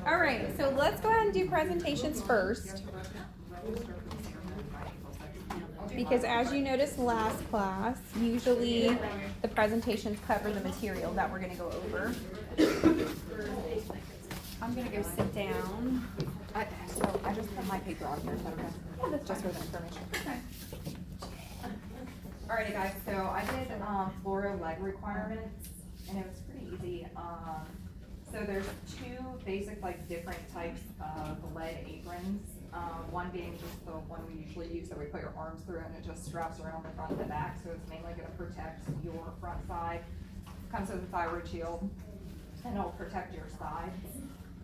All right, so let's go ahead and do presentations first. Because as you noticed last class, usually the presentations cover the material that we're gonna go over. I'm gonna go sit down. So I just put my paper on here, is that okay? Yeah, that's Just for fine. the information. Okay. Alrighty guys, so I did fluoro lead requirements and it was pretty easy. So there's two basic different types of lead aprons. One being just the one we usually use that we put your arms through and it just straps around the front and the back, so it's mainly gonna protect your front side. Comes with a thyroid shield and it'll protect your sides.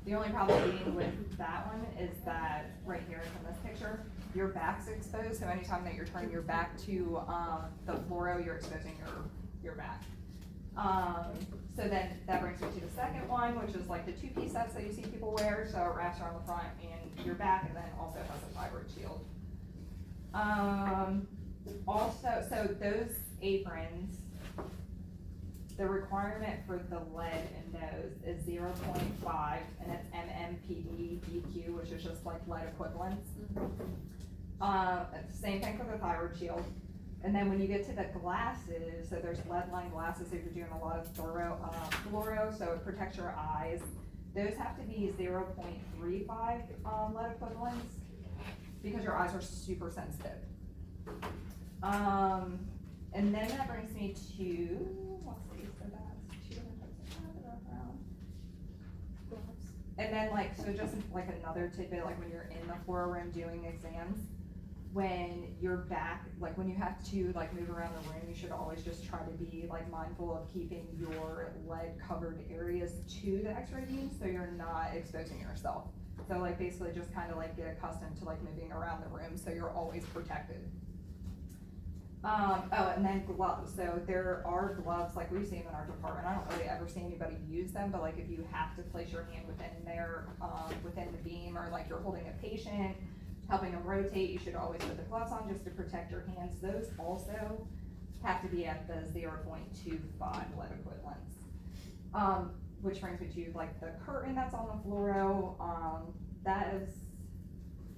The only problem being with that one is that right here from this picture, your back's exposed, so anytime that you're turning your back to the fluoro, you're exposing your back. So then that brings me to the second one, which is like the two-piece sets that you see people wear, so it wraps around the front and your back, and then also has a thyroid shield. Also, so those aprons, the requirement for the lead in those is 0.5, and it's MMPD BQ, which is just like lead equivalents. Same thing for the thyroid shield. And then when you get to the glasses, so there's lead line glasses if you're doing a lot of fluoro, so it protects your eyes. Those have to be 0.35 lead equivalents because your eyes are super sensitive. And then that brings me to, let's see, so that's two different types of background. And then so just like another tidbit, like when you're in the fluoro room doing exams, when you're back, when you have to move around the room, you should always just try to be mindful of keeping your lead covered areas to the x-ray beam so you're not exposing yourself. So basically just kind of get accustomed to moving around the room so you're always protected. Oh, and then gloves. So there are gloves, we see them in our department. I don't really ever see anybody use them, but if you have to place your hand within there, within the beam, or you're holding a patient, helping them rotate, you should always put the gloves on just to protect your hands. Those also have to be at the 0.25 lead equivalents. Which brings me to the curtain that's on the fluoro, that is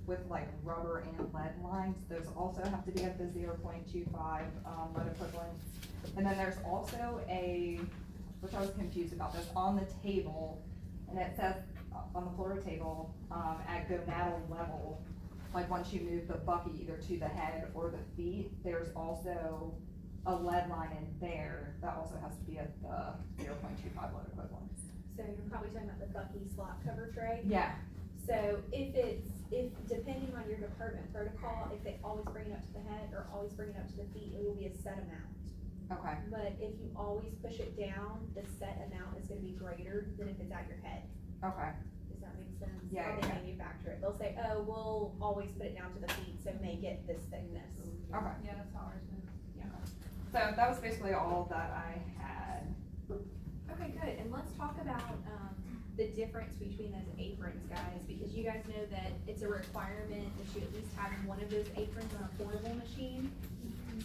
with rubber and lead lines. Those also have to be at the 0.25 lead equivalents. And then there's also which I was confused about this, on the table, and it says on the fluoro table, at gonadal level, once you move the bucket either to the head or the feet, there's also a lead line in there that also has to be at the 0.25 lead equivalents. So you're probably talking about the Bucky slot cover tray? Yeah. So if depending on your department protocol, if they always bring it up to the head or always bring it up to the feet, it will be a set amount. Okay. But if you always push it down, the set amount is gonna be greater than if it's at your head. Okay. Does that make sense? Yeah, How they yeah. manufacture it. They'll say, oh, we'll always put it down to the feet, so make it this thickness. Okay. Yeah, that's how ours is. So that was basically all that I had. Okay, good, and let's talk about, the difference between those aprons, guys, because you guys know that it's a requirement that you at least have one of those aprons on a portable machine.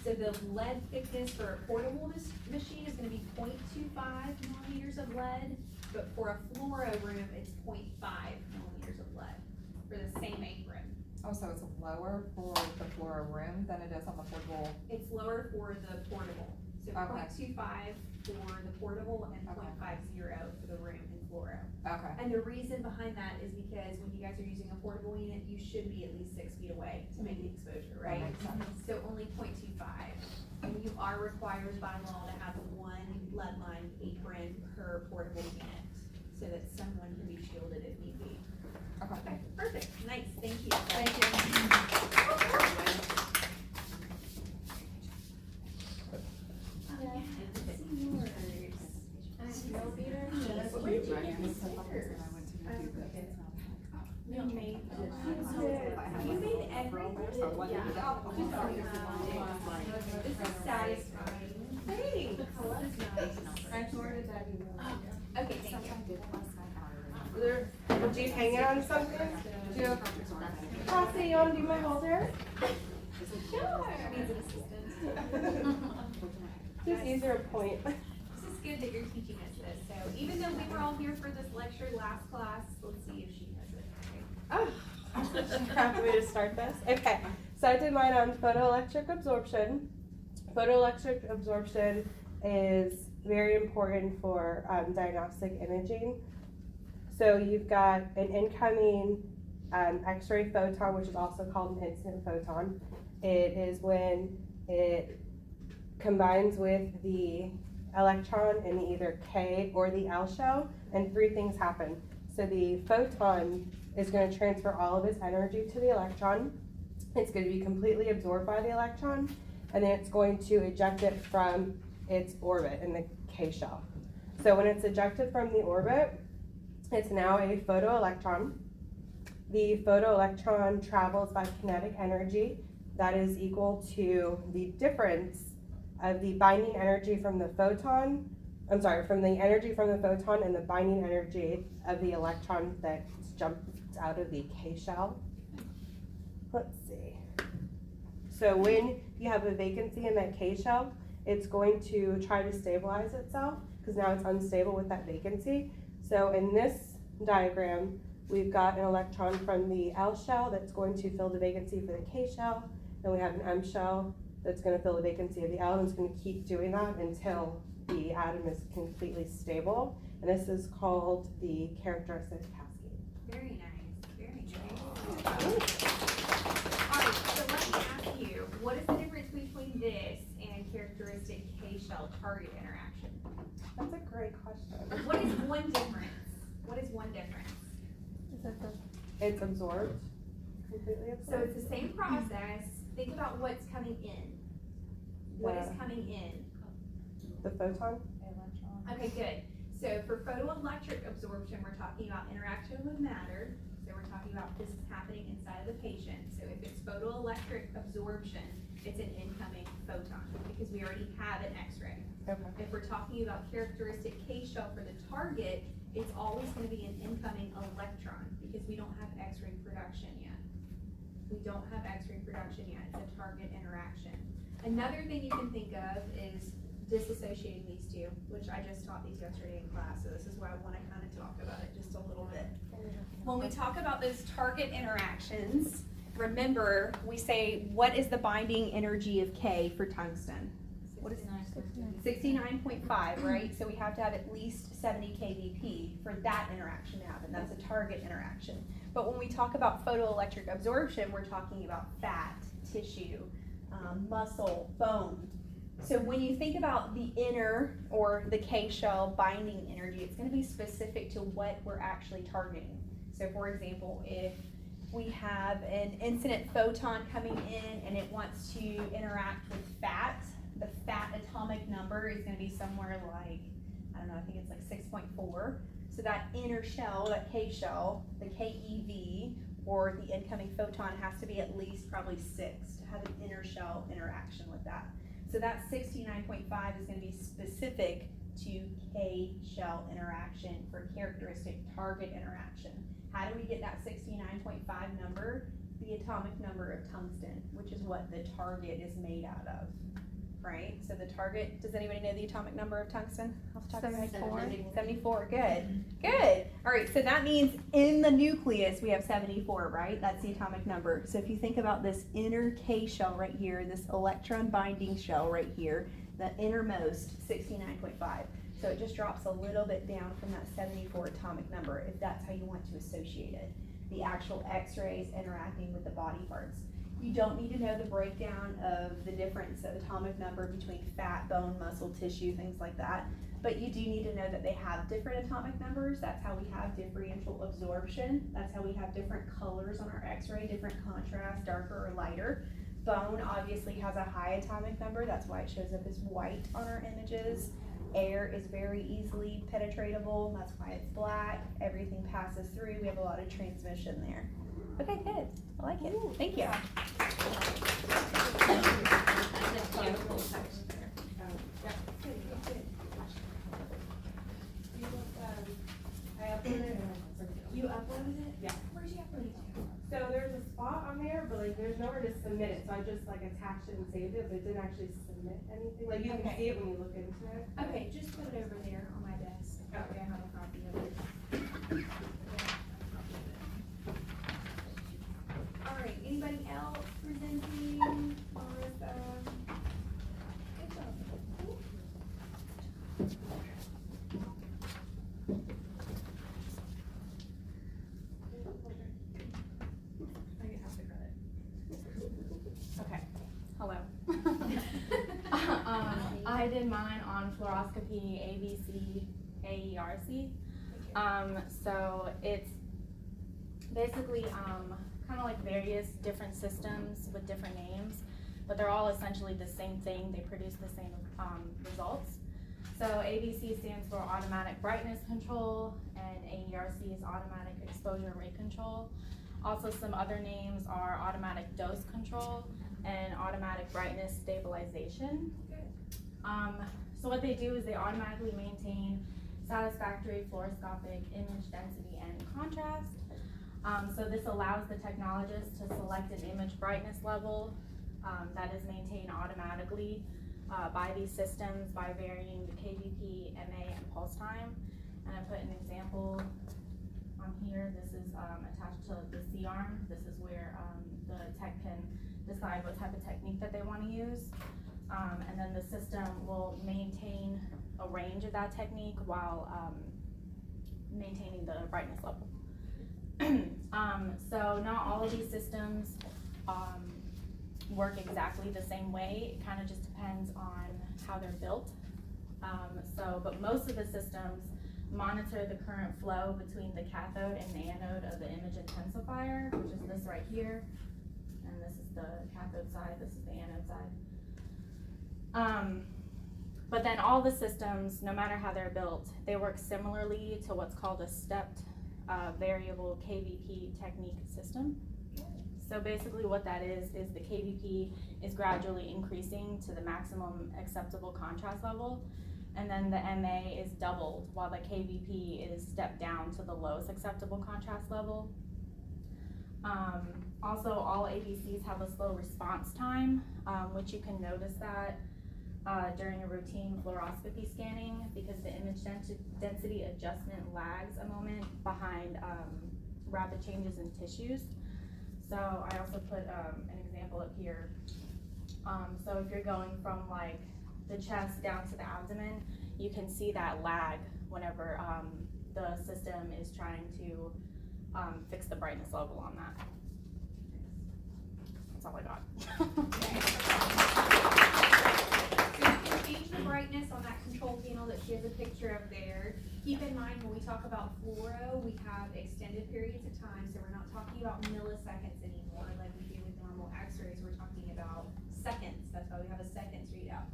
So the lead thickness for a portable machine is gonna be 0.25 millimeters of lead, but for a fluoro room, it's 0.5 millimeters of lead for the same apron. Oh, so it's lower for the fluoro room than it is on the portable? It's lower for the portable, so Okay. 0.25 for the portable and Okay. 0.50 for the room in fluoro. Okay. And the reason behind that is because when you guys are using a portable unit, you should be at least 6 feet away to make the exposure, That right? makes sense. So only 0.25. And you are required by law to have one lead line apron per portable unit so that someone can be shielded if need be. Okay. Okay, perfect, nice, thank you. Thank you. Where did you get these stickers? You made everything? This is satisfying. Hey. I sorted that email. Okay, thank you. Do you hang on something? Do you, Cassie, you wanna do my holder? Sure. Needs an assistant. Just use your point. This is good that you're teaching us this. So even though we were all here for this lecture last class, let's see if time for me to start this? Okay, so I did mine on photoelectric absorption. Photoelectric absorption is very important for diagnostic imaging. So you've got an incoming X-ray photon, which is also called an incident photon. It is when it combines with the electron in the either K or the L shell, and three things happen. So the photon is going to transfer all of its energy to the electron. It's going to be completely absorbed by the electron, and then it's going to eject it from its orbit in the K shell. So when it's ejected from the orbit, it's now a photoelectron. The photoelectron travels by kinetic energy that is equal to the difference of the binding energy from the photon, from the energy from the photon and the binding energy of the electron that jumps out of the K shell. Let's see. So when you have a vacancy in that K shell, it's going to try to stabilize itself because now it's unstable with that vacancy. So in this diagram, we've got an electron from the L shell that's going to fill the vacancy for the K shell. Then we have an M shell that's going to fill the vacancy of the L, and it's going to keep doing that until the atom is completely stable. And this is called the characteristic cascade. Very nice, very nice. Alright, so let me ask you, what is the difference between this and characteristic K-shell target interaction? That's a great question. What is one difference? What is one difference? It's absorbed, completely So absorbed. it's the same process. Think about what's coming in. What is coming in? The photon? Okay, good. So for photoelectric absorption, we're talking about interaction with matter. So we're talking about this is happening inside of the patient. So if it's photoelectric absorption, it's an incoming photon because we already have an X-ray. Okay. If we're talking about characteristic K-shell for the target, it's always going to be an incoming electron because we don't have X-ray production yet. We don't have X-ray production yet. It's a target interaction. Another thing you can think of is disassociating these two, which I just taught these yesterday in class, so this is why I want to kind of talk about it just a little bit. When we talk about those target interactions, remember, we say, what is the binding energy of K for tungsten? What is 69.5, right? So we have to have at least 70 kVp for that interaction to happen. That's a target interaction. But when we talk about photoelectric absorption, we're talking about fat, tissue, muscle, bone. So when you think about the inner or the K-shell binding energy, it's going to be specific to what we're actually targeting. So for example, if we have an incident photon coming in and it wants to interact with fat, the fat atomic number is going to be somewhere like, I don't know, I think it's like 6.4. So that inner shell, that K-shell, the KeV, or the incoming photon has to be at least probably 6 to have an inner shell interaction with that. So that 69.5 is going to be specific to K-shell interaction for characteristic target interaction. How do we get that 69.5 number? The atomic number of tungsten, which is what the target is made out of, right? So the target, does anybody know the atomic number of tungsten? Off the top of your head? 74. 74, good, good. All right, so that means in the nucleus we have 74, right? That's the atomic number. So if you think about this inner K shell right here, this electron binding shell right here, the innermost 69.5. So it just drops a little bit down from that 74 atomic number if that's how you want to associate it. The actual X-rays interacting with the body parts. You don't need to know the breakdown of the difference of atomic number between fat, bone, muscle, tissue, things like that. But you do need to know that they have different atomic numbers. That's how we have differential absorption. That's how we have different colors on our X-ray, different contrast, darker or lighter. Bone obviously has a high atomic number. That's why it shows up as white on our images. Air is very easily penetratable. That's why it's black. Everything passes through. We have a lot of transmission there. Okay, good. I like it. Thank you. You uploaded it? Yeah. Where'd you upload it to? So there's a spot on there, but like there's nowhere to submit it, so I just like attached it and saved it, but it didn't actually submit anything. Like you can Okay. see it when you look into it. Okay, just put it over there on my desk. Okay, I have a copy of it. All mine on fluoroscopy, ABC, AERC. So it's basically kind of like various different systems with different names, but they're all essentially the same thing. They produce the same results. So ABC stands for automatic brightness control, and AERC is automatic exposure rate control. Also, some other names are automatic dose control and automatic brightness stabilization. So what they do is they automatically maintain satisfactory fluoroscopic image density and contrast. So this allows the technologist to select an image brightness level that is maintained automatically by these systems by varying the KVP, MA, and pulse time. And I put an example on here. This is attached to the C-arm. This is where the tech can decide what type of technique that they want to use. And then the system will maintain a range of that technique while maintaining the brightness level. So not all of these systems work exactly the same way. It kind of just depends on how they're built. But most of the systems monitor the current flow between the cathode and the anode of the image intensifier, which is this right here. And this is the cathode side, this is the anode side. But then all the systems, no matter how they're built, they work similarly to what's called a stepped variable KVP technique system. So basically what that is the KVP is gradually increasing to the maximum acceptable contrast level, and then the MA is doubled while the KVP is stepped down to the lowest acceptable contrast level. Also, all ABCs have a slow response time, which you can notice that during a routine fluoroscopy scanning, because the image density adjustment lags a moment behind rapid changes in tissues. So I also put an example up here. So if you're going from like the chest down to the abdomen, you can see that lag whenever the system is trying to fix the brightness level on that. That's all I got. Change the brightness on that control panel that she has a picture of there. Keep in mind, when we talk about fluoro, we have extended periods of time, so we're not talking about milliseconds anymore like we do with normal x-rays. We're talking about seconds. That's why we have a seconds readout.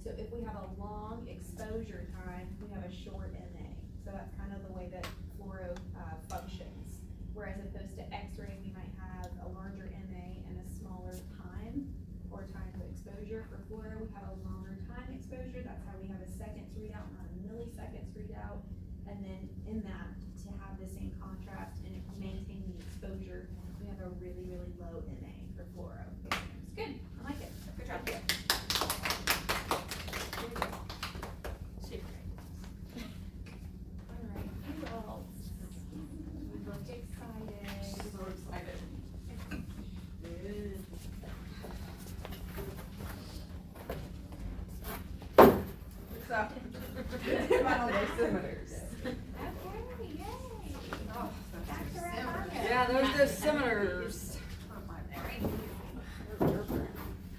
So if we have a long exposure time, we have a short MA. So that's kind of the way that fluoro functions. Whereas opposed to x-ray, we might have a larger MA and a smaller time, or time to exposure. For fluoro, we have a longer time exposure. That's how we have a seconds readout, not a milliseconds readout. And then in that, to have the same contrast and maintain the exposure, we have a really, really low MA for fluoro. It's good. I like it. Good job. Super. All right. Who else? We look excited. So excited. What's up? Final dosimeters. Okay, yay. Oh, Back to Red. yeah, those dosimeters.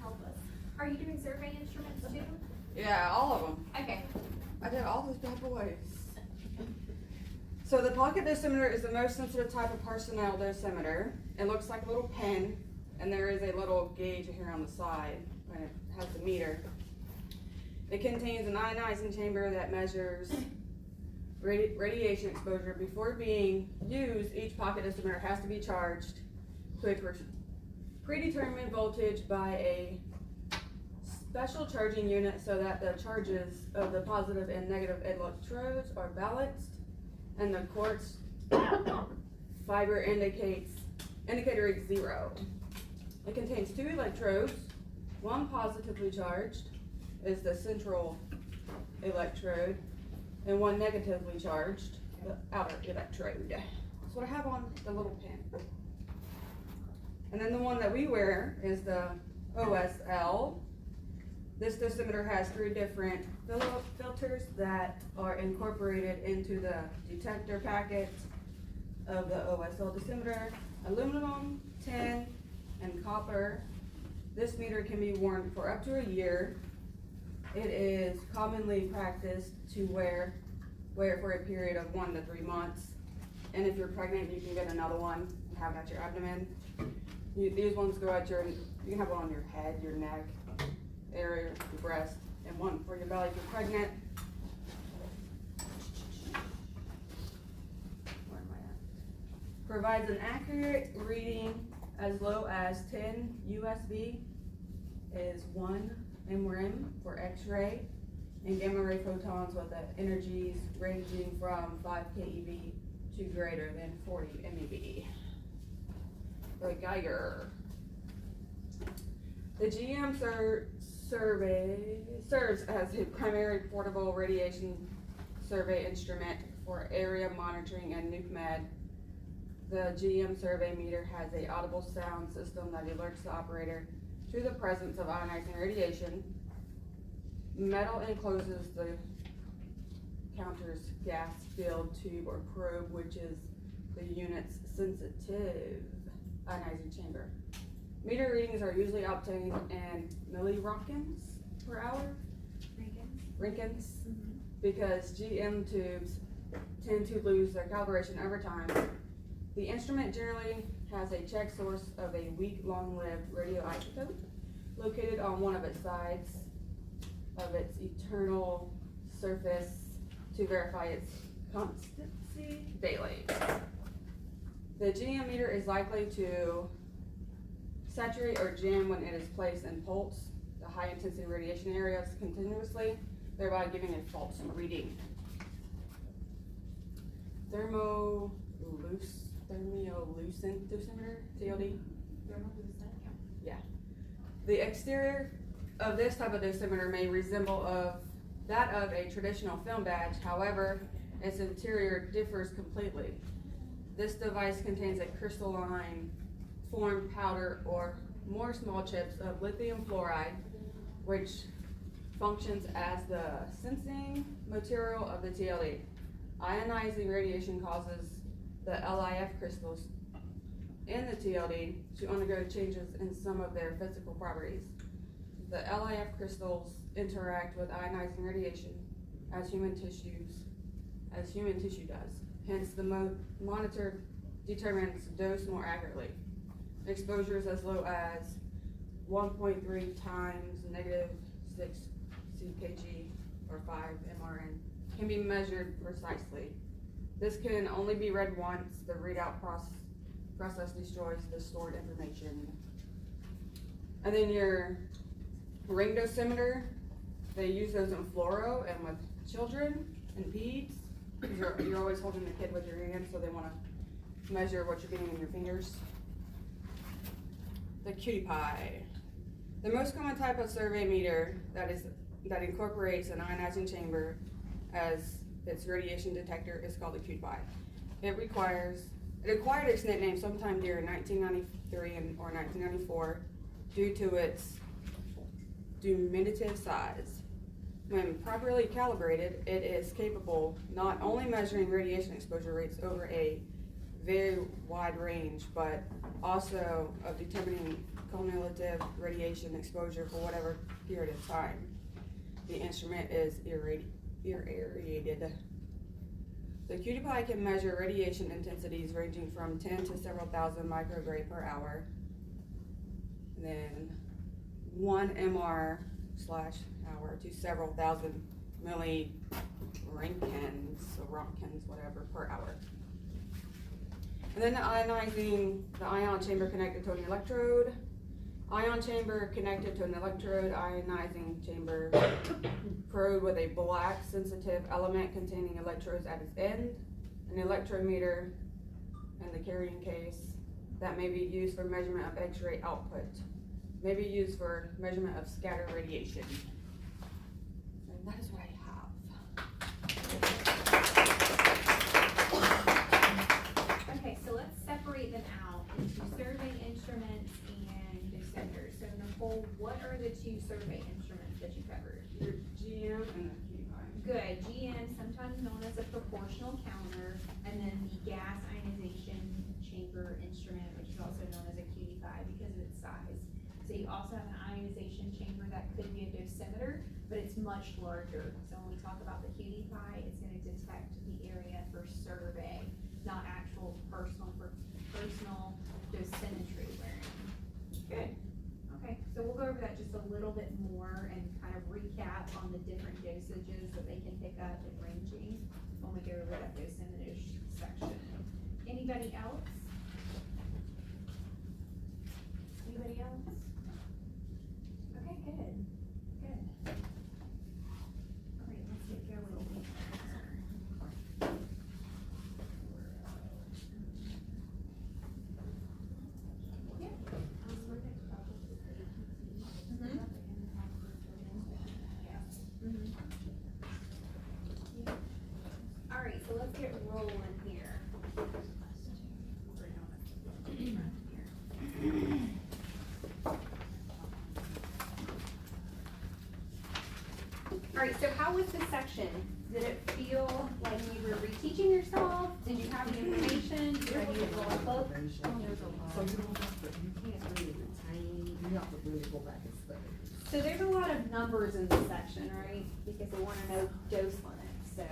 Help us. Are you doing survey instruments too? Yeah, all of them. Okay. I did all those bad boys. So the pocket dosimeter is the most sensitive type of personnel dosimeter. It looks like a little pen, and there is a little gauge here on the side, and it has the meter. It contains an ionizing chamber that measures radiation exposure. Before being used, each pocket dosimeter has to be charged to a predetermined voltage by a special charging unit so that the charges of the positive and negative electrodes are balanced, and the quartz fiber indicator is 0. It contains 2 electrodes. One positively charged is the central electrode, and one negatively charged, the outer electrode. That's what I have on the little pen. And then the one that we wear is the OSL. This dosimeter has 3 different filters that are incorporated into the detector packet of the OSL dosimeter: aluminum, tin, and copper. This meter can be worn for up to a year. it is commonly practiced to wear it for a period of 1 to 3 months. And if you're pregnant, you can get another one and have it at your abdomen. These ones go at you can have one on your head, your neck area, your breast, and one for your belly if you're pregnant. Where am I at? Provides an accurate reading as low as 10 USB is 1 mrem for X-ray, and gamma ray photons with the energies ranging from 5 keV to greater than 40 MeV. The Geiger. The GM survey serves as a primary portable radiation survey instrument for area monitoring and nuke med. The GM survey meter has a audible sound system that alerts the operator to the presence of ionizing radiation. Metal encloses the counter's gas-filled tube or probe, which is the unit's sensitive ionizing chamber. Meter readings are usually obtained in milliroentgens per hour, Roentgens, because GM tubes tend to lose their calibration over time. The instrument generally has a check source of a weak, long-lived radioisotope located on one of its sides of its internal surface to verify its constancy daily. The GM meter is likely to saturate or jam when it is placed in pulse, the high intensity radiation areas continuously, thereby giving a false reading. Thermolucent dosimeter, TLD. Yeah. The exterior of this type of dosimeter may resemble that of a traditional film badge. However, its interior differs completely. This device contains a crystalline formed powder or more small chips of lithium fluoride, which functions as the sensing material of the TLD. Ionizing radiation causes the LIF crystals in the TLD to undergo changes in some of their physical properties. The LIF crystals interact with ionizing radiation as human tissue does. Hence, the monitor determines dose more accurately. Exposures as low as 1.3 times -6 ckg or 5 mRN can be measured precisely. This can only be read once. The readout process destroys the stored information. And then your ring dosimeter, they use those in fluoro and with children and peds. You're always holding the kid with your hand, so they want to measure what you're getting in your fingers. The cutie pie. The most common type of survey meter that incorporates an ionizing chamber as its radiation detector is called a cutie pie. It acquired its nickname sometime during 1993 or 1994 due to its diminutive size. When properly calibrated, it is capable not only measuring radiation exposure rates over a very wide range, but also of determining cumulative radiation exposure for whatever period of time. The instrument is irradiated. The cutie pie can measure radiation intensities ranging from 10 to several thousand microgray per hour. And then 1 MR/hour to several thousand milli Roentgens, whatever, per hour. And then the ion chamber connected to an electrode. Ion chamber connected to an electrode, ionizing chamber probe with a black sensitive element containing electrodes at its end, an electrometer, and the carrying case that may be used for measurement of X-ray output, may be used for measurement of scattered radiation. And that is what I have. Okay, so let's separate them out into survey instruments and dosimeters. So Nicole, what are the 2 survey instruments that you covered? Your GM and the cutie pie. Good, GM, sometimes known as a proportional counter, and then the gas ionization chamber instrument, which is also known as a cutie pie because of its size. So you also have an ionization chamber that could be a dosimeter, but it's much larger. So when we talk about the cutie pie, it's gonna detect the area for survey, not actual personal dosimetry wearing. Good. Okay, so we'll go over that just a little bit more and kind of recap on the different dosages that they can pick up and ranging when we go over that dosimetry section. Anybody else? Anybody else? Okay, good, good. All right, let's get going. All right, so let's get rolling here. All right, so how was this section? Did it feel like you were reteaching yourself? Did you have the information? Did you ready to go on book? So you don't have to, you can't really retain, you have to really go back and study. So there's a lot of numbers in this section, right? Because they wanna know dose limits, so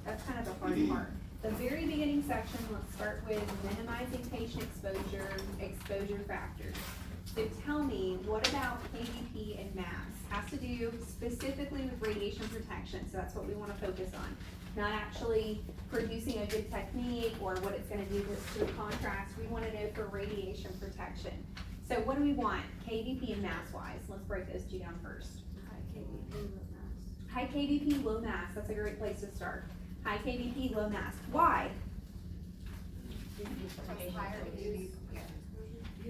that's kind of the hard part. The very beginning section, let's start with minimizing patient exposure factors. So tell me, what about KVP and MAS? Has to do specifically with radiation protection, so that's what we wanna focus on. Not actually producing a good technique or what it's gonna do to the contrast, we wanna know for radiation protection. So what do we want, KVP and MAS wise? Let's break those two down first. High KVP, low MAS, that's a great place to start. High KVP, low MAS, why?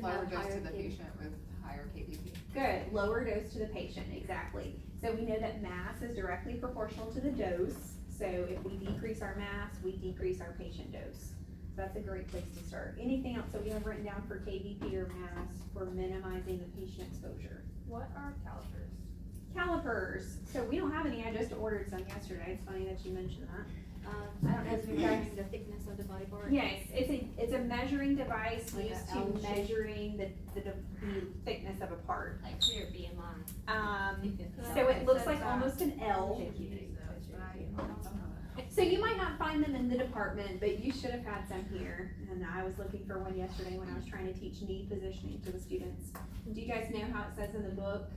Lower dose to the patient with higher KVP. Good, lower dose to the patient, exactly. So we know that mass is directly proportional to the dose, so if we decrease our mass, we decrease our patient dose. So that's a great place to start. Anything else that we have written down for KVP or mass for minimizing the patient exposure? What are calipers? Calipers, so we don't have any, I just ordered some yesterday, it's funny that you mentioned that. I don't know if you guys the thickness of the body part. Yes, it's a measuring device Like used a L to shape. measuring the thickness of a part. Like for your BMI. So it looks like almost an L. So you might not find them in the department, but you should have had some here. And I was looking for one yesterday when I was trying to teach knee positioning to the students. Do you guys know how it says in the book,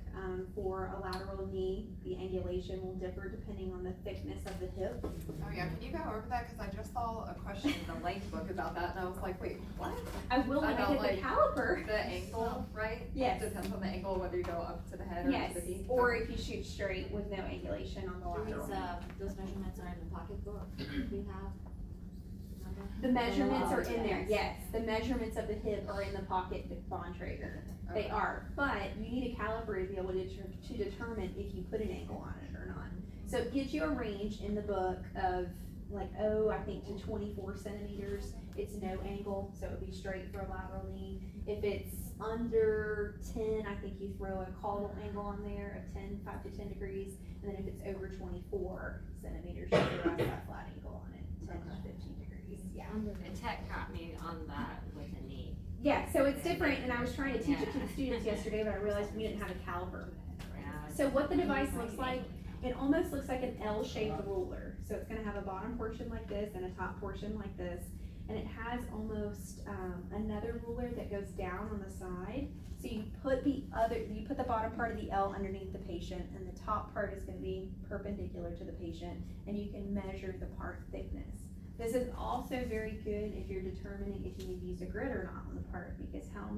for a lateral knee, the angulation will differ depending on the thickness of the hip? Oh yeah, can you go over that, cause I just saw a question in the length book about that, and I was like, wait, what? I will when I About, get the caliper. The angle, right? Yes. Depends on the angle, whether you go up to the head or Yes, to the knee. or if you shoot straight with no angulation on the lateral. Those measurements are in the pocketbook we have. Remember? The measurements are in there, yes, the measurements of the hip are in the pocket bond trader, they Okay. are, but you need a caliper to be able to determine if you put an angle on it or not. So it gives you a range in the book of like, I think to 24 centimeters, it's no angle, so it would be straight for a lateral knee. If it's under 10, I think you throw a caudal angle on there of 5 to 10 degrees, and then if it's over 24 centimeters, you throw a flat angle on it, 10 to 15 degrees, yeah. And Tech got me on that with a knee. Yeah, so it's different, and I was trying to teach it to the students yesterday, but I realized we didn't have a caliper. So what the device looks like, it almost looks like an L-shaped ruler. So it's gonna have a bottom portion like this and a top portion like this. And it has almost, another ruler that goes down on the side. So you put the bottom part of the L underneath the patient, and the top part is gonna be perpendicular to the patient, and you can measure the part thickness. This is also very good if you're determining if you need to use a grid or not on the part, because how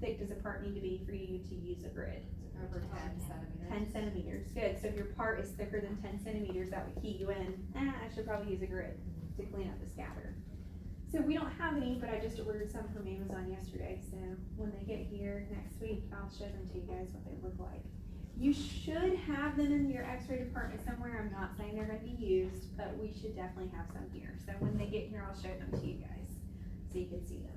thick does a part need to be for you to use a grid? Over 10 centimeters. 10 centimeters, good. So if your part is thicker than 10 centimeters, that would key you in, I should probably use a grid to clean up the scatter. So we don't have any, but I just ordered some from Amazon yesterday, so when they get here next week, I'll show them to you guys what they look like. You should have them in your x-ray department somewhere. I'm not saying they're gonna be used, but we should definitely have some here. So when they get here, I'll show them to you guys, so you can see them.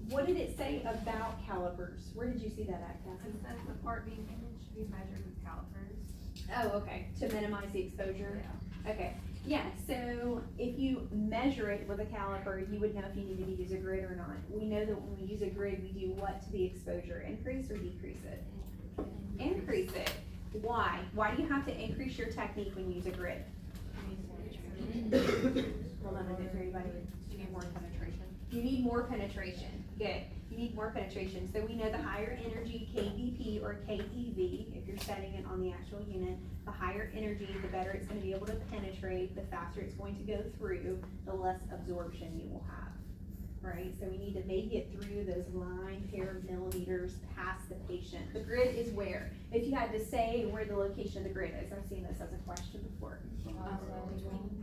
What did it say about calipers? Where did you see that at, Kathy? It says the part being imaged should be measured with calipers. Oh, okay, to minimize the exposure? Okay, yeah, so if you measure it with a caliper, you would know if you needed to use a grid or not. We know that when we use a grid, we do what to the exposure? Increase or decrease it? Increase it. Why? Why do you have to increase your technique when you use a grid? Hold on, I didn't hear anybody. You need more penetration. You need more penetration. Good. You need more penetration. So we know the higher energy KVP or KEV, if you're setting it on the actual unit, the higher energy, the better it's gonna be able to penetrate, the faster it's going to go through, the less absorption you will have. Right? So we need to make it through those line pair millimeters past the patient. The grid is where? If you had to say where the location of the grid is, I've seen this as a question before. Between the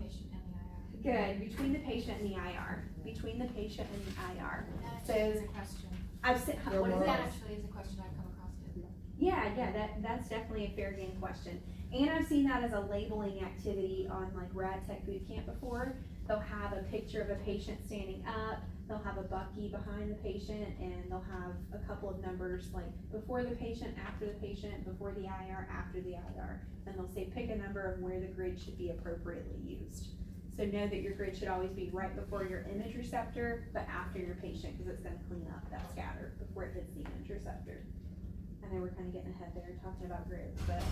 patient and the IR. Good, between the patient and the IR, between the patient and the IR. That So- actually is a question. I've said, what is That that? actually is a question I've come across too. Yeah, that's definitely a fair game question. And I've seen that as a labeling activity on like Rad Tech Boot Camp before. They'll have a picture of a patient standing up, they'll have a bucky behind the patient, and they'll have a couple of numbers like before the patient, after the patient, before the IR, after the IR. And they'll say pick a number of where the grid should be appropriately used. So know that your grid should always be right before your image receptor, but after your patient, because it's gonna clean up that scatter before it hits the image receptor. I know we're kind of getting ahead there talking about grids, but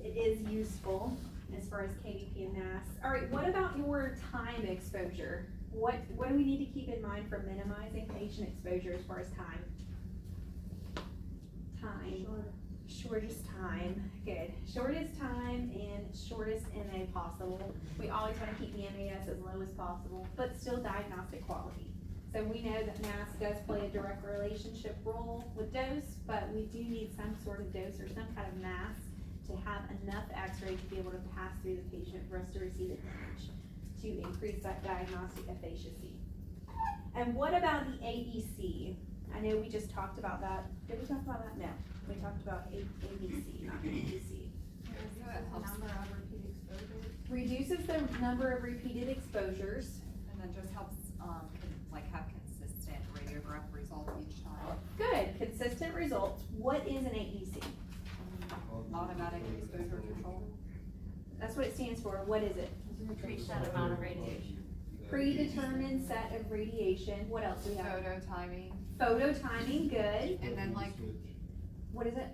it is useful as far as KVP and mass. All right, what about your time exposure? What do we need to keep in mind for minimizing patient exposure as far as time? Time. Shortest time, good. Shortest time and shortest MA possible. We always want to keep the MAS as low as possible, but still diagnostic quality. So we know that mass does play a direct relationship role with dose, but we do need some sort of dose or some kind of mass to have enough x-ray to be able to pass through the patient for us to receive an image to increase that diagnostic efficacy. And what about the AEC? I know we just talked about that. Did we talk about that? No. We talked about ABC, not AEC. Number of repeat exposures, Reduces the number of repeated exposures. and then just helps, like have consistent radiograph results each time. Good, consistent results. What is an AEC? Automatic exposure control. That's what it stands for. What is it? Preset amount of radiation. Predetermined set of radiation. What else do we have? Photo timing, Photo timing, good. and then like What is it?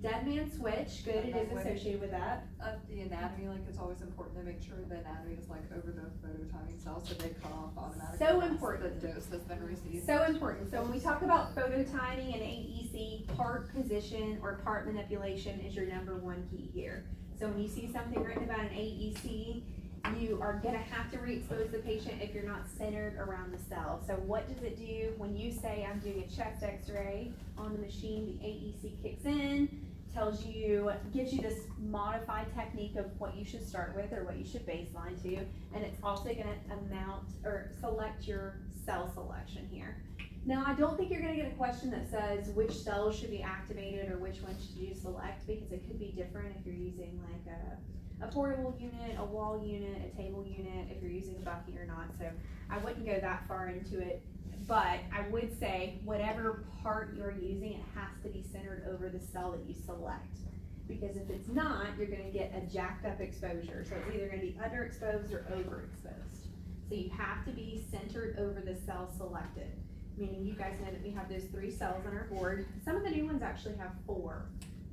Dead man switch, good. It is associated with that. of the anatomy, like it's always important to make sure the anatomy is like over the photo timing cells, so they cut off automatically. So once important. The dose has been received. So important. So when we talk about photo timing and AEC, part position or part manipulation is your number one key here. So when you see something written about an AEC, you are gonna have to re-expose the patient if you're not centered around the cell. So what does it do when you say I'm doing a chest x-ray on the machine, the AEC kicks in, tells you, gives you this modified technique of what you should start with or what you should baseline to, and it's also gonna amount or select your cell selection here. Now, I don't think you're gonna get a question that says which cells should be activated or which ones should you select, because it could be different if you're using like a portable unit, a wall unit, a table unit, if you're using a bucky or not, so I wouldn't go that far into it. But I would say whatever part you're using, it has to be centered over the cell that you select. Because if it's not, you're gonna get a jacked up exposure, so it's either gonna be underexposed or overexposed. So you have to be centered over the cell selected, meaning you guys know that we have those 3 cells on our board. Some of the new ones actually have 4.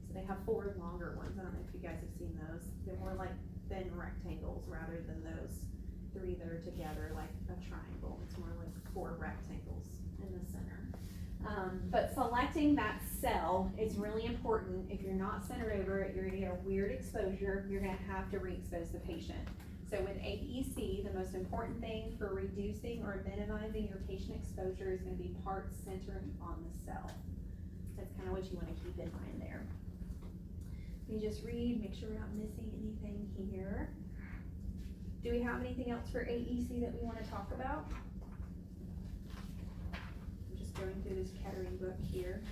So they have 4 longer ones. I don't know if you guys have seen those. They're more like thin rectangles rather than those 3 that are together like a triangle. It's more like 4 rectangles in the center. But selecting that cell is really important. If you're not centered over it, you're gonna get a weird exposure. You're gonna have to re-expose the patient. So with AEC, the most important thing for reducing or minimizing your patient exposure is gonna be parts centering on the cell. That's kind of what you wanna keep in mind there. Let me just read, make sure we're not missing anything here. Do we have anything else for AEC that we wanna talk about? I'm just going through this Kettering book here.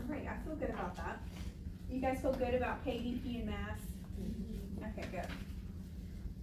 Alright, I feel good about that. You guys feel good about KVP and mass? Okay, good.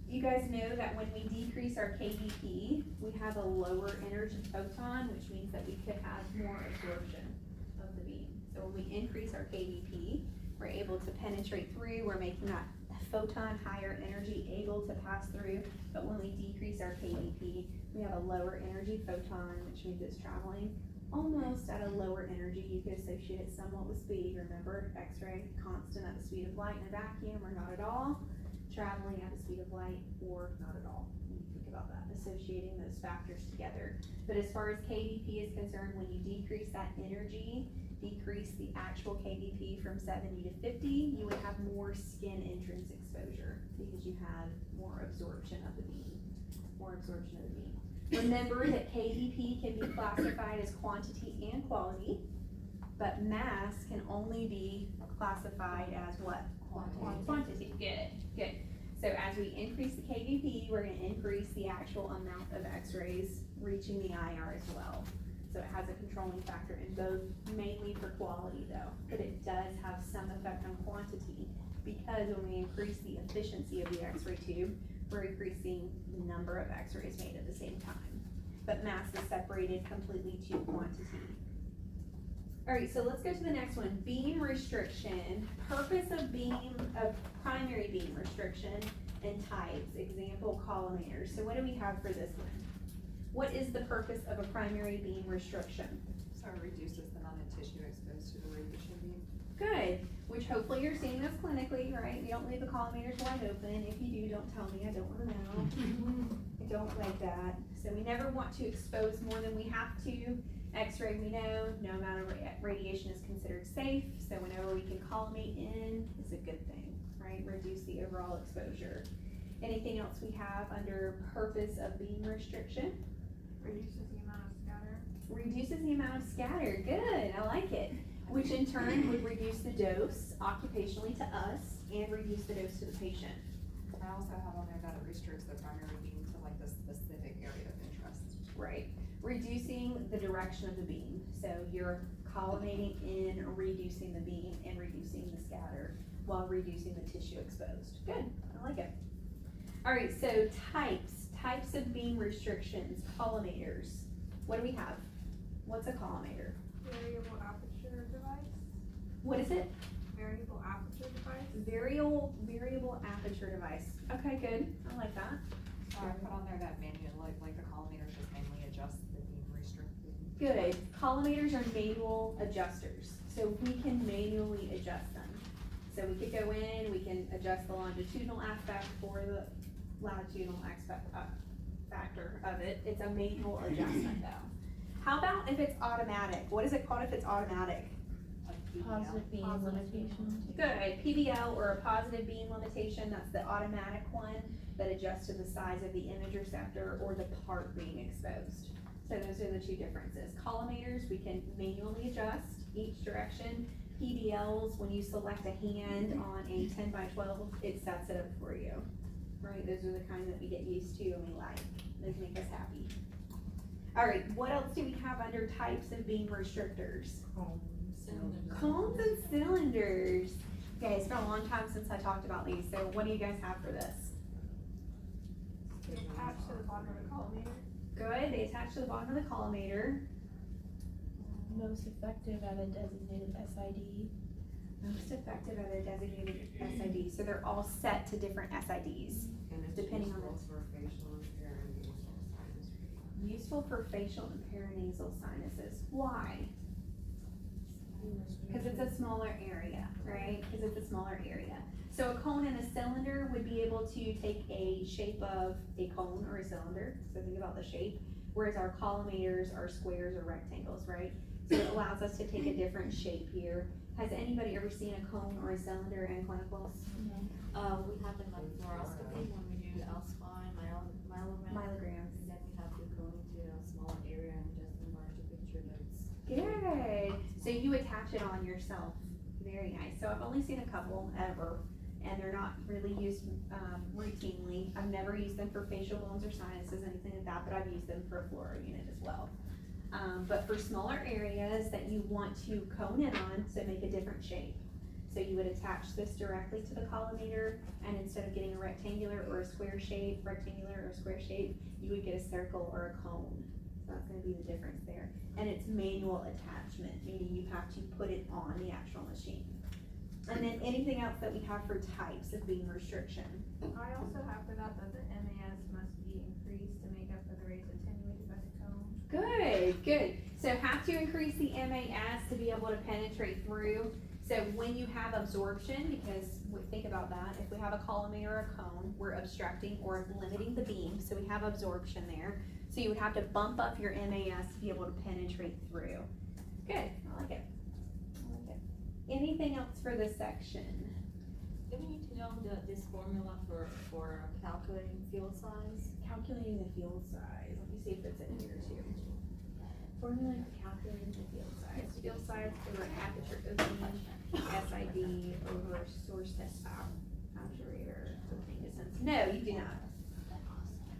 You guys know that when we decrease our KVP, we have a lower energy photon, which means that we could have more absorption of the beam. So when we increase our KVP, we're able to penetrate through, we're making that photon higher energy able to pass through, but when we decrease our KDP, we have a lower energy photon, which means it's traveling almost at a lower energy. You could associate it somewhat with speed. Remember, X-ray, constant at the speed of light in a vacuum, or not at all. Traveling at the speed of light, or not at all. When you think about that, associating those factors together. But as far as KDP is concerned, when you decrease that energy, decrease the actual KDP from 70 to 50, you would have more skin entrance exposure because you have more absorption of the beam. Remember that KDP can be classified as quantity and quality, but mass can only be classified as what? Quantity. Good. So as we increase the KDP, we're gonna increase the actual amount of X-rays reaching the IR as well. So it has a controlling factor in both, mainly for quality though, but it does have some effect on quantity, because when we increase the efficiency of the X-ray tube, we're increasing the number of X-rays made at the same time. But mass is separated completely to quantity. Alright, so let's go to the next one, beam restriction. Purpose of primary beam restriction and types, example collimators. So what do we have for this one? What is the purpose of a primary beam restriction? So it reduces the amount of tissue exposed to the radiation beam. Good, which hopefully you're seeing this clinically, right? You don't leave the collimators wide open. If you do, don't tell me, I don't wanna know. I don't like that. So we never want to expose more than we have to. X-ray, we know, no amount of radiation is considered safe, so whenever we can collimate in, is a good thing, right? Reduce the overall exposure. Anything else we have under purpose of beam restriction? Reduces the amount of scatter. Reduces the amount of scatter, good, I like it. Which in turn would reduce the dose occupationally to us and reduce the dose to the patient. I also have on there that it restricts the primary beam to like the specific area of interest. Right, reducing the direction of the beam. So you're collimating in, reducing the beam and reducing the scatter while reducing the tissue exposed. Good, I like it. All right, so types of beam restrictions, collimators. What do we have? What's a collimator? Variable aperture device. What is it? Variable aperture device. Variable aperture device. Okay, good, I like that. So I put on there that manual, like the collimators just manually adjust the beam restricted. Good, collimators are manual adjusters, so we can manually adjust them. So we could go in, we can adjust the longitudinal aspect or the latitudinal aspect factor of it. It's a manual adjustment though. How about if it's automatic? What is it called if it's automatic? Positive beam limitation. Good, PBL or a positive beam limitation, that's the automatic one that adjusts to the size of the image receptor or the part being exposed. So those are the two differences. Collimators, we can manually adjust each direction. PBLs, when you select a hand on a 10 by 12, it sets it up for you. Right, those are the kind that we get used to and we like. Those make us happy. All right, what else do we have under types of beam restrictors? Cones and cylinders. Okay, it's been a long time since I talked about these, so what do you guys have for this? Attached to the bottom of the collimator. Good, they attach to the bottom of the collimator. Most effective at a designated SID. Most effective at a designated SID, so they're all set to different SIDs. And it's Depending on useful for facial and paranasal sinus. Useful for facial and paranasal sinuses. Why? Because it's a smaller area, right? Because it's a smaller area. So a cone and a cylinder would be able to take a shape of a cone or a cylinder, so think about the shape, whereas our collimators are squares or rectangles, right? So it allows us to take a different shape here. Has anybody ever seen a cone or a cylinder in clinicals? We have in like fluoroscopy when we do L-spine, myelograms. Myelograms. And then we have to go into a small area and just enlarge the picture that's. Good. So you attach it on yourself. Very nice. So I've only seen a couple ever, and they're not really used routinely. I've never used them for facial bones or sinuses, anything like that, but I've used them for a fluoro unit as well. But for smaller areas that you want to cone in on, so make a different shape. So you would attach this directly to the collimator, and instead of getting a rectangular or a square shape, you would get a circle or a cone. So that's gonna be the difference there. And it's manual attachment, meaning you have to put it on the actual machine. And then anything else that we have for types of beam restriction? I also have for that the MAS must be increased to make up for the rates attenuated by the cone. Good, good. So have to increase the MAS to be able to penetrate through. So when you have absorption, because think about that, if we have a column or a cone, we're obstructing or limiting the beam, so we have absorption there. So you would have to bump up your MAS to be able to penetrate through. Good, I like it. I like it. Anything else for this section? Do we need to know this formula for calculating field size? Calculating the field size. Let me see if it's in here too. Formula for calculating the field size. Field size over aperture opening, SID over source test obturator opening distance. No, you do not.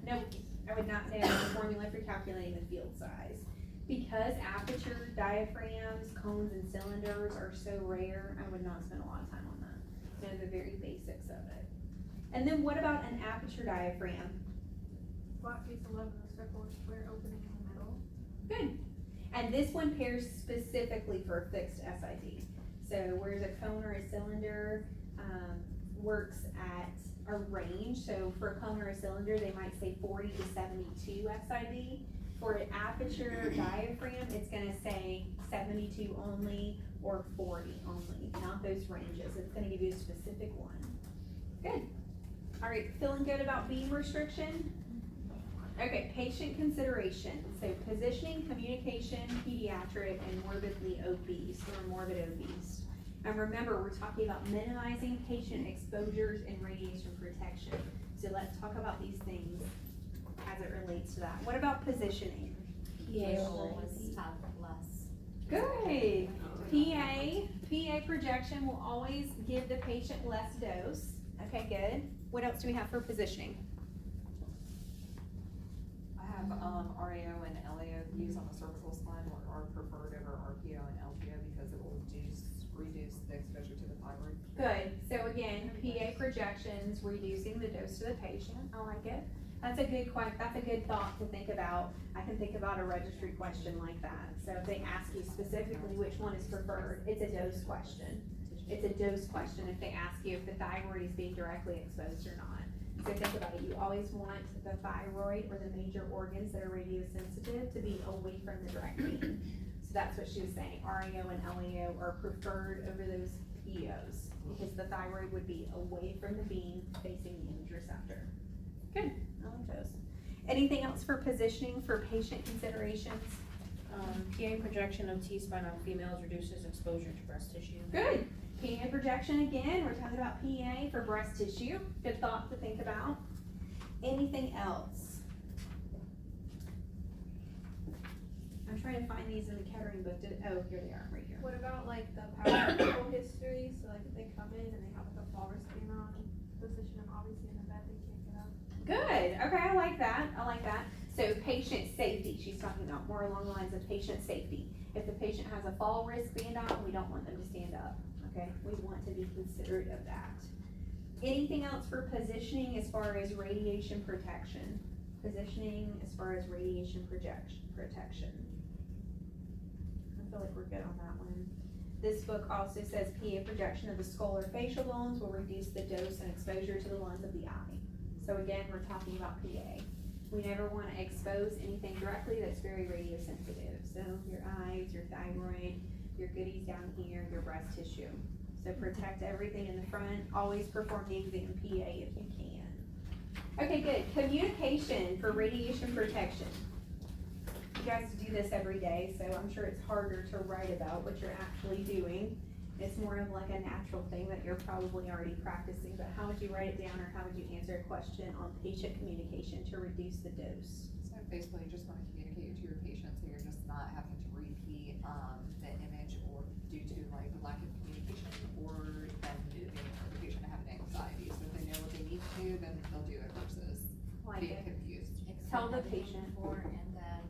Nope, I would not know the formula for calculating the field size. Because aperture, diaphragms, cones, and cylinders are so rare, I would not spend a lot of time on that. Know the very basics of it. And then what about an aperture diaphragm? Flat piece of lead in a circle with square opening in the middle. Good. And this one pairs specifically for a fixed SID. So whereas a cone or a cylinder works at a range, so for a cone or a cylinder, they might say 40 to 72 SID. For an aperture diaphragm, it's gonna say 72 only or 40 only, not those ranges. It's gonna give you a specific one. Good. All right, feeling good about beam restriction? Okay, patient consideration. So positioning, communication, pediatric, and morbidly obese or morbid obese. And remember, we're talking about minimizing patient exposures and radiation protection. So let's talk about these things as it relates to that. What about positioning? Always have less. Good. PA projection will always give the patient less dose. Okay, good. What else do we have for positioning? I have, RAO and LAO views on the cervical spine are preferred over RPO and LPO because it will reduce the exposure to the thyroid. Good. So again, PA projections, reducing the dose to the patient. I like it. That's a good that's a good thought to think about. I can think about a registry question like that. So if they ask you specifically which one is preferred, it's a dose question. It's a dose question if they ask you if the thyroid is being directly exposed or not. So think about it. You always want the thyroid or the major organs that are radiosensitive to be away from the direct beam. So that's what she was saying. RAO and LAO are preferred over those POs because the thyroid would be away from the beam facing the image receptor. Good, I like those. Anything else for positioning for patient considerations? PA projection of T-spine on females reduces exposure to breast tissue. Good. PA projection again, we're talking about PA for breast tissue. Good thought to think about. Anything else? I'm trying to find these in the Kettering book. Oh, here they are, right here. What about like the power history? So like if they come in and they have like a fall risk beam on, position them obviously in the bed, they can't get up. Good, okay, I like that, I like that. So patient safety, she's talking about more along the lines of patient safety. If the patient has a fall risk band on, we don't want them to stand up, okay? We want to be considerate of that. Anything else for positioning as far as radiation protection? Positioning as far as radiation protection. I feel like we're good on that one. This book also says PA projection of the skull or facial bones will reduce the dose and exposure to the lens of the eye. So again, we're talking about PA. We never want to expose anything directly that's very radiosensitive. So your eyes, your thyroid, your goodies down here, your breast tissue. So protect everything in the front. Always perform the exam PA if you can. Okay, good. Communication for radiation protection. You guys do this every day, so I'm sure it's harder to write about what you're actually doing. It's more of like a natural thing that you're probably already practicing, but how would you write it down or how would you answer a question on patient communication to reduce the dose? So basically, you just want to communicate to your patient, so you're just not having to repeat, the image or due to like lack of communication or them the patient having anxiety. So if they know what they need to do, then they'll do it versus Like being it. confused. Tell the patient. And then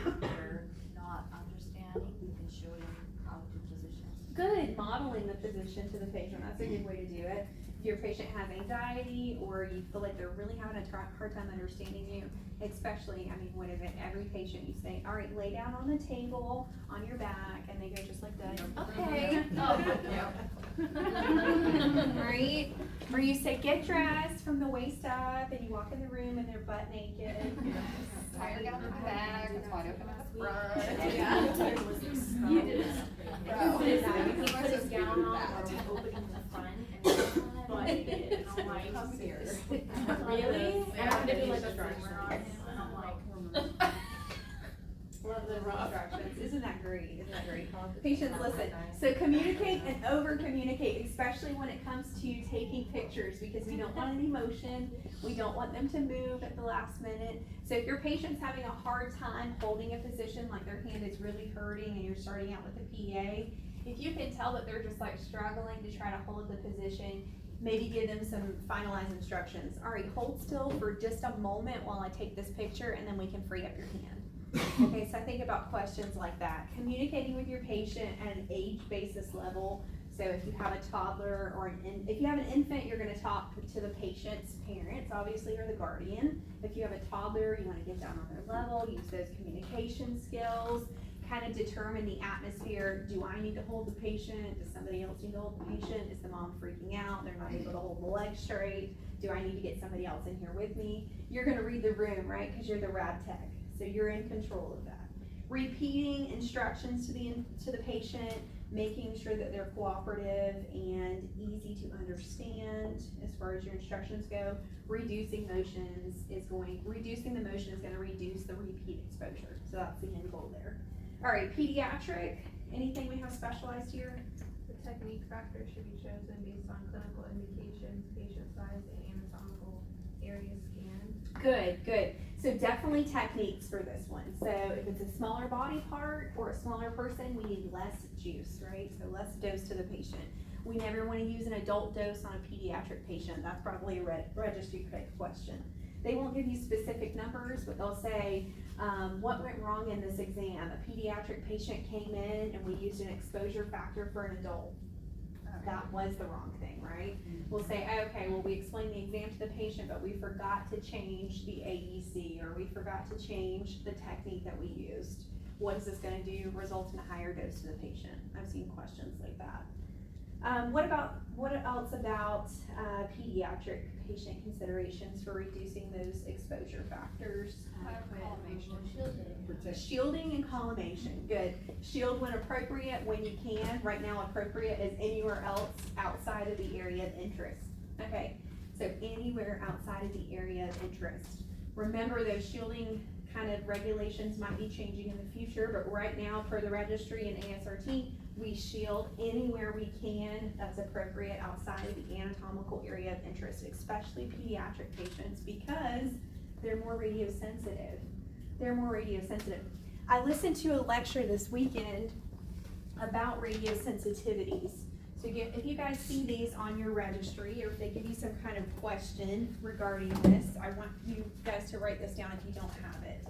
if they're not understanding, you can show them how to position. Good, modeling the position to the patient, that's a good way to do it. If your patient has anxiety or you feel like they're really having a hard time understanding you, especially, I mean, what is it, every patient you say, all right, lay down on the table, on your back, and they go just like that. Okay. Right? Or you say, get dressed from the waist up, and you walk in the room and they're butt naked. Tie your gown in the back, it's wide open at the front. You did it. He put his gown on, opening the front, and butt naked, and I'm like, really? And I had to do like a streamer on him, and I'm like, Love the instructions. Isn't that great? Isn't that great? Patients, listen. So communicate and over communicate, especially when it comes to taking pictures, because we don't want any motion. We don't want them to move at the last minute. So if your patient's having a hard time holding a position, like their hand is really hurting and you're starting out with a PA, if you can tell that they're just like struggling to try to hold the position, maybe give them some finalized instructions. All right, hold still for just a moment while I take this picture, and then we can free up your hand. Okay, so I think about questions like that. Communicating with your patient at an age basis level. So if you have a toddler or if you have an infant, you're gonna talk to the patient's parents, obviously, or the guardian. If you have a toddler, you wanna get down on their level, use those communication skills, kind of determine the atmosphere. Do I need to hold the patient? Does somebody else need to hold the patient? Is the mom freaking out? They're not able to hold the leg straight. Do I need to get somebody else in here with me? You're gonna read the room, right? Because you're the rad tech. So you're in control of that. Repeating instructions to the patient, making sure that they're cooperative and easy to understand as far as your instructions go. Reducing the motion is gonna reduce the repeat exposure. So that's the end goal there. All right, pediatric, anything we have specialized here? The technique factor should be chosen based on clinical indications, patient size, and anatomical area scanned. Good. So definitely techniques for this one. So if it's a smaller body part or a smaller person, we need less juice, right? So less dose to the patient. We never want to use an adult dose on a pediatric patient. That's probably a registry question. They won't give you specific numbers, but they'll say, what went wrong in this exam? A pediatric patient came in and we used an exposure factor for an adult. That was the wrong thing, right? We'll say, okay, well, we explained the exam to the patient, but we forgot to change the AEC, or we forgot to change the technique that we used. What is this gonna do? Result in a higher dose to the patient. I've seen questions like that. What else about pediatric patient considerations for reducing those exposure factors? Shielding and collimation, good. Shield when appropriate, when you can. Right now, appropriate is anywhere else outside of the area of interest. Okay, so anywhere outside of the area of interest. Remember, those shielding kind of regulations might be changing in the future, but right now, per the registry and ASRT, we shield anywhere we can that's appropriate outside of the anatomical area of interest, especially pediatric patients, because they're more radiosensitive. I listened to a lecture this weekend about radiosensitivities. So if you guys see these on your registry, or if they give you some kind of question regarding this, I want you guys to write this down if you don't have it.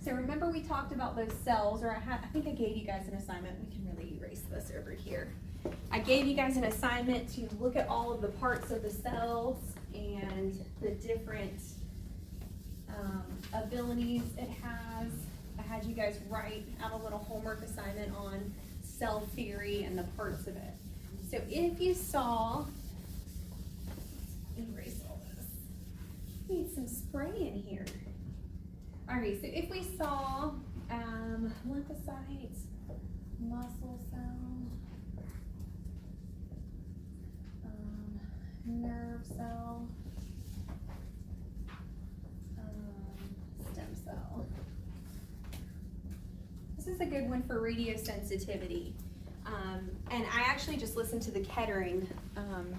So remember we talked about those cells, or I think I gave you guys an assignment. We can really erase this over here. I gave you guys an assignment to look at all of the parts of the cells and the different abilities it has. I had you guys write out a little homework assignment on cell theory and the parts of it. So if you saw, erase all this. Need some spray in here. Alright, so if we saw lymphocytes, muscle cell, nerve cell, stem cell. This is a good one for radiosensitivity. And I actually just listened to the Kettering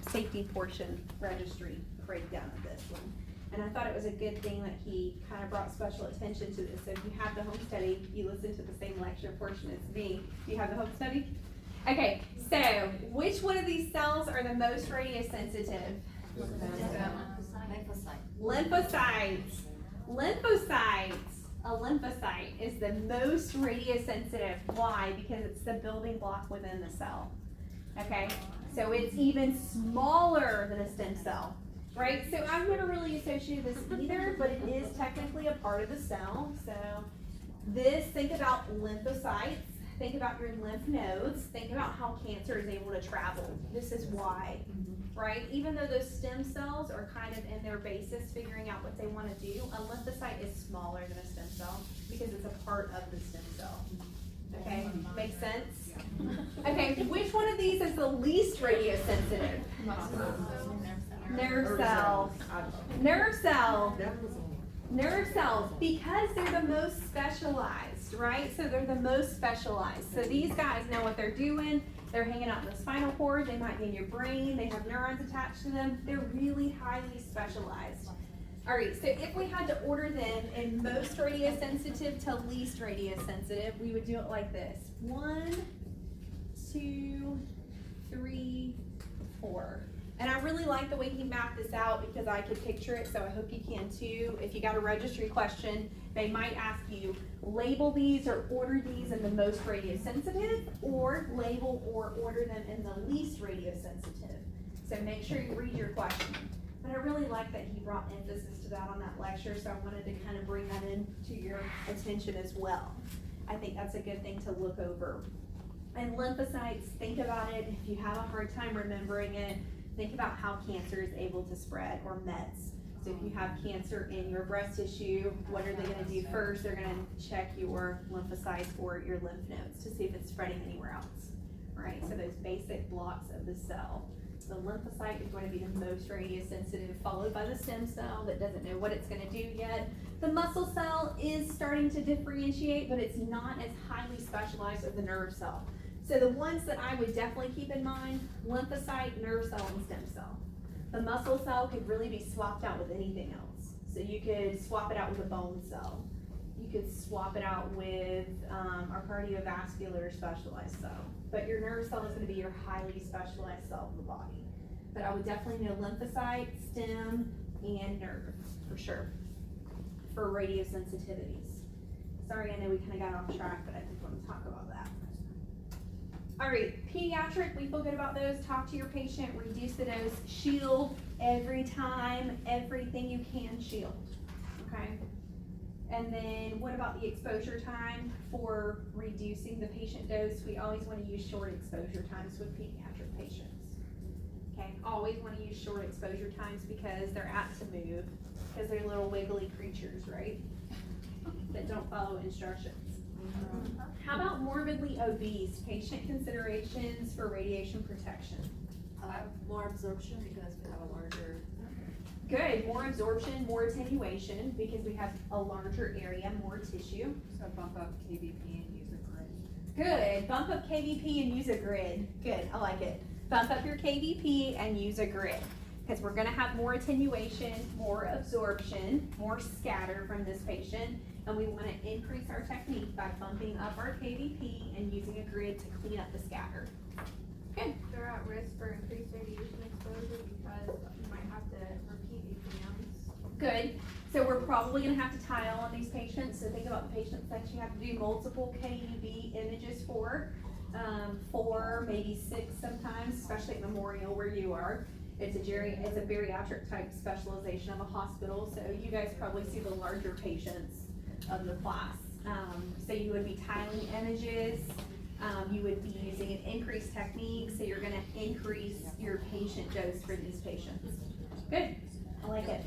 safety portion registry breakdown of this one. And I thought it was a good thing that he kind of brought special attention to this. So if you have the home study, you listen to the same lecture portion as me. Do you have the home study? Okay, so which one of these cells are the most radiosensitive? Lymphocytes. A lymphocyte is the most radiosensitive. Why? Because it's the building block within the cell. Okay, so it's even smaller than a stem cell. Right, so I've never really associated this either, but it is technically a part of the cell. So think about lymphocytes, think about your lymph nodes, think about cancer is able to travel. This is why, right? Even though those stem cells are kind of in their basis figuring out what they want to do, a lymphocyte is smaller than a stem cell because it's a part of the stem cell. Okay, makes sense? Okay, which one of these is the least radiosensitive? Nerve cells. Nerve cells. That was on. Nerve cells, because they're the most specialized, right? So they're the most specialized. So these guys know what they're doing. They're hanging out in the spinal cord. They might be in your brain. They have neurons attached to them. They're really highly specialized. All right, so if we had to order them in most radiosensitive to least radiosensitive, we would do it like this. 1, 2, 3, 4. And I really like the way he mapped this out because I could picture it, so I hope you can too. If you got a registry question, they might ask you, label these or order these in the most radiosensitive, or label or order them in the least radiosensitive. So make sure you read your question. But I really like that he brought emphasis to that on that lecture, so I wanted to kind of bring that into your attention as well. I think that's a good thing to look over. And lymphocytes, think about it. If you have a hard time remembering it, think about how cancer is able to spread, or mets. So if you have cancer in your breast tissue, what are they gonna do first? They're gonna check your lymphocytes or your lymph nodes to see if it's spreading anywhere else, right? So those basic blocks of the cell. The lymphocyte is going to be the most radiosensitive, followed by the stem cell that doesn't know what it's gonna do yet. The muscle cell is starting to differentiate, but it's not as highly specialized as the nerve cell. So the ones that I would definitely keep in mind, lymphocyte, nerve cell, and stem cell. The muscle cell could really be swapped out with anything else. So you could swap it out with a bone cell. You could swap it out with our cardiovascular specialized cell. But your nerve cell is gonna be your highly specialized cell of the body. But I would definitely know lymphocyte, stem, and nerve, for sure, for radiosensitivities. Sorry, I know we kinda got off track, but I did wanna talk about that. All right, pediatric, we feel good about those. Talk to your patient, reduce the dose, shield every time, everything you can shield, okay? And then what about the exposure time for reducing the patient dose? We always wanna use short exposure times with pediatric patients. Okay, always wanna use short exposure times because they're apt to move, because they're little wiggly creatures, right? That don't follow instructions. How about morbidly obese, patient considerations for radiation protection? More absorption because we have a larger. Good, more absorption, more attenuation, because we have a larger area, more tissue. So bump up KVP and use a grid. Good, bump up KVP and use a grid. Good, I like it. Bump up your KVP and use a grid, because we're gonna have more attenuation, more absorption, more scatter from this patient, and we wanna increase our technique by bumping up our KVP and using a grid to clean up the scatter. Good. They're at risk for increased radiation exposure because you might have to repeat exams. Good. So we're probably gonna have to tile on these patients, so think about the patients that you have to do multiple KUV images for, 4, maybe 6 sometimes, especially at Memorial where you are. It's a bariatric type specialization of a hospital, so you guys probably see the larger patients of the class. So you would be tiling images, you would be using an increased technique, so you're gonna increase your patient dose for these patients. Good, I like it.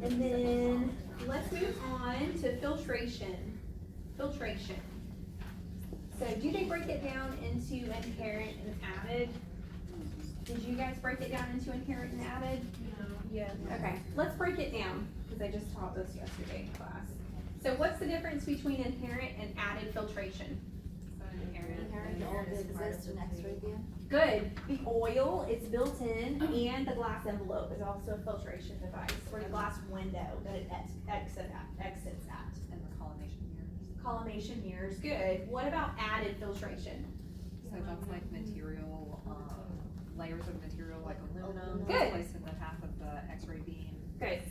And then, let's move on to filtration. Filtration. So do they break it down into inherent and added? Did you guys break it down into inherent and added? No. Yeah. Okay, let's break it down, because I just taught this yesterday in class. So what's the difference between inherent and added filtration? Inherent all exists in X-ray beam. Good, the oil is built in, and the glass envelope is also a filtration device, or the glass window that it exits at. And the collimation mirrors. Collimation mirrors, good. What about added filtration? So that's like material, layers of material like aluminum. Good. Placed in the path of the X-ray beam. Good.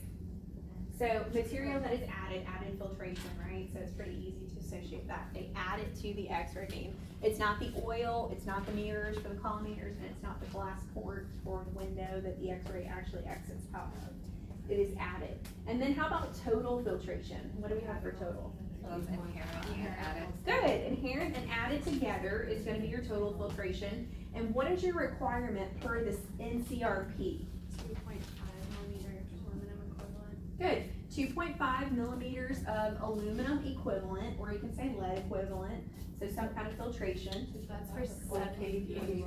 So material that is added filtration, right? So it's pretty easy to associate that. They add it to the X-ray beam. It's not the oil, it's not the mirrors for the collimators, and it's not the glass port or window that the X-ray actually exits out of. It is added. And then how about total filtration? What do we have for total? So it's inherent and added. Good, inherent and added together is gonna be your total filtration. And what is your requirement per this NCRP? 2.5 millimeter aluminum equivalent. Good, 2.5 millimeters of aluminum equivalent, or you can say lead equivalent, so some kind of filtration. That's for 70 kg.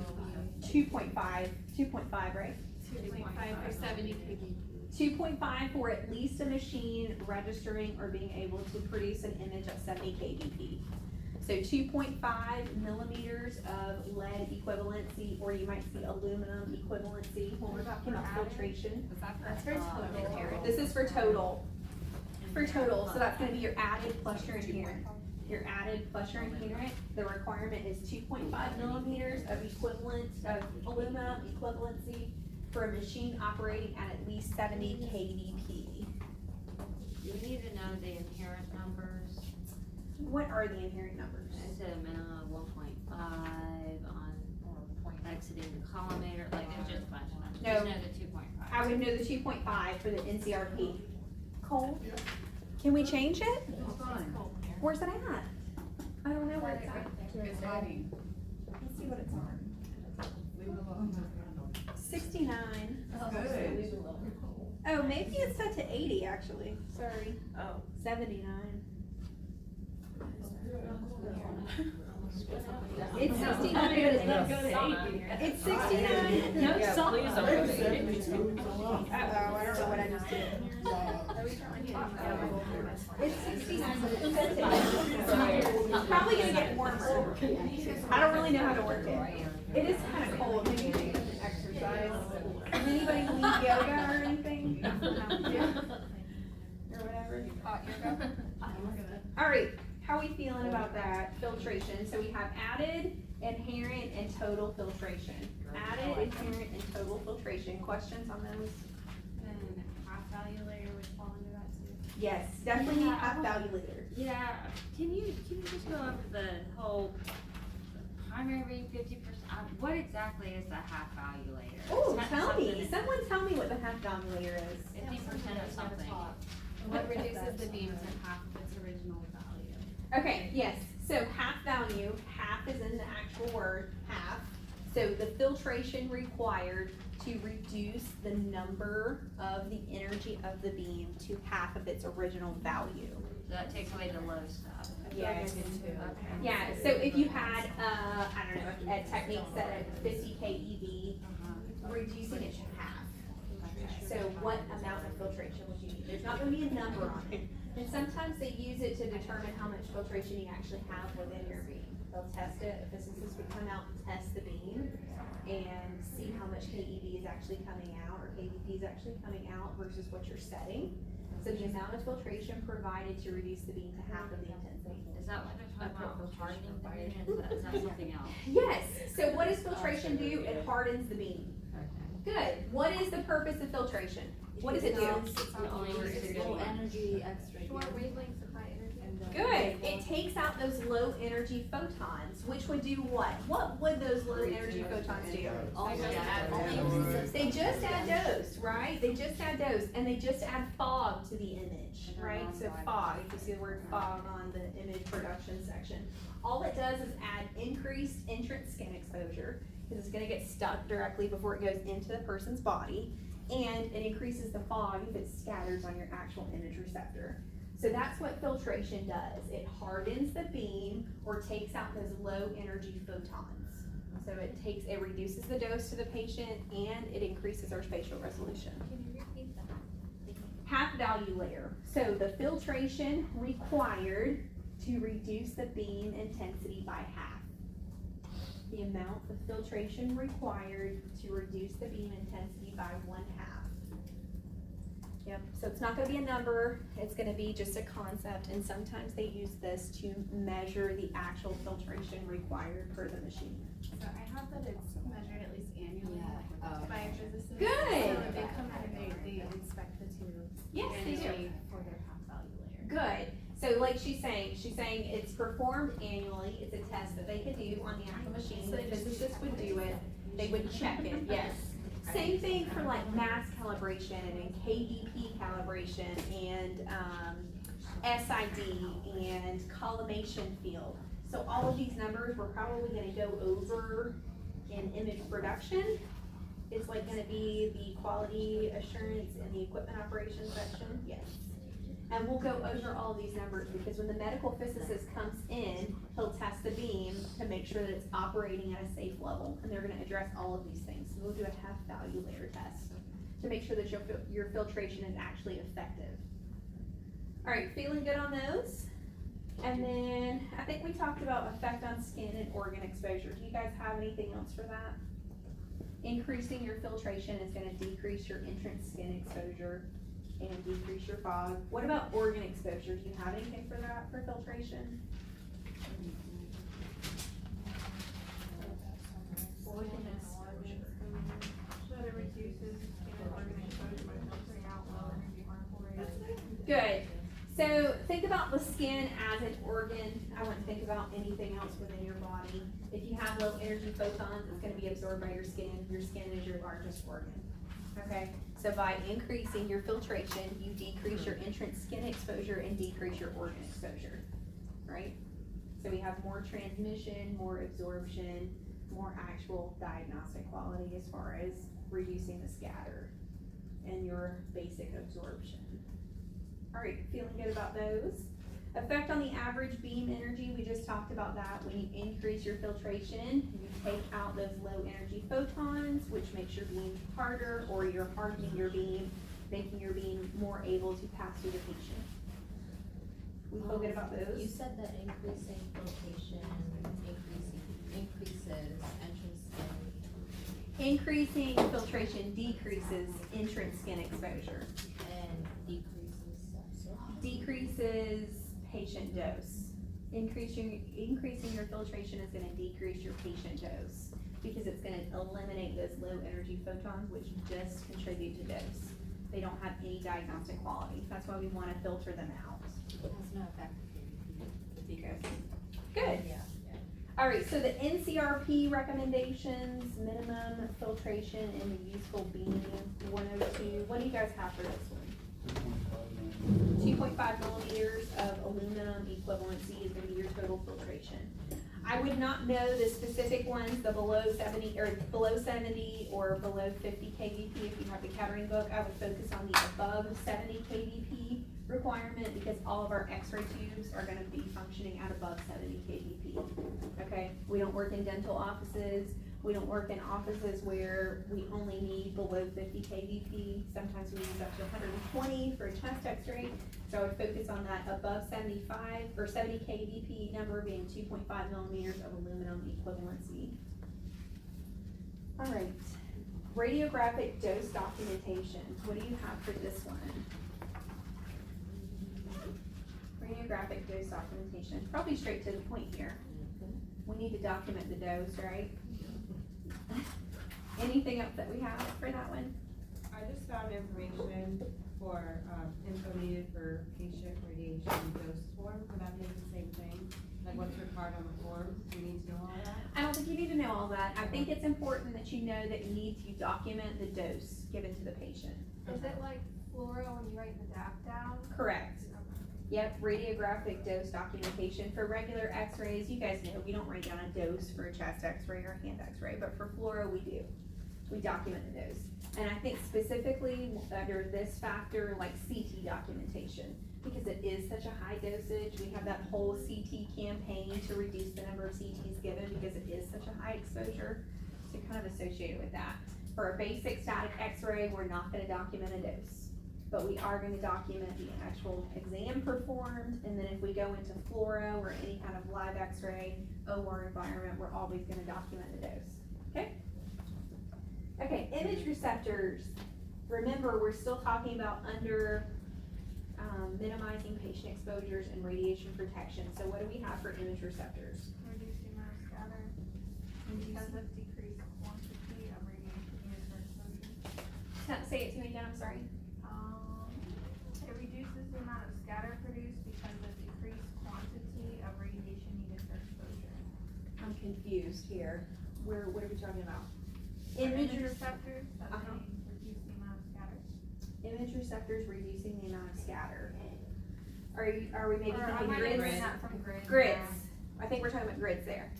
2.5, right? 2.5 for 70 kg. 2.5 for at least a machine registering or being able to produce an image of 70 kbp. So 2.5 millimeters of lead equivalency, or you might see aluminum equivalency when we're talking about filtration. Is that That's for total. inherent? This is for total. For total, so that's gonna be your added plus your inherent. Your added plus your inherent, the requirement is 2.5 millimeters of equivalent, of aluminum equivalency for a machine operating at least 70 kbp. You need to know the inherent numbers. What are the inherent numbers? I said a minimum of 1.5 on exiting the collimator, like it's just a bunch of numbers. No. Just know the 2.5. I would know the 2.5 for the NCRP. Cole, can we change it? It's fine. Where's it at? I don't know where it's at. It's hiding. Let's see what it's on. Leave it alone. 69. Good. Oh, maybe it's set to 80 actually. Sorry. Oh. 79. It's 69, but it's not Go to 80. It's 69. No, Yeah, stop. please don't go to 80. Uh-oh, I don't know what I just did. It's 69, but it's set to 80. It's probably gonna get warmer. I don't really know how to work it. It is kind of cold. Maybe you should exercise. Does anybody need yoga or anything? Or whatever. Hot yoga? All right, how are we feeling about that filtration? So we have added, inherent, and total filtration. Added, inherent, and total filtration. Questions on those? And half value layer would fall into that too. Yes, definitely need half value later. Yeah, can you just go over the whole primary being 50%? What exactly is the half value layer? Oh, It's tell something me, that's someone tell me what the half value layer is. 50% of something. What reduces the beam to half of its original value. Okay, yes, so half value, half is in the actual word, half. So the filtration required to reduce the number of the energy of the beam to half of its original value. So that takes away the low stuff. Yes. Okay. Yeah, so if you had, I don't know, a technique set at 50 keV, reducing it to half. So what amount of filtration would you need? There's not gonna be a number on it. And sometimes they use it to determine how much filtration you actually have within your beam. They'll test it, a physicist would come out and test the beam and see how much KeV is actually coming out, or KVP is actually coming out versus what you're setting. So the amount of filtration provided to reduce the beam to half of the intensity. Is that what they're talking about, hardening the beam? Is that something else? Yes, so what does filtration do? It hardens the beam. Good. What is the purpose of filtration? What does it do? Low energy extra. Short wavelengths of high energy. Good. It takes out those low energy photons, which would do what? What would those low energy photons do? They just add dose, right? They just add dose, and they just add fog to the image, right? So fog, if you see the word fog on the image production section. All it does is add increased entrance skin exposure, because it's gonna get stuck directly before it goes into the person's body, and it increases the fog if it scatters on your actual image receptor. So that's what filtration does. It hardens the beam or takes out those low energy photons. So it reduces the dose to the patient and it increases our spatial resolution. Can you repeat that? Half value layer. So the filtration required to reduce the beam intensity by half. The amount of filtration required to reduce the beam intensity by 1/2. Yep, so it's not gonna be a number, it's gonna be just a concept, and sometimes they use this to measure the actual filtration required per the machine. So I have that it's measured at least annually by a physicist. Good. So they come in and they inspect the tubes. Yes, they do. annually for their half value layer. Good, so like she's saying it's performed annually, it's a test that they could do on the actual machine, the physicist would do it, they would check it, yes. Same thing for like mass calibration and KVP calibration and SID and collimation field. So all of these numbers we're probably gonna go over in image production. It's like gonna be the quality assurance and the equipment operations section, yes. And we'll go over all of these numbers because when the medical physicist comes in, he'll test the beam to make sure that it's operating at a safe level, and they're gonna address all of these things. So we'll do a half value layer test to make sure that your filtration is actually effective. All right, feeling good on those? And then I think we talked about effect on skin and organ exposure. Do you guys have anything else for that? Increasing your filtration is gonna decrease your entrance skin exposure and decrease your fog. What about organ exposure? Do you have anything for that, for filtration? Organ exposure. So it reduces skin and organ exposure by filtering out low energy harmful radiation. Good. So think about the skin as an organ. I wouldn't think about anything else within your body. If you have low energy photons, it's gonna be absorbed by your skin. Your skin is your largest organ. Okay? So by increasing your filtration, you decrease your entrance skin exposure and decrease your organ exposure, right? So we have more transmission, more absorption, more actual diagnostic quality as far as reducing the scatter and your basic absorption. All right, feeling good about those. Effect on the average beam energy, we just talked about that. When you increase your filtration, you take out those low energy photons, which makes your beam harder, or you're hardening your beam, making your beam more able to pass through the patient. We feel good about You those? said that increasing filtration increases entrance skin Increasing filtration decreases entrance skin exposure, and decreases patient dose. Increasing your filtration is gonna decrease your patient dose because it's gonna eliminate those low energy photons, which just contribute to dose. They don't have any diagnostic quality. That's why we wanna filter them out. has no effect. Good. Yeah. All right, so the NCRP recommendations, minimum filtration in the useful beam, 102. What do you guys have for this one? 2.5 millimeters of aluminum equivalency is gonna be your total filtration. I would not know the specific ones, the below 70 or below 70 or below 50 kVp. If you have the Kettering book, I would focus on the above 70 kVp requirement because all of our X-ray tubes are gonna be functioning at above 70 kVp. Okay, we don't work in dental offices. We don't work in offices where we only need below 50 kVp. Sometimes we use up to 120 for a chest X-ray. So I would focus on that above 75 or 70 kVp number being 2.5 millimeters of aluminum equivalency. All right, radiographic dose documentation. What do you have for this one? Radiographic dose documentation. Probably straight to the point here. We need to document the dose, right? Anything else that we have for that one? I just found information for, info needed for patient radiation dose form, would that be the same thing? Like what's required on the form, do we need to know all that? I don't think you need to know all that. I think it's important that you know that you need to document the dose given to the patient. Is it like fluoro when you write the DAP down? Correct. Yep, radiographic dose documentation. For regular x-rays, you guys know, we don't write down a dose for a chest x-ray or a hand x-ray, but for fluoro, we do. We document the dose. And I think specifically under this factor, like CT documentation, because it is such a high dosage. We have that whole CT campaign to reduce the number of CTs given because it is such a high exposure. So kind of associated with that. For a basic static x-ray, we're not gonna document a dose, but we are gonna document the actual exam performed, and then if we go into fluoro or any kind of live x-ray, OR environment, we're always gonna document the dose, okay? Okay, image receptors. Remember, we're still talking about under minimizing patient exposures and radiation protection. So what do we have for image receptors? Reducing our scatter because of decreased quantity of radiation needed for exposure. Say it to me again, I'm sorry. It reduces the amount of scatter produced because of decreased quantity of radiation needed for exposure. I'm confused here. What are we talking about? Image receptors, that Uh-huh. they reduce the amount of scatter. Image receptors reducing the amount of scatter. Are we maybe Or I thinking might have grids? written that from grids. Grids, I think we're talking about grids there.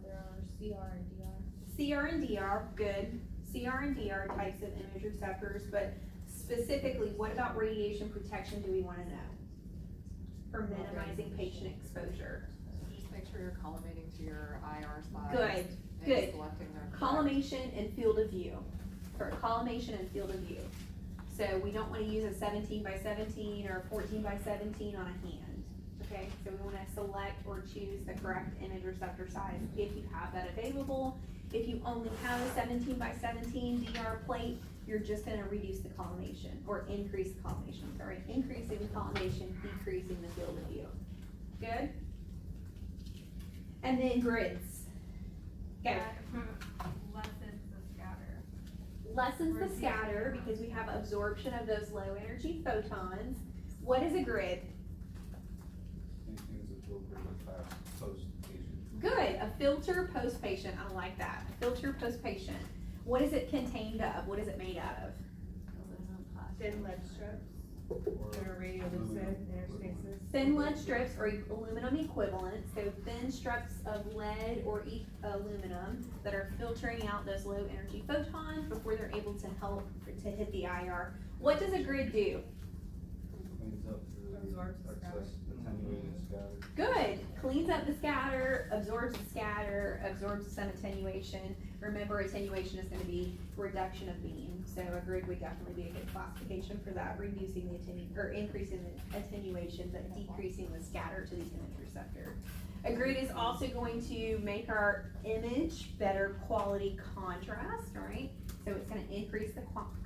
There are CR and DR. CR and DR, good. CR and DR types of image receptors, but specifically, what about radiation protection do we wanna know? For minimizing patient exposure. Just make sure you're collimating to your IR size. Good, and good. Selecting their. Collimation and field of view, for collimation and field of view. So we don't wanna use a 17 by 17 or a 14 by 17 on a hand, okay? So we wanna select or choose the correct image receptor size if you have that available. If you only have a 17 by 17 DR plate, you're just gonna reduce the collimation, or increase the collimation, sorry, increasing the collimation, decreasing the field of view. Good? And then grids. Go. Lessens the scatter. Lessens the scatter because we have absorption of those low energy photons. What is a grid? Maintains a filter with fast post-patient. Good, a filter post-patient, I like that, a filter post-patient. What is it contained of? What is it made out of? Thin lead strips that are radiolucent interspaces. Thin lead strips or aluminum equivalent, so thin strips of lead or aluminum that are filtering out those low energy photons before they're able to help to hit the IR. What does a grid do? Cleans up Absorbs the the scatter. excess attenuated scatter. Good, cleans up the scatter, absorbs the scatter, absorbs some attenuation. Remember, attenuation is gonna be reduction of beam, so a grid would definitely be a good classification for that, reducing the increasing the attenuation, but decreasing the scatter to the image receptor. A grid is also going to make our image better quality contrast, right? So it's gonna increase the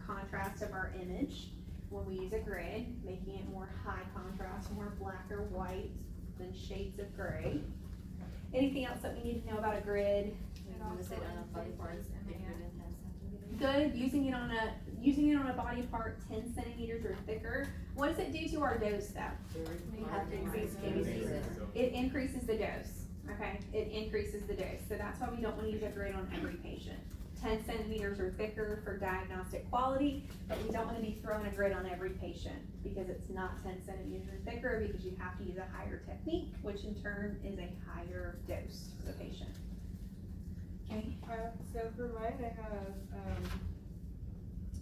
contrast of our image when we use a grid, making it more high contrast, more black or white than shades of gray. Anything else that we need to know about a grid? It also increases MAF. Good, using it on a body part 10 centimeters or thicker. What does it do to our dose though? We have to increase KBC. It increases the dose, okay? It increases the dose, so that's why we don't wanna use a grid on every patient. 10 centimeters or thicker for diagnostic quality, but we don't wanna be throwing a grid on every patient because it's not 10 centimeters or thicker because you have to use a higher technique, which in turn is a higher dose for the patient. Okay, So for mine, I have,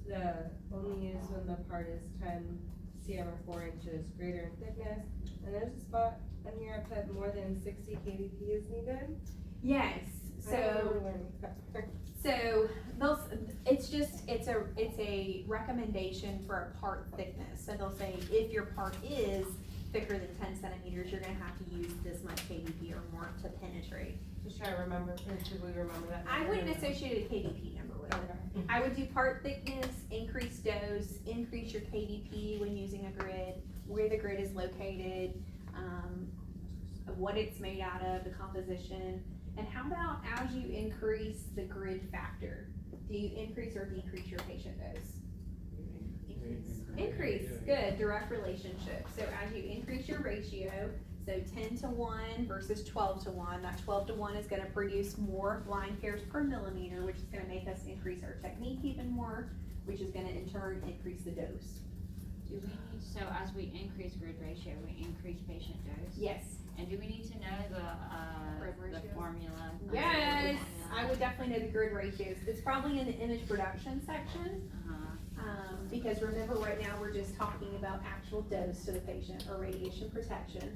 the only use when the part is 10 cm or 4 inches greater in thickness. And there's a spot on here I put more than 60 kVp is needed. yes, I don't so. remember learning that. So it's a recommendation for a part thickness. So they'll say if your part is thicker than 10 centimeters, you're gonna have to use this much KVP or more to penetrate. Just try to remember, or should we remember that? I wouldn't associate a KVP number with it. Okay. I would do part thickness, increase dose, increase your KVP when using a grid, where the grid is located, what it's made out of, the composition. And how about as you increase the grid factor, do you increase or decrease your patient dose? Increase, good, direct relationship. So as you increase your ratio, so 10 to 1 versus 12 to 1, that 12 to 1 is gonna produce more line pairs per millimeter, which is gonna make us increase our technique even more, which is gonna in turn increase the dose. Do we need, so as we increase grid ratio, we increase patient dose? Yes. And do we need to know Grid the ratios? formula? Yes, I would definitely know the grid ratios. It's probably in the image production section. Because remember, right now, we're just talking about actual dose to the patient or radiation protection.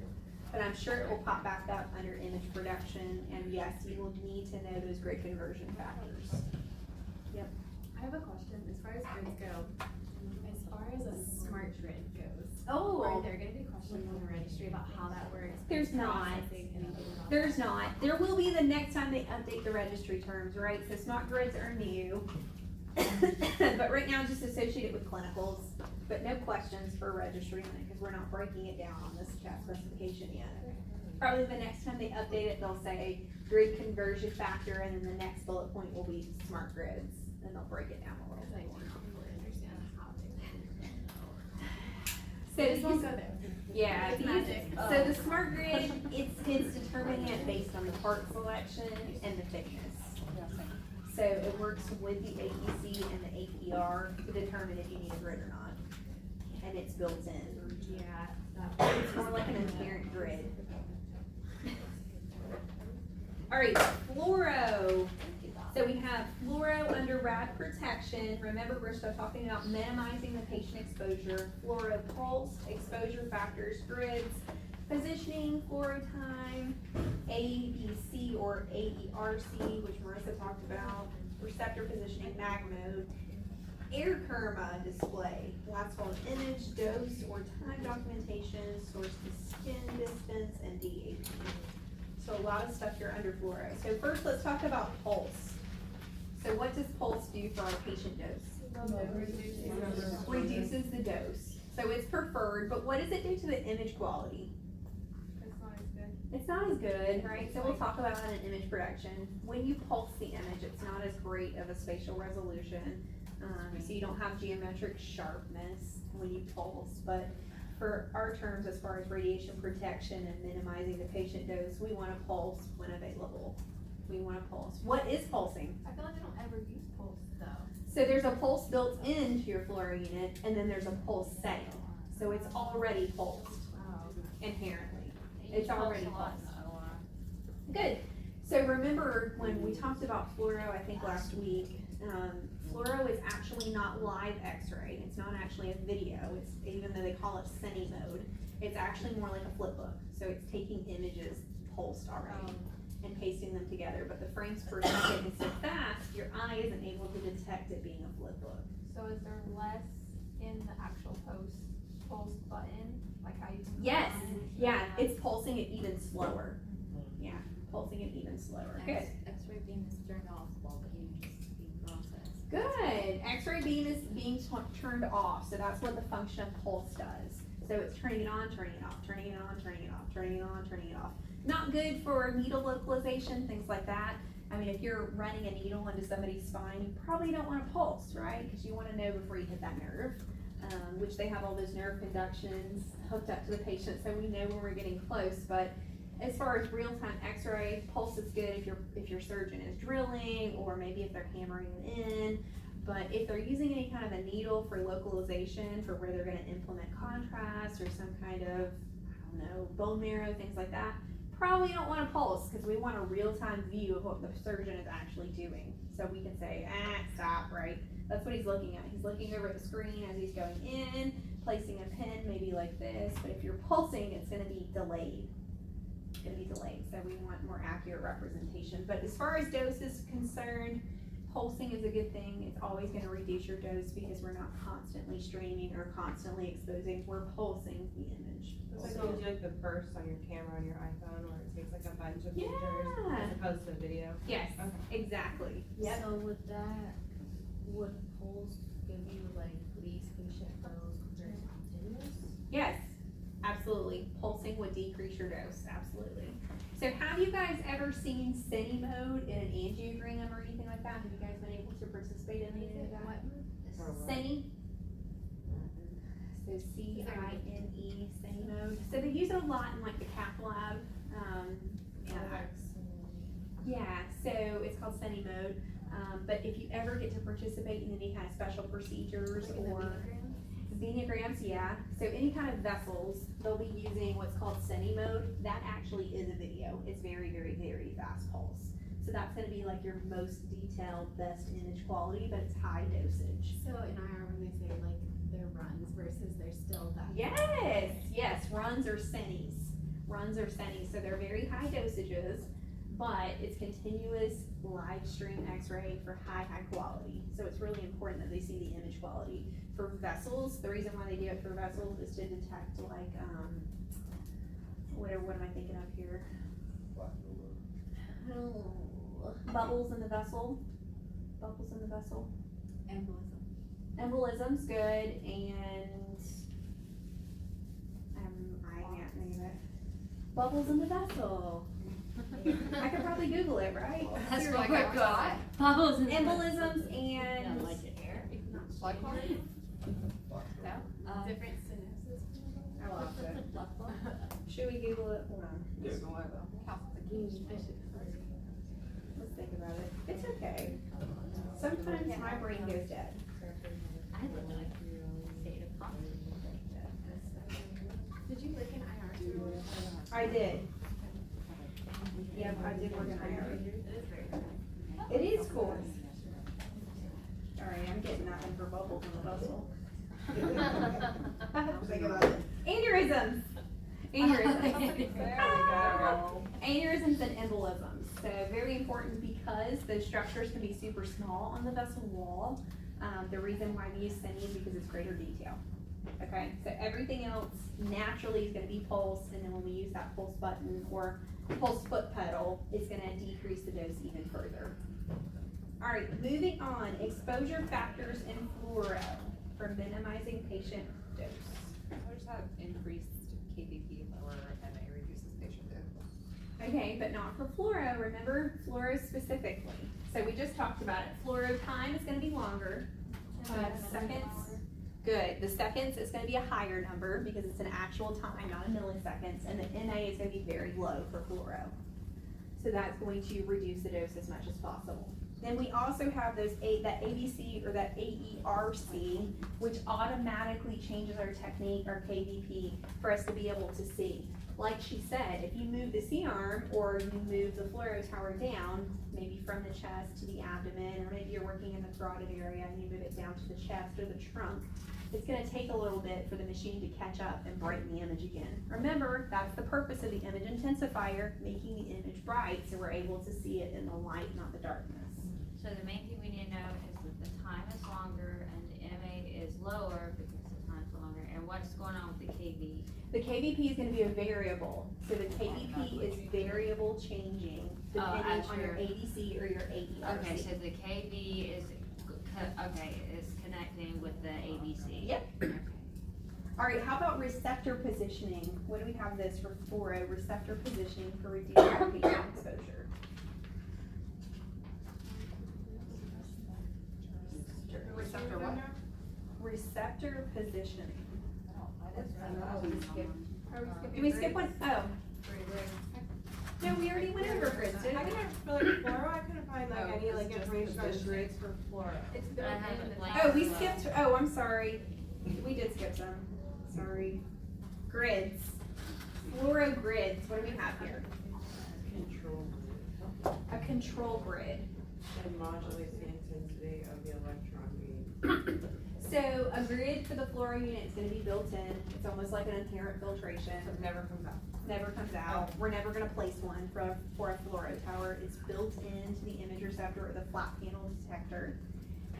But I'm sure it will pop back up under image production, and yes, you will need to know those grid conversion factors. I have a question, as far as grids go, as far as a smart grid goes, Oh, are there gonna be questions on the registry about how that works? There's not. Processing anything about There's not. There will be the next time they update the registry terms, right? So smart grids are new. But right now, just associate it with clinicals, but no questions for registry on it, because we're not breaking it down on this CAT specification yet. Probably the next time they update it, they'll say grid conversion factor, and then the next bullet point will be smart grids, and they'll break it down a little bit more. understand how So they. Just won't you- go there. Yeah, It's if you- magic. so the smart grid, it's determining it based on the part selection and the thickness. So it works with the AEC and the APR to determine if you need a grid or not, and it's built in. Yeah. It's more like an apparent grid. All right, fluoro. So we have fluoro under rad protection. Remember, we're still talking about minimizing the patient exposure. Fluoro pulse, exposure factors, grids, positioning, fluoro time, ABC or AERC, which Marissa talked about, receptor positioning, mag mode, air kerma display, last called image, dose, or time documentation, source to skin distance, and DAP. So a lot of stuff here under fluoro. So first, let's talk about pulse. So what does pulse do for our patient dose? Reduces the dose. So it's preferred, but what does it do to the image quality? It's not as good. It's not as good, right? So we'll talk about that in image production. When you pulse the image, it's not as great of a spatial resolution. So you don't have geometric sharpness when you pulse, but for our terms, as far as radiation protection and minimizing the patient dose, we want to pulse when available. We want to pulse. What is pulsing? I feel like I don't ever use pulse though. So there's a pulse built into your fluoro unit, and then there's a pulse setting. So it's already pulsed inherently. It's already pulsed. Good. So remember when we talked about fluoro, I think last week, fluoro is actually not live X-ray. It's not actually a video. It's, even though they call it cine mode, it's actually more like a flip book. So it's taking images pulsed already and pasting them together. But the frames per second is so fast, your eye isn't able to detect it being a flip book. So is there less in the actual pulse button, like how you can? Yes. Yeah, it's pulsing it even slower. Yeah, pulsing it even slower. Good. X-ray beam is turned off while the image is being processed. Good. X-ray beam is being turned off, so that's what the function of pulse does. So it's turning it on, turning it off, turning it on, turning it off, turning it on, turning it off. Not good for needle localization, things like that. I mean, if you're running a needle into somebody's spine, you probably don't want to pulse, right? Because you want to know before you hit that nerve, which they have all those nerve conductions hooked up to the patient, so we know when we're getting close. But as far as real-time X-ray, pulse is good if your surgeon is drilling, or maybe if they're hammering in. But if they're using any kind of a needle for localization, for where they're going to implement contrast or some kind of, I don't know, bone marrow, things like that, probably don't want to pulse, because we want a real-time view of what the surgeon is actually doing. So we can say, stop, right? That's what he's looking at. He's looking over at the screen as he's going in, placing a pin maybe like this. But if you're pulsing, it's going to be delayed. It's going to be delayed, so we want more accurate representation. But as far as dose is concerned, pulsing is a good thing. It's always going to reduce your dose because we're not constantly streaming or constantly exposing. We're pulsing the image. It's like you do like the burst on your camera on your iPhone, where it takes like a bunch of Yeah. pictures as opposed to video. Yes, Okay. exactly. Yep. So would pulse give you like least patient flows compared to continuous? Yes, absolutely. Pulsing would decrease your dose, absolutely. So have you guys ever seen cine mode in an angiogram or anything like that? Have you guys been able to participate in any of that? Cine? So C-I-N-E, cine mode. So they use it a lot in like the cath lab. Yeah, so it's called cine mode. But if you ever get to participate in any kind of special procedures or venograms, yeah. So any kind of vessels, they'll be using what's called cine mode. That actually is a video. It's very, very, very fast pulse. So that's gonna be like your most detailed, best image quality, but it's high dosage. So in IR when they say like their runs versus they're still that. Yes, runs are cines. Runs are cines, so they're very high dosages, but it's continuous live stream X-ray for high quality. So it's really important that they see the image quality. For vessels, the reason why they do it for vessels is to detect like, what am I thinking of here? Bubbles in the vessel. Bubbles in the vessel. Embolism. Embolism's good, and I can't name it. Bubbles in the vessel. I could probably Google it, right? That's what I got. Bubbles and Embolisms and air. Blood clot? No? Different synapses. I lost it. Should we Google it? Hold on. Let's think about it. It's okay. Sometimes my brain goes dead. I would like to say the positive. I did. Yep, I did work in IRRT. It is cool. Alright, I'm getting nothing for bubbles in the vessel. Think about it. Aneurysms. Aneurysms. Aneurysms and embolisms. So very important because those structures can be super small on the vessel wall. The reason why we use stemming because it's greater detail. Okay, so everything else naturally is gonna be pulse, and then when we use that pulse button or pulse foot pedal, it's gonna decrease the dose even further. All right, moving on, exposure factors in fluoro for minimizing patient dose. I just have increased KVP lower MA reduces patient dose. Okay, but not for fluoro, remember fluoro specifically. So we just talked about it, fluoro time is gonna be longer. Seconds, good, the seconds is gonna be a higher number because it's an actual time, not a milliseconds, and the MA is gonna be very low for fluoro. So that's going to reduce the dose as much as possible. Then we also have that ABC or that AERC, which automatically changes our technique, our KVP, for us to be able to see. Like she said, if you move the C-arm or you move the fluoro tower down, maybe from the chest to the abdomen, or maybe you're working in the carotid area and you move it down to the chest or the trunk, it's gonna take a little bit for the machine to catch up and brighten the image again. Remember, that's the purpose of the image intensifier, making the image bright so we're able to see it in the light, not the darkness. So the main thing we need to know is that the time is longer and the MA is lower because the time's longer, and what's going on with the KV? The KVP is gonna be a variable, so the KVP is variable changing depending on your ADC or your AERC. Okay, so the KV is, is connecting with the ABC. Yep. Okay. All right, how about receptor positioning? What do we have this for fluoro, receptor positioning for reducing patient exposure? Receptor what? Receptor positioning. Are Did we skip one? Oh. No, we already went over grids, I didn't we? couldn't, for like fluoro, I couldn't find like Oh, any like it's just information on position. grids for fluoro. It's built I have in it the blank. Oh, we skipped, oh, I'm sorry. We did skip some. Sorry. Grids. Fluoro grids, what do we have here? Control A control grid. and modulates the intensity of the electron beam. So a grid for the fluoro unit is gonna be built in. It's almost like an inherent filtration. It never comes out. Never comes out. We're never gonna place one for a fluoro tower. It's built into the image receptor or the flat panel detector.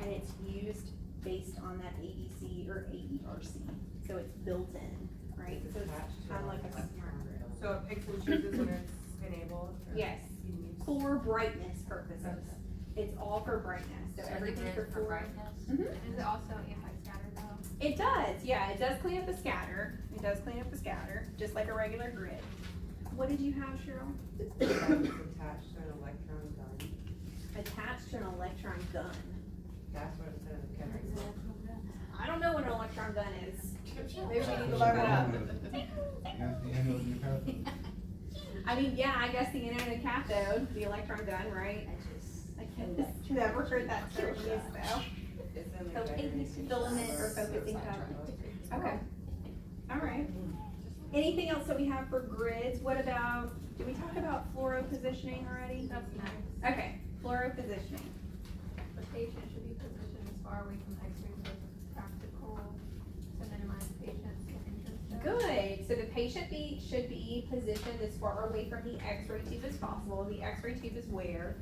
And it's used based on that ADC or AERC. So it's built in, right? So it's kind of like a smart grid. So it picks and chooses when it's enabled? or Yes, you need- for brightness purposes. It's all for brightness, so So the everything grid for for fluoro. brightness? Mhm. Is it also anti-scatter though? It does, yeah, it does clean up the scatter. It does clean up the scatter, just like a regular grid. What did you have, Cheryl? It's attached to an electron gun. Attached to an electron gun. That's what it says in chemical. I don't know what an electron gun is. Maybe we need to Just look it up. You got the anode and the cathode. I mean, yeah, I guess the anode and cathode, the electron gun, right? I just never heard that term used though. It's in the So definition. filament or focusing cup. Okay, all right. Anything else that we have for grids? What about, did we talk about fluoro positioning already? That's nice. Okay, fluoro positioning. The patient should be positioned as far away from X-rays as practical to minimize patient's entrance. Good, so the patient should be positioned as far away from the X-ray tube as possible. The X-ray tube is where?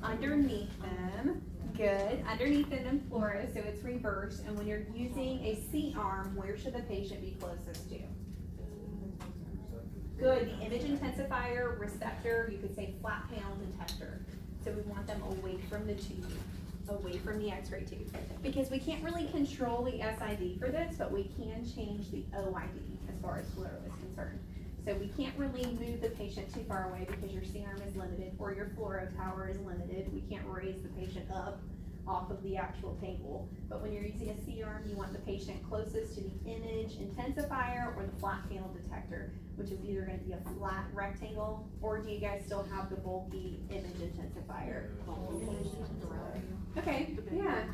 Underneath them. Good, underneath them in fluoro, so it's reversed, and when you're using a C-arm, where should the patient be closest to? Good, the image intensifier, receptor, you could say flat panel detector. So we want them away from the tube, away from the X-ray tube. Because we can't really control the SID for this, but we can change the OID as far as fluoro is concerned. So we can't really move the patient too far away because your C-arm is limited or your fluoro tower is limited. We can't raise the patient up off of the actual table. But when you're using a C-arm, you want the patient closest to the image intensifier or the flat panel detector, which is either gonna be a flat rectangle, or do you guys still have the bulky image intensifier? Okay, yeah.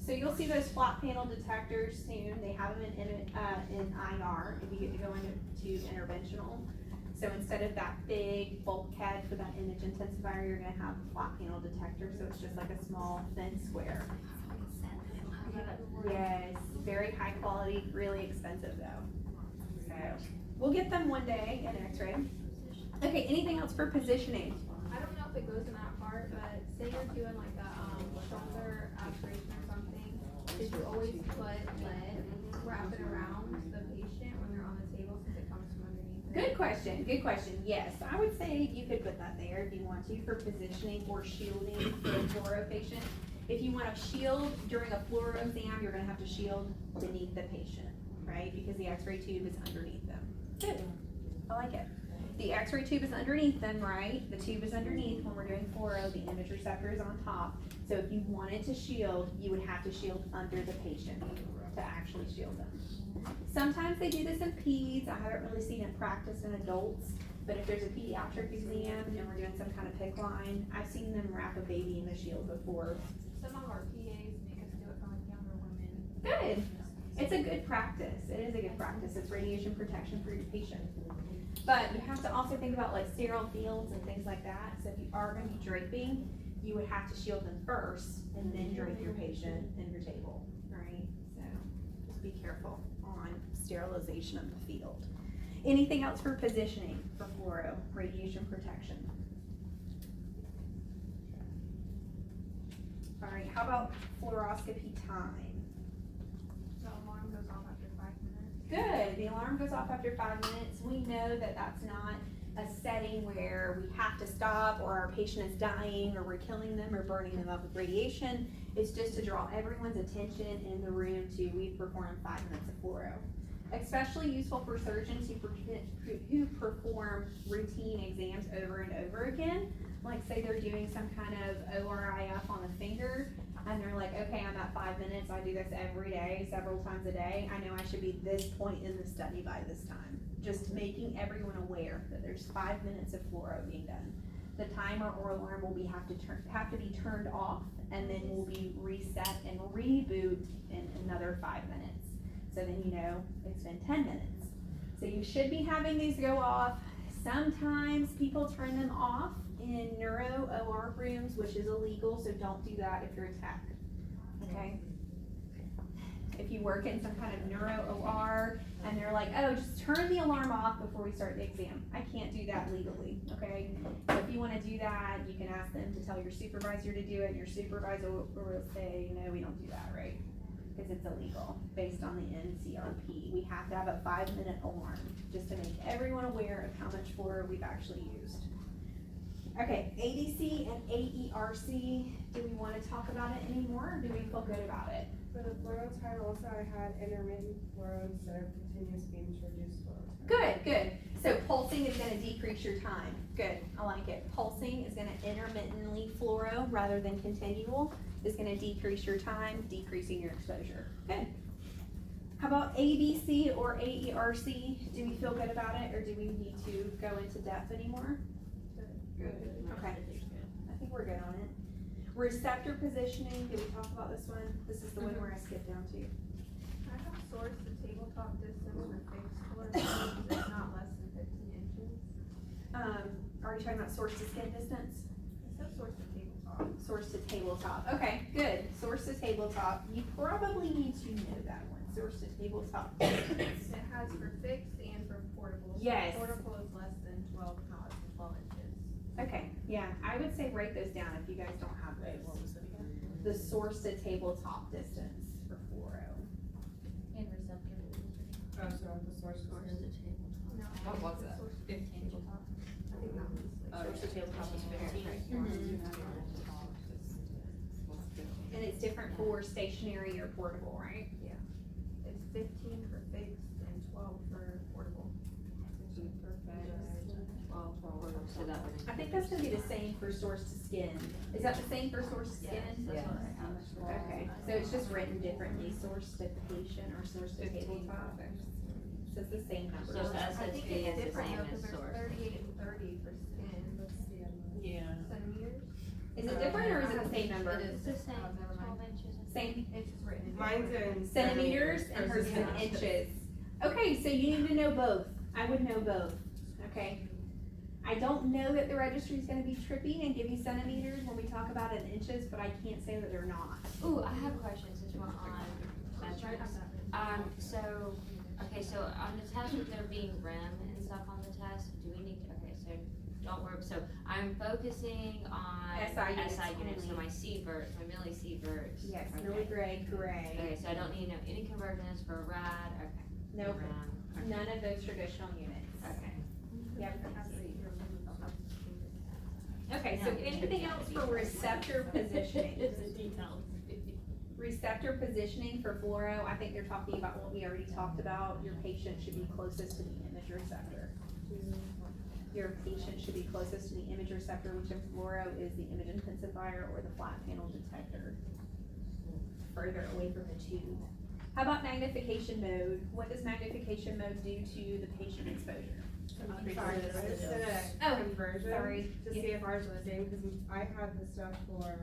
So you'll see see those flat panel detectors soon. They have them in IR if you get to go into interventional. So instead of that big bulkhead for that image intensifier, you're gonna have a flat panel detector, so it's just like a small thin square. Yes, very high quality, really expensive though. So, we'll get them one day in X-ray. Okay, anything else for positioning? I don't know if it goes in that part, but say you're doing like a, shoulder aspiration or something, did you always put lead, wrap it around the patient when they're on the table since it comes from underneath it? Good question, yes, I would say you could put that there if you want to for positioning or shielding for a fluoro patient. If you want to shield during a fluoro exam, you're gonna have to shield beneath the patient, right? Because the X-ray tube is underneath them. Good, I like it. The X-ray tube is underneath them, right? The tube is underneath when we're doing fluoro, the image receptor is on top. So if you wanted to shield, you would have to shield under the patient to actually shield them. Sometimes they do this in peds. I haven't really seen it practiced in adults, but if there's a pediatric exam and we're doing some kind of PICC line, I've seen them wrap a baby in the shield before. Some of our PAs make us do it for like younger women. Good. It's a good practice. It is a good practice. It's radiation protection for your patient. But you have to also think about like sterile fields and things like that. So if you are gonna be draping, you would have to shield them first and then drape your patient and your table, right? So just be careful on sterilization of the field. Anything else for positioning for fluoro, radiation protection? All right, how about fluoroscopy time? The alarm goes off after 5 minutes. Good, the alarm goes off after 5 minutes. We know that that's not a setting where we have to stop or our patient is dying or we're killing them or burning them up with radiation. It's just to draw everyone's attention in the room to we've performed 5 minutes of fluoro. Especially useful for surgeons who perform routine exams over and over again. Like say they're doing some kind of ORIF on the finger and they're like, okay, I'm at 5 minutes, I do this every day, several times a day. I know I should be this point in the study by this time. Just making everyone aware that there's 5 minutes of fluoro being done. The timer or alarm will have to be turned off and then will be reset and reboot in another 5 minutes. So then you know it's been 10 minutes. So you should be having these go off. Sometimes people turn them off in neuro OR rooms, which is illegal, so don't do that if you're a tech, okay? If you work in some kind of neuro OR and they're like, oh, just turn the alarm off before we start the exam. I can't do that legally, okay? So if you wanna do that, you can ask them to tell your supervisor to do it. Your supervisor will say, no, we don't do that, right? Because it's illegal based on the NCRP. We have to have a 5 minute alarm just to make everyone aware of how much fluoro we've actually used. Okay, ADC and AERC, do we want to talk about it anymore or do we feel good about it? For the fluoro time also I had intermittent fluoro instead of continuous beam to reduce fluoro time. Good, good. So pulsing is gonna decrease your time. Good, I like it. Pulsing is gonna intermittently fluoro rather than continual is gonna decrease your time, decreasing your exposure. Good. How about ABC or AERC? Do we feel good about it or do we need to go into depth anymore? Okay, I think we're good on it. Receptor positioning, did we talk about this one? This is the one where I skipped down to. I have source to tabletop distance for fixed fluoro, it's not less than 15 inches. Are you talking about source to skin distance? It says source to tabletop. Source to tabletop, okay, good. Source to tabletop, you probably need to know that one, source to tabletop. It has for fixed and for portable. So Yes. portable is less than 12, not less than 12 inches. Okay, yeah, I would say write those down if you guys don't have those. What was it again? The source to tabletop distance for fluoro. And receptor. Oh, so the source Source is. to table. No. What was it's that? source to 15. tabletop. I think that was like. Source to tabletop is 15. And it's different for stationary or portable, right? It's 15 for fixed and 12 for portable. 15 for fixed, 12 for portable, so that would. I think that's gonna be the same for source to skin. Is that the same for source to skin? Yes. Okay, so it's just written differently, source to patient or source to 15 tabletop. for fixed. So it's the same number. So that's I think SSD is it's the different same though, as cause source. there's 38 and 30 for skin, Yeah. centimeters. Is it different or is it the same number? It is. It's the same, Oh, never mind. 12 inches and Same It's just written in. Mine's in centimeters and hers is in inches. Okay, so you need to know both. I would know both, okay? I don't know that the registry's gonna be trippy and give you centimeters when we talk about it in inches, but I can't say that they're not. Ooh, I have questions as well on metrics. So, okay, so on the test with there being REM and stuff on the test, do we need, okay, so don't worry, so I'm focusing on SI units, so only. my sieverts, my millisieverts. Yes, okay. milligray, gray. Okay, so I don't need to know any conversions for rad, okay. Nope, REM, none of those traditional units. okay. Yep. Okay, so anything else for receptor positioning? It's a detail. Receptor positioning for fluoro, I think they're talking about what we already talked about. Your patient should be closest to the image receptor. Your patient should be closest to the image receptor, which in fluoro is the image intensifier or the flat panel detector. Further away from the tube. How about magnification mode? What does magnification mode do to the patient exposure? Sorry, I just did Oh, a conversion sorry. to see if ours was the same, because I had the stuff for,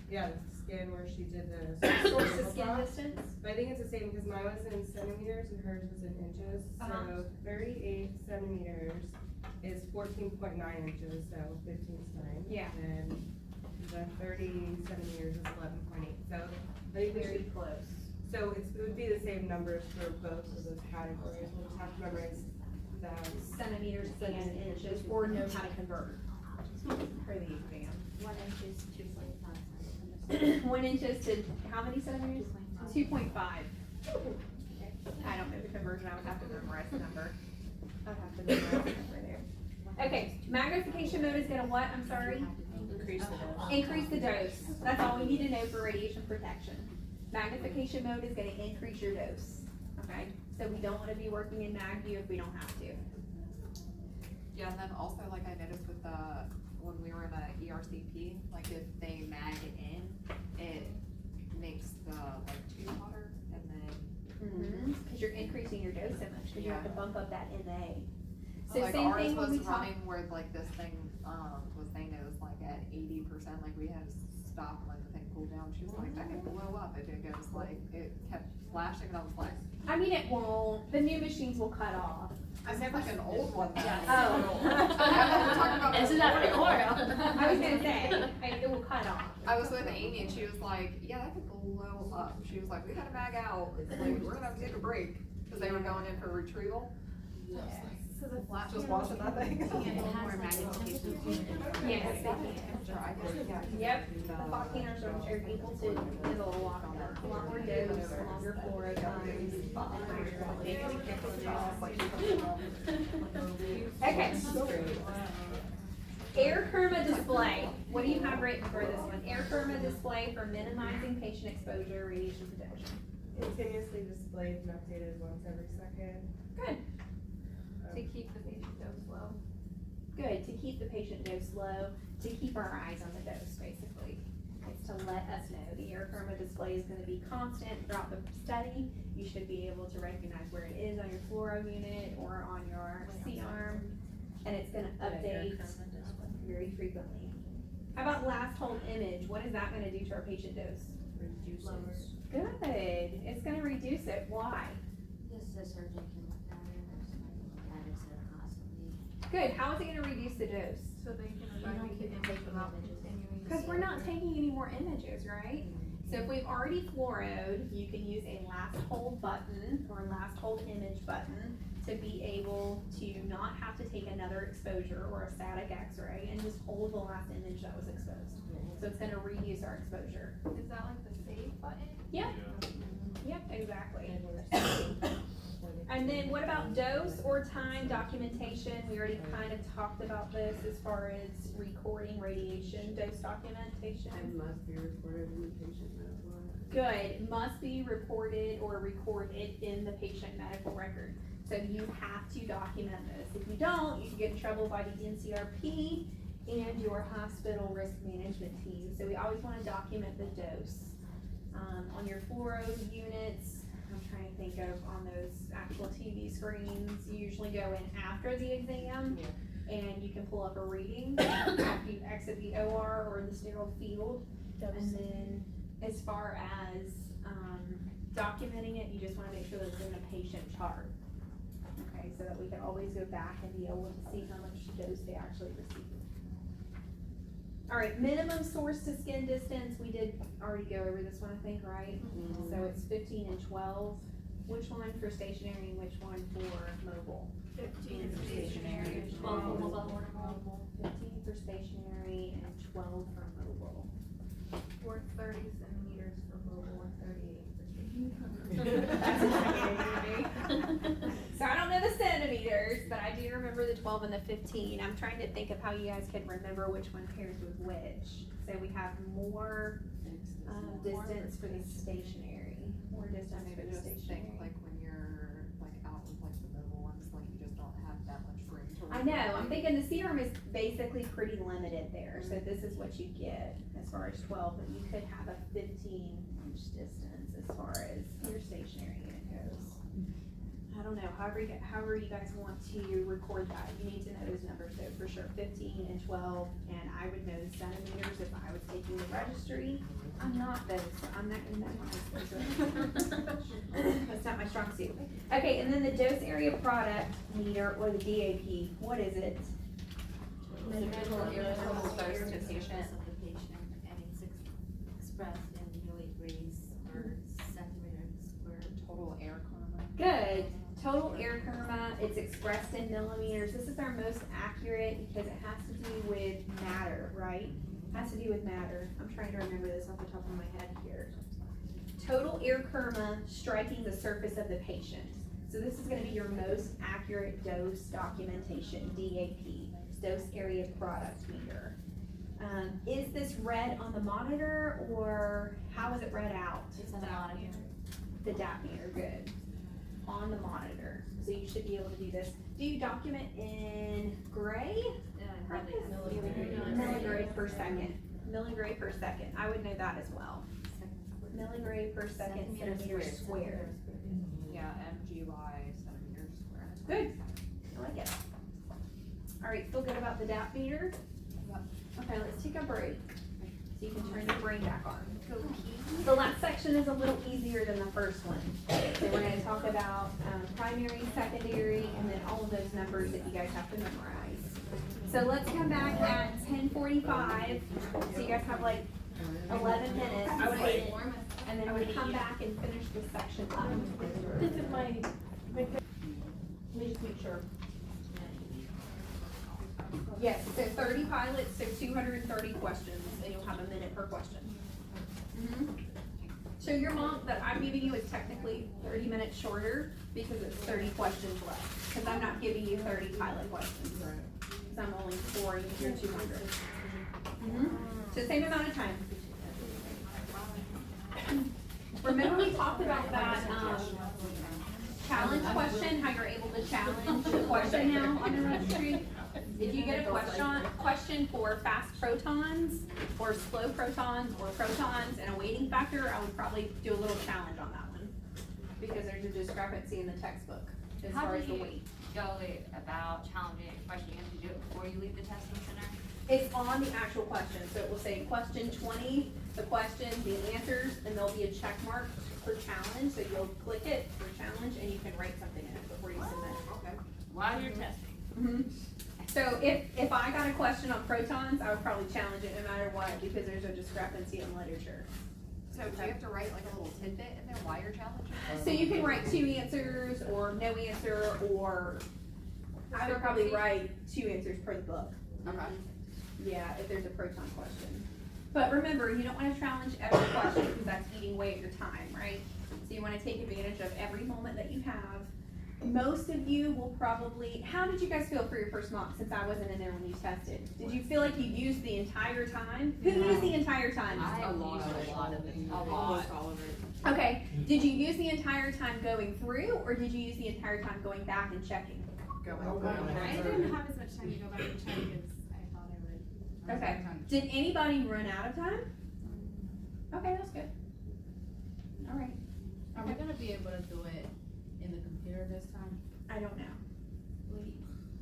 yeah, the skin where she did the. Source to skin distance? But I think it's the same, because mine was in centimeters and hers was in inches, Uh-huh. so 38 centimeters is 14.9 inches, so 15's fine. Yeah. And the 30 centimeters is 11.8, so I think we Very should, close. so it would be the same numbers for both of those categories, we'll just have to memorize that. Centimeters and inches, or know how to convert for the exam. 1 inch is 2.5. 1 inches to how many centimeters? 2.5. I don't know the conversion, I would have to memorize the number. I'd have to memorize the number there. Okay, magnification mode is gonna what, I'm sorry? Increase the dose. Increase the dose. That's all we need to know for radiation protection. Magnification mode is gonna increase your dose, okay? So we don't wanna be working in mag view if we don't have to. Yeah, and then also, like I noticed with the, when we were in a ERCP, like if they mag it in, it makes the like tube hotter, and then. Cause you're increasing your dose so much, cause you have to bump up that MA. So Like same ours thing when we was talk. running where like this thing, was saying it was like at 80%, like we had to stop and let the thing cool down, she was like, that could blow up if it goes like, it kept flashing, and I was like, I mean, it won't, the new machines will cut off. I've never like an old one though. Oh. We're talking about Isn't that the Coro? I was gonna say, it will cut off. I was with Amy and she was like, yeah, that could blow up. She was like, we gotta mag out, like, we're gonna have to take a break, cause they were going in for retrieval. So the flat. Just watching that thing. More magnification. Yes, they can. Yep, the flat canners are able to handle a lot more dose, longer fluoro times, and higher. Okay. Air Kerma display. What do you have written for this one? Air Kerma display for minimizing patient exposure, radiation protection. Continuously displayed and updated once every second. Good. To keep the patient dose low. Good, to keep the patient dose low, to keep our eyes on the dose, basically. It's to let us know the air Kerma display is gonna be constant throughout the study. You should be able to recognize where it is on your fluoro unit or on your C-arm, and it's gonna update very frequently. How about last hold image? What is that gonna do to our patient dose? Reduces. Good, it's gonna reduce it. Why? Just the surgeon can look at it, or somebody can look at it instead of constantly. Good, how is it gonna reduce the dose? So they can evaluate the image without continuing. Because we're not taking any more images, right? So if we've already fluoroed, you can use a last hold button or last hold image button to be able to not have to take another exposure or a static x-ray and just hold the last image that was exposed. So it's gonna reduce our exposure. Is that like the save button? Yep, yep, exactly. And then what about dose or time documentation? We already kind of talked about this as far as recording radiation dose documentation. And must be reported in the patient medical record. Good, must be reported or recorded in the patient medical record. So you have to document this. If you don't, you can get in trouble by the NCRP and your hospital risk management team. So we always wanna document the dose. On your fluoro units, I'm trying to think of on those actual TV screens, you usually go in after the exam. and you can pull up a reading after you exit the OR or the sterile field. And then as far as, documenting it, you just wanna make sure that it's in the patient chart. Okay, so that we can always go back and be able to see how much dose they actually received. Alright, minimum source to skin distance, we did already go over this one, I think, right? So it's 15 and 12. Which one for stationary and which one for mobile? 15 for stationary, 12 for mobile. 15 for stationary and 12 for mobile. Or 30 centimeters for mobile and 38 for That's okay. So I don't know the centimeters, but I do remember the 12 and the 15. I'm trying to think of how you guys could remember which one pairs with which. So we have more distance for the stationary, more distance for the Just stationary. think like when you're like out with like the mobile ones, like you just don't have that much room to. I know, I'm thinking the serum is basically pretty limited there, so this is what you get as far as 12, but you could have a 15-inch distance as far as your stationary unit goes. I don't know, however you guys want to record that, you need to know those numbers though, for sure, 15 and 12, and I would know the centimeters if I was taking the registry. I'm not though, so I'm not gonna memorize those. That's not my strong suit. Okay, and then the dose area product meter, or the DAP, what is it? Total irritable dose to patient. Of the patient, and it's expressed in milligrams per centimeter squared. Total air karma. Good. Total air karma, it's expressed in millimeters. This is our most accurate because it has to do with matter, right? Has to do with matter. I'm trying to remember this off the top of my head here. Total air karma striking the surface of the patient. So this is gonna be your most accurate dose documentation, DAP, dose area product meter. Is this read on the monitor or how is it read out? It's on the monitor. The DAP meter, good. On the monitor, so you should be able to do this. Do you document in gray? Hardly Milligray per second. Milligray per second, I would know that as well. Milligray per second centimeter squared. Yeah, MGY centimeters squared. Good, I like it. All right, feel good about the DAP meter? Okay, let's take a break, so you can turn your brain back on. The last section is a little easier than the first one. So we're gonna talk about primary, secondary, and then all of those numbers that you guys have to memorize. So let's come back at 10:45, so you guys have like 11 minutes. I would wait, and then we come back and finish this section up. This is my, let me just make sure. Yes, so 30 pilots, so 230 questions, and you'll have a minute per question. So your month that I'm giving you is technically 30 minutes shorter because it's 30 questions left. Because I'm not giving you 30 pilot questions. Because I'm only pouring your 200. So same amount of time. Remember we talked about that challenge question, how you're able to challenge the question now on the registry? If you get a question for fast protons, or slow protons, or protons and a weighting factor, I would probably do a little challenge on that one. Because there's a discrepancy in the textbook as far as the weight. Go about challenging a question, you have to do it before you leave the testing center? It's on the actual question, so it will say question 20, the question, the answers, and there'll be a check mark for challenge, so you'll click it for challenge, and you can write something in it before you submit it. Okay. While you're testing. So if I got a question on protons, I would probably challenge it no matter what, because there's a discrepancy in literature. So do you have to write like a little tidbit in there while you're challenging? So you can write 2 answers, or no answer, or I would probably write 2 answers per the book. Okay. Yeah, if there's a proton question. But remember, you don't wanna challenge every question, because that's eating away at your time, right? So you wanna take advantage of every moment that you have. Most of you will probably, how did you guys feel for your first mock, since I wasn't in there when you tested? Did you feel like you used the entire time? Who used the entire time? I used a lot of it. A lot. Almost all of it. Okay, did you use the entire time going through, or did you use the entire time going back and checking? I didn't have as much time to go back and check as I thought I would. Okay, did anybody run out of time? Okay, that's good. All right, Are we gonna be able to do it in the computer this time? I don't know.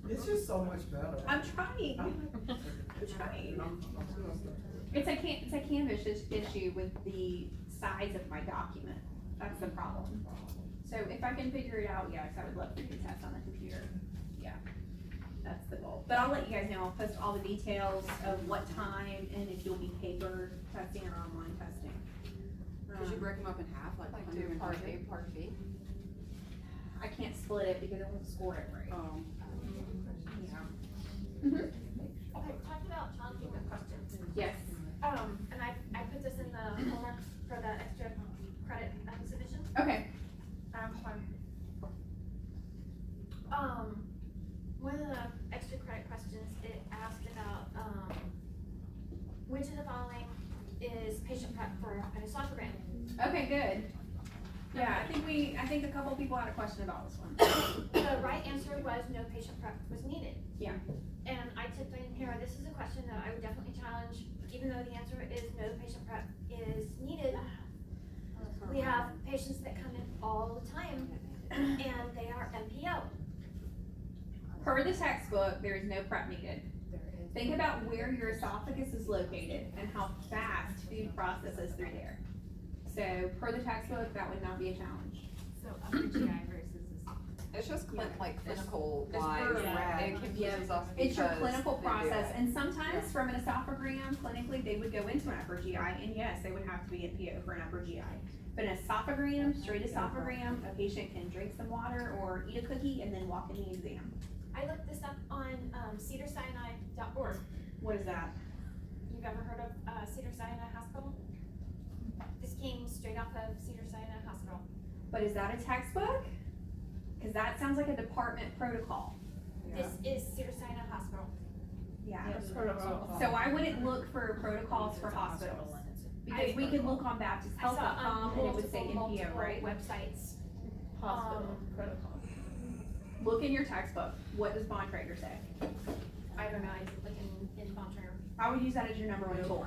It's just so much better. I'm trying. I'm trying. It's a Canvas issue with the size of my document. That's the problem. So if I can figure it out, yes, I would love for you to test on the computer. Yeah, that's the goal. But I'll let you guys know. I'll post all the details of what time and if you'll be paper testing or online testing. Could you break them up in half, like Like 100 do and part 100? A, part B? I can't split it because it won't score it right. Yeah. Okay, talk about challenging the questions. Yes. And I put this in the homework for the extra credit submission. Okay. Fine. One of the extra credit questions, it asked about, which of the following is patient prep for an esophagram? Okay, good. Yeah, I think a couple people had a question about this one. The right answer was no patient prep was needed. Yeah. And I tipped in here, this is a question that I would definitely challenge, even though the answer is no patient prep is needed. We have patients that come in all the time and they are MPO. Per the textbook, there is no prep needed. Think about where your esophagus is located and how fast food processes through there. So per the textbook, that would not be a challenge. So upper GI versus It's just like clinical It's wise, per- it confuses us It's your because clinical they do process, it. and sometimes from an esophagram, clinically, they would go into an upper GI, and yes, they would have to be NPO for an upper GI. But an esophagram, straight esophagram, a patient can drink some water or eat a cookie and then walk in the exam. I looked this up on cedarsinai.org. What is that? You've ever heard of Cedar-Sinai Hospital? This came straight off of Cedar-Sinai Hospital. But is that a textbook? Cause that sounds like a department protocol. This is Cedar-Sinai Hospital. Yeah. protocol. So I wouldn't look for protocols for hospitals. Because we could look on I saw BaptistHealth.com and it would say multiple NPO, right? websites. Hospital protocol. Look in your textbook. What does Bontrager say? I don't know, I didn't look in Bontrager. I would use that as your number one tool.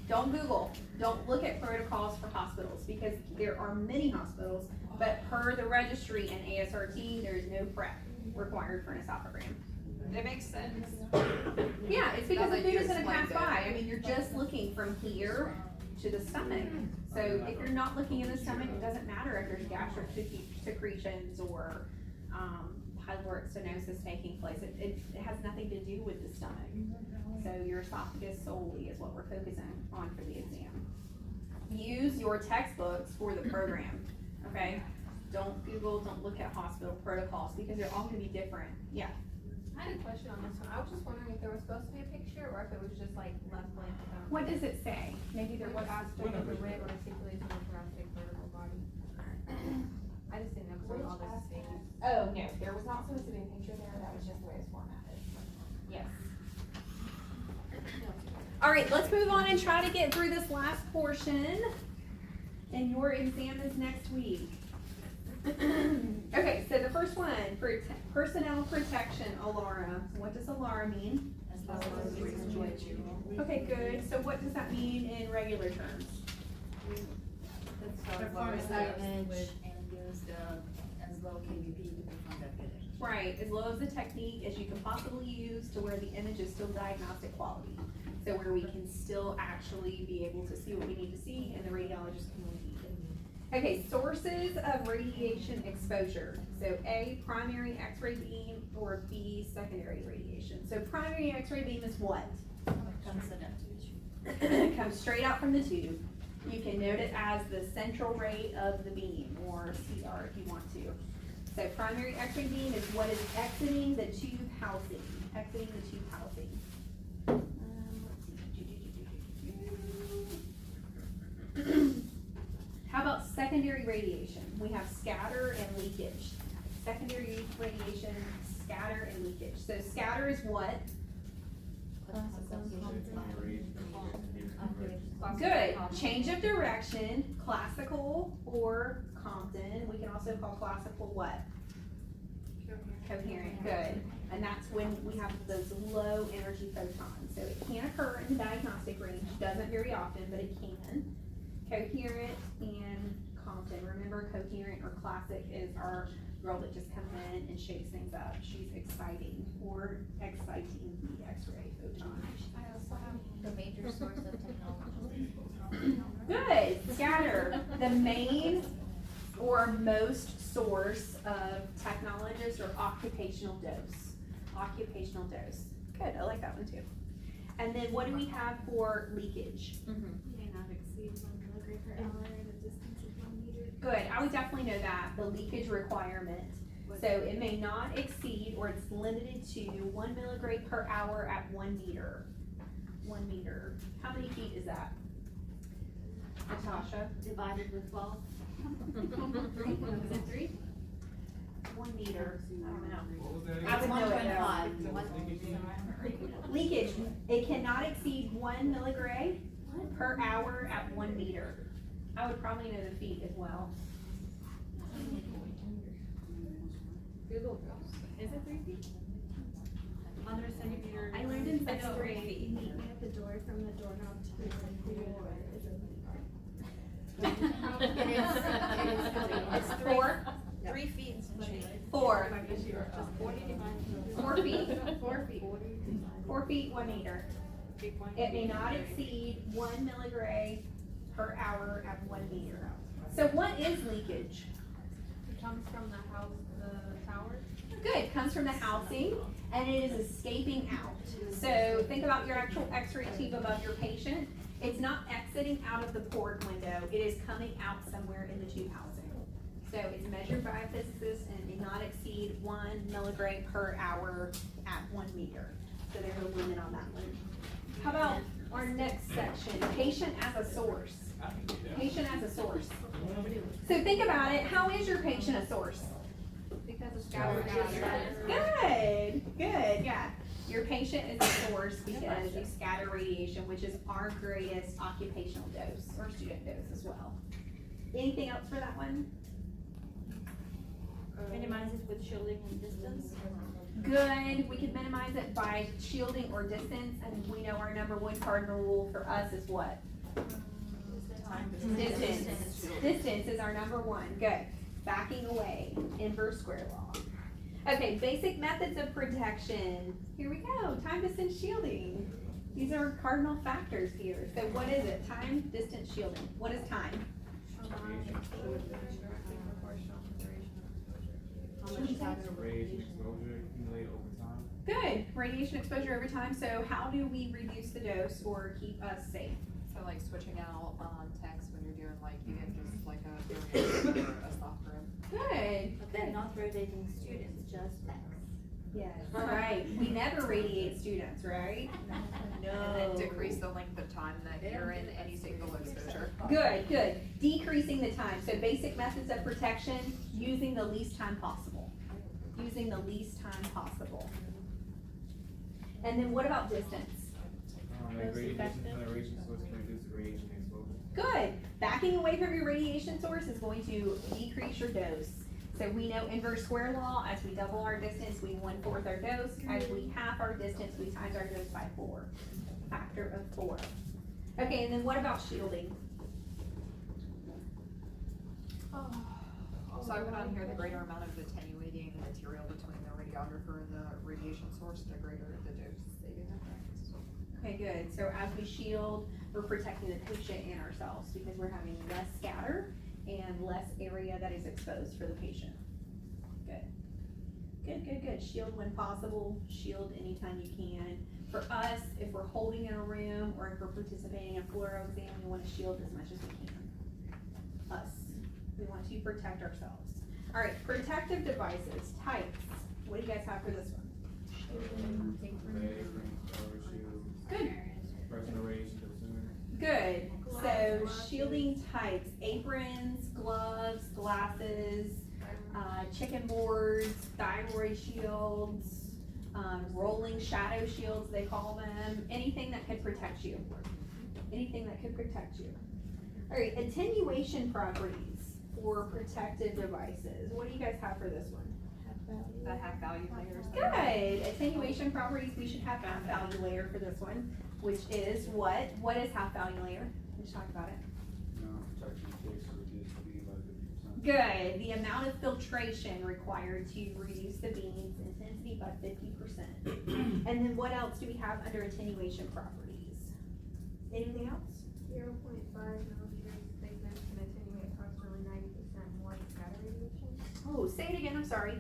Don't Google, don't look at protocols for hospitals, because there are many hospitals, but per the registry and ASRT, there is no prep required for an esophagram. It makes sense. Yeah, it's because Now the that food you is gonna pass explained by, it. I mean, you're just looking from here to the stomach. So if you're not looking in the stomach, it doesn't matter if there's gastric secretions or, pyloric stenosis taking place, it has nothing to do with the stomach. So your esophagus solely is what we're focusing on for the exam. Use your textbooks for the program, okay? Don't Google, don't look at hospital protocols, because they're all gonna be different. Yeah, I had a question on this one. I was just wondering if there was supposed to be a picture or if it was just like left blank without. what does it say? Maybe there was. Aspect of the rib or articulation of the thoracic vertebral body. I just didn't know, cause all this is things. Oh, no, there was not supposed to be a picture there, that was just the way it's formatted. Yes. All right, let's move on and try to get through this last portion. And your exam is next week. Okay, so the first one, personnel protection, ALARA. What does ALARA mean? Okay, good. So what does that mean in regular terms? image and use the as low KBP from that village. Right, as low as the technique as you can possibly use to where the image is still diagnostic quality. So where we can still actually be able to see what we need to see and the radiologist can read it. Okay, sources of radiation exposure. So A, primary X-ray beam, or B, secondary radiation. So primary X-ray beam is what? Comes straight out from the tube. You can note it as the central ray of the beam, or CR if you want to. So primary X-ray beam is what is exiting the tube housing, exiting the tube housing. Let's see. How about secondary radiation? We have scatter and leakage. Secondary radiation, scatter and leakage. So scatter is what? Good. Change of direction, classical or Compton. We can also call classical what? Coherent. Good. And that's when we have those low energy photons. So it can occur in the diagnostic range, doesn't very often, but it can. Coherent and Compton. Remember, coherent or classic is our girl that just comes in and shakes things up. She's exciting the X-ray photon. I also have the major source of technology. Good, scatter. The main or most source of technologist or occupational dose. Occupational dose. Good, I like that one too. And then what do we have for leakage? May not exceed 1 milligram per hour at a distance of 1 meter. Good, I would definitely know that, the leakage requirement. So it may not exceed, or it's limited to 1 milligram per hour at 1 meter. 1 meter. How many feet is that? Natasha? Divided with 12. Is it 3? 1 meter, I don't know. What was that I again? would know it though. Leakage, it cannot exceed 1 milligram per hour at 1 meter. I would probably know the feet as well. Google. Is it 3 feet? 100 centimeters. I learned in That's second 3 grade, feet. meet me at the door from the doorknob to the door is a It's 4, 3 feet. 4, 4 4 feet, 4 feet. 4 feet, 1 meter. It may not exceed 1 milligram per hour at 1 meter. So what is leakage? It comes from the house, the tower. Good, comes from the housing and it is escaping out. So think about your actual X-ray tube above your patient. It's not exiting out of the port window, it is coming out somewhere in the tube housing. So it's measured by a physicist and it may not exceed 1 milligram per hour at 1 meter. So there's a limit on that one. How about our next section, patient as a source? Patient as a source. So think about it, how is your patient a source? Because of scatter. Good, good, yeah. Your patient is a source because you scatter radiation, which is our greatest occupational dose, or student dose as well. Anything else for that one? Minimize it with shielding and distance. Good, we can minimize it by shielding or distance, and we know our number 1 cardinal rule for us is what? Distance. Distance is our number 1, good. Backing away, inverse square law. Okay, basic methods of protection. Here we go, time, distance, shielding. These are cardinal factors here. So what is it? Time, distance, shielding. What is time? Radiation exposure accumulated over time. Good, radiation exposure over time. So how do we reduce the dose or keep us safe? So like switching out text when you're doing like, you get just like a soft room. Good, But they're not rotating students, just X. yes. All right, we never radiate students, right? And then decrease the length of time that you're in any single exposure. Good, good. Decreasing the time. So basic methods of protection, using the least time possible. Using the least time possible. And then what about distance? Like radiation from the radiation source can reduce the radiation exposure. Good. Backing away from your radiation source is going to decrease your dose. So we know inverse square law, as we double our distance, we 1/4 our dose. As we half our distance, we times our dose by 4. Factor of 4. Okay, and then what about shielding? So I put on here the greater amount of attenuating material between the radiographer and the radiation source, the greater the dose saving effect. Okay, good. So as we shield, we're protecting the patient and ourselves because we're having less scatter and less area that is exposed for the patient. Good. Good, good, good. Shield when possible, shield anytime you can. For us, if we're holding in a room or if we're participating in a fluoro exam, we want to shield as much as we can. Us. We want to protect ourselves. All right, protective devices, types. What do you guys have for this one? Good. Personal radiation consumer. Good. So shielding types, aprons, gloves, glasses, chicken boards, thyroid shields, rolling shadow shields, they call them, anything that could protect you. Anything that could protect you. All right, attenuation properties for protective devices. What do you guys have for this one? The half value layers. Good. Attenuation properties, we should have half value layer for this one, which is what? What is half value layer? Let's talk about it. Protection case reduced speed by 50%. Good. The amount of filtration required to reduce the beam's intensity by 50%. And then what else do we have under attenuation properties? Anything else? 0.5 millimeters thickness can attenuate approximately 90% more scatter radiation. Oh, say it again, I'm sorry.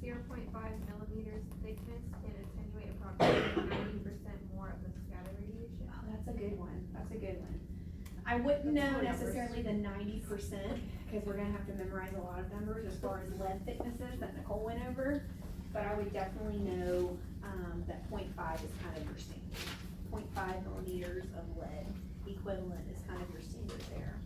0.5 millimeters thickness can attenuate approximately 90% more of the scatter radiation. Oh, that's a good one. That's a good one. I wouldn't know necessarily the 90%, because we're gonna have to memorize a lot of numbers as far as lead thicknesses that Nicole went over. But I would definitely know, that 0.5 is kind of your standard. 0.5 millimeters of lead equivalent is kind of your standard there.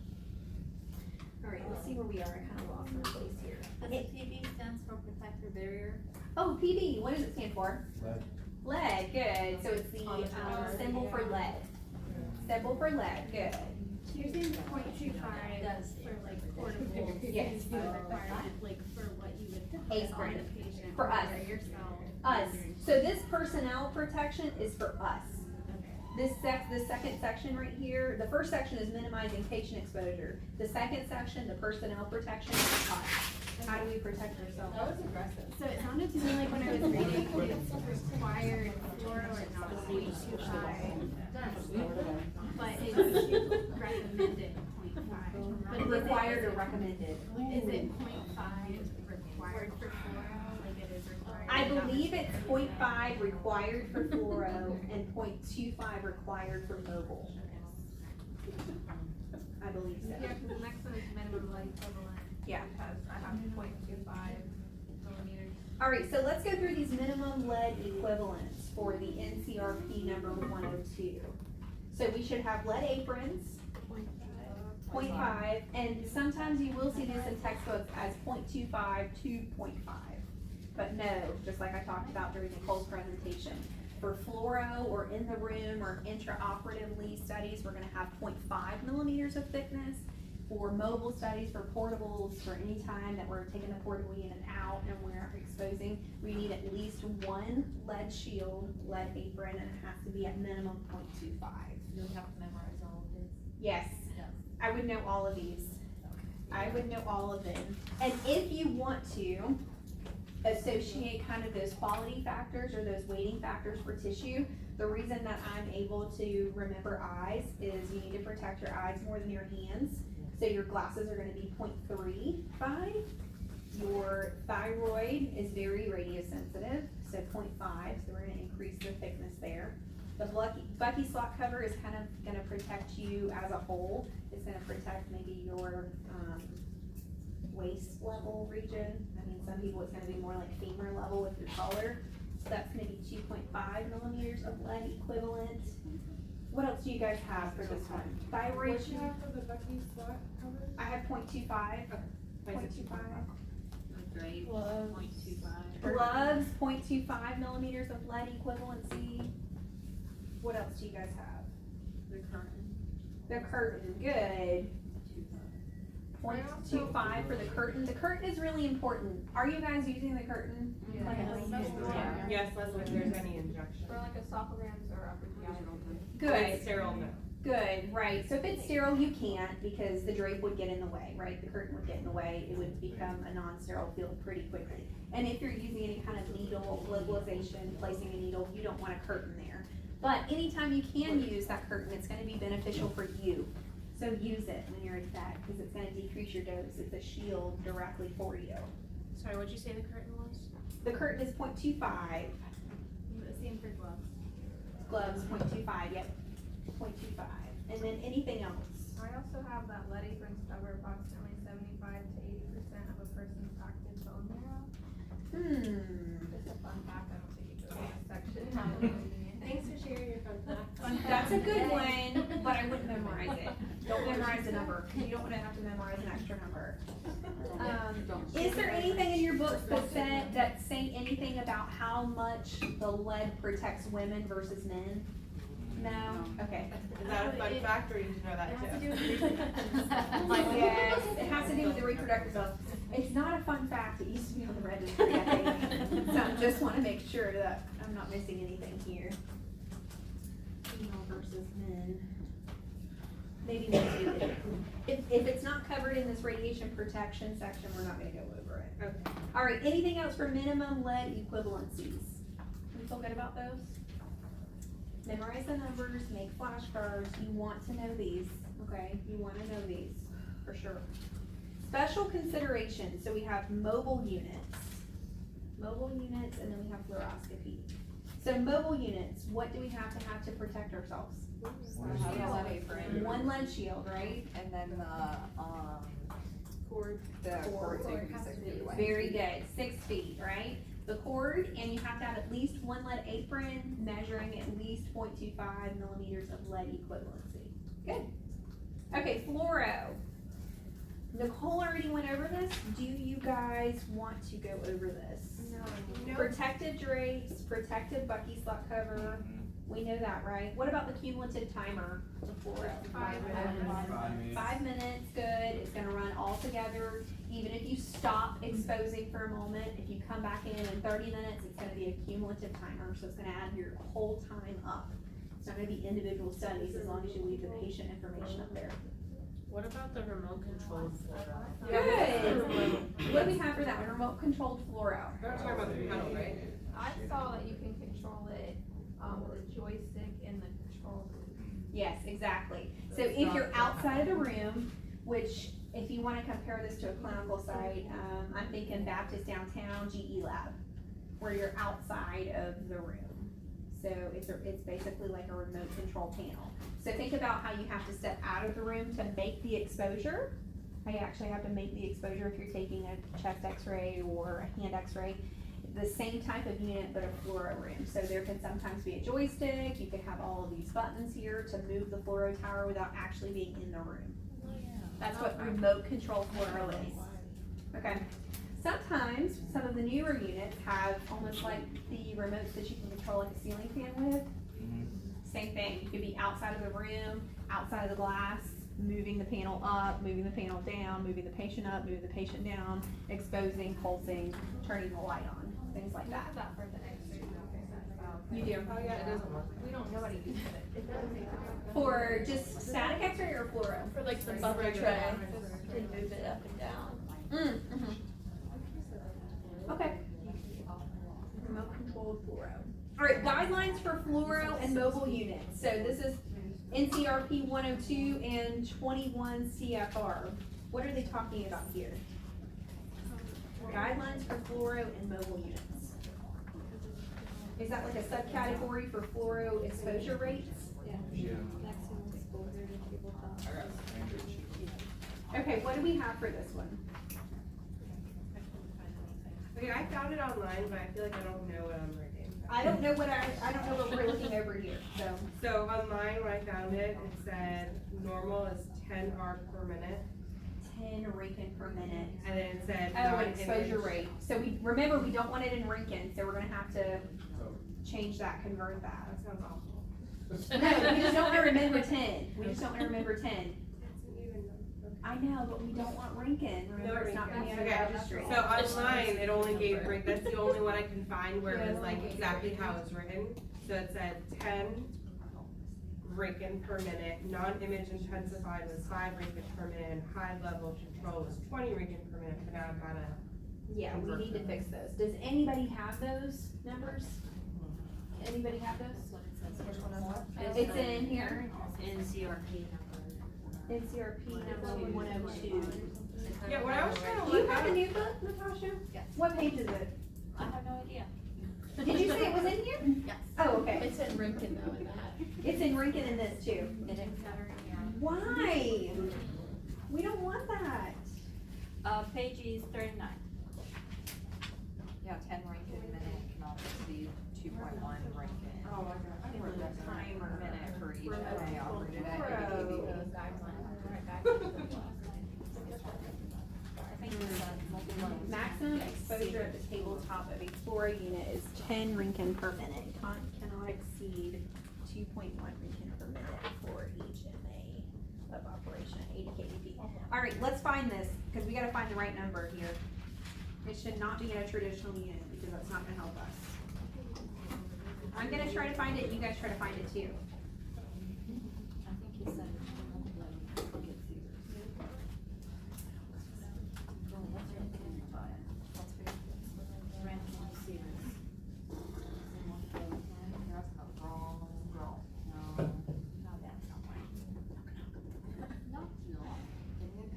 All right, let's see where we are. I kind of lost my place here. PB stands for protector barrier. Oh, PB, what does it stand for? Lead. Lead, good. So it's the, symbol for lead. Symbol for lead, good. Using 0.25 for like portable. Yes. Requirement, like for what you would put Eighth on grade. the patient. For us. or yourself. Us. So this personnel protection is for us. This second section right here, the first section is minimizing patient exposure. The second section, the personnel protection, is us. How do we protect ourselves? That was aggressive. So it sounded to me like when I was reading, it's required fluoro or not 0.25, but it's recommended 0.5. But Required or recommended? Is it 0.5 required for fluoro, like it is required? I believe it's 0.5 required for fluoro and 0.25 required for mobile. I believe so. Yeah, because the next one is minimum lead equivalent. Yeah. Because I have 0.25 millimeters. All right, so let's go through these minimum lead equivalents for the NCRP number 102. So we should have lead aprons, 0.5, and sometimes you will see this in textbooks as 0.25 to 0.5. But no, just like I talked about during Nicole's presentation, for fluoro or in the room or intraoperatively studies, we're gonna have 0.5 millimeters of thickness. For mobile studies, for portables, for any time that we're taking the portable in and out and we're exposing, we need at least one lead shield, lead apron, and it has to be at minimum 0.25. You have to memorize all of this. Yes, I would know all of these. I would know all of them. And if you want to associate kind of those quality factors or those weighting factors for tissue, the reason that I'm able to remember eyes is you need to protect your eyes more than your hands. So your glasses are gonna be 0.35. Your thyroid is very radiosensitive, so 0.5, so we're gonna increase the thickness there. The Bucky slot cover is kind of gonna protect you as a whole. It's gonna protect maybe your, waist level region. I mean, some people it's gonna be more like femur level if you're taller. So that's gonna be 2.5 millimeters of lead equivalent. What else do you guys have for this one? Thyroid. What do you have for the Bucky slot cover? I have 0.25. 0.25. Great. Gloves. 0.25. Gloves, 0.25 millimeters of lead equivalency. What else do you guys have? The curtain. The curtain, good. 0.25 for the curtain. The curtain is really important. Are you guys using the curtain? Yes, Leslie, if there's any injection. For like esophagrams or upper GI. Good. Sterile, no. Good, right. So if it's sterile, you can't because the drape would get in the way, right? The curtain would get in the way. It would become a non-sterile field pretty quickly. And if you're using any kind of needle localization, placing a needle, you don't want a curtain there. But anytime you can use that curtain, it's gonna be beneficial for you. So use it when you're at that because it's gonna decrease your dose. It's a shield directly for you. Sorry, what'd you say the curtain was? The curtain is 0.25. Same for gloves. Gloves, 0.25, yep, 0.25. And then anything else? I also have that lead aprons cover approximately 75 to 80% of a person's active bone marrow. Just a fun fact, I don't think it goes in this section. Thanks for sharing your fun facts. That's a good one, but I wouldn't memorize it. Don't memorize the number, because you don't wanna have to memorize an extra number. Is there anything in your books that say anything about how much the lead protects women versus men? No? Okay. Is that a fun fact or you need to know that too? Yes, it has to do with the reproductive health. It's not a fun fact, it used to be on the registry, I think. So I just wanna make sure that I'm not missing anything here. Female versus men. Maybe men do. If it's not covered in in this radiation protection section, we're not gonna go over it. Okay. All right, anything else for minimum lead equivalencies? We feel good about those? Memorize the numbers, make flashcards, you want to know these, okay? You wanna know these, for sure. Special considerations, so we have mobile units, and then we have fluoroscopy. So mobile units, what do we have to protect ourselves? One lead shield, right? And then the cord so you can be 6 feet away. Very good, 6 feet, right? The cord, and you have to have at least one lead apron measuring at least 0.25 millimeters of lead equivalency. Good. Okay, fluoro. Nicole already went over this. Do you guys want to go over this? No. Protective drapes, protective bucky slot cover. We know that, right? What about the cumulative timer of fluoro? 5 minutes. 5 minutes. 5 minutes, good. It's gonna run all together. Even if you stop exposing for a moment, if you come back in 30 minutes, it's gonna be a cumulative timer, so it's gonna add your whole time up. It's not gonna be individual studies as long as you leave the patient information up there. What about the remote controlled fluoro? Good. What do we have for that one? Remote controlled fluoro. We're talking about the pedal, right? I saw that you can control it, with a joystick in the control room. Yes, exactly. So if you're outside of the room, which if you wanna compare this to a clinical site, I'm thinking Baptist Downtown GE Lab, where you're outside of the room. So it's basically like a remote control panel. So think about how you have to step out of the room to make the exposure. How you actually have to make the exposure if you're taking a chest x-ray or a hand x-ray. The same type of unit, but a fluoro room. So there can sometimes be a joystick, you can have all of these buttons here to move the fluoro tower without actually being in the room. That's what remote control fluoro is. Okay. Sometimes, some of the newer units have almost like the remotes that you can control like a ceiling fan with. Same thing, you could be outside of the room, outside of the glass, moving the panel up, moving the panel down, moving the patient up, moving the patient down, exposing, pulsing, turning the light on, things like that. That for the X-ray. You do? Oh, yeah, it doesn't work. We don't, nobody uses it. For just static x-ray or fluoro? For like the buffer tray, to move it up and down. Okay. Remote controlled fluoro. Alright, guidelines for fluoro and mobile units. So this is NCRP 102 and 21 CFR. What are they talking about here? Guidelines for fluoro and mobile units. Is that like a subcategory for fluoro exposure rates? Yeah. Okay, what do we have for this one? Okay, I found it online, but I feel like I don't know what I'm reading. I don't know what we're looking over here, so. So online, when I found it, it said normal is 10 ARRT per minute, 10 Rinkin per minute. and then it said Oh, an non-image. exposure rate. So remember, we don't want it in Rinkin, so we're gonna have to change that, convert that. That sounds awful. No, we just don't wanna remember 10. We just don't wanna remember 10. It's an even number. I know, but we don't want Rinkin. Remember, it's not gonna be on the Okay, registry. so online, it only gave Rink, that's the only one I can find where it was like exactly how it's written. So it said 10 Rinkin per minute, non-image intensified was 5 Rinkin per minute, and high level control was 20 Rinkin per minute, but now I've gotta. Yeah, we need to fix those. Does anybody have those numbers? Anybody have those? It's in here, NCRP NCRP number 102. Yeah, when I was trying to Do you look have up. the new book, Natasha? Yes. What page is it? I have no idea. Did you say it was in here? Yes. Oh, okay. It's in Rinkin though in that. It's in Rinkin in this too. Why? We don't want that. Page is 39. Yeah, 10 Rinkin a minute cannot exceed 2.1 Rinkin. Oh my god. I didn't know the timer. Per minute for each MA operated at Fluoro. Maximum exposure at the tabletop of a fluoro unit is 10 Rinkin per minute. Cannot exceed 2.1 Rinkin per minute for each MA of operation at 80 kVp. All right, let's find this, because we gotta find the right number here. It should not be in a traditional unit, because that's not gonna help us. I'm gonna try to find it, you guys try to find it too. I think he said.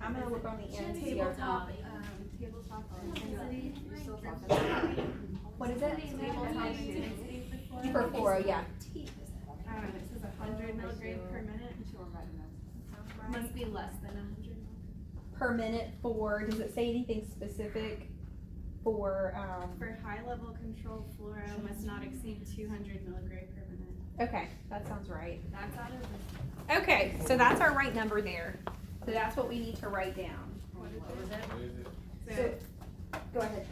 I'm gonna look on the end. Tabletop intensity. You're still talking. What is it? Tabletop intensity For fluoro, yeah. it says 100 milligram per minute. Must be less than 100. Per minute for, does it say anything specific for, For high level control, fluoro must not exceed 200 milligram per minute. okay, that sounds right. That's out of the. Okay, so that's our right number there. So that's what we need to write down. What is What is it? it? So, go ahead,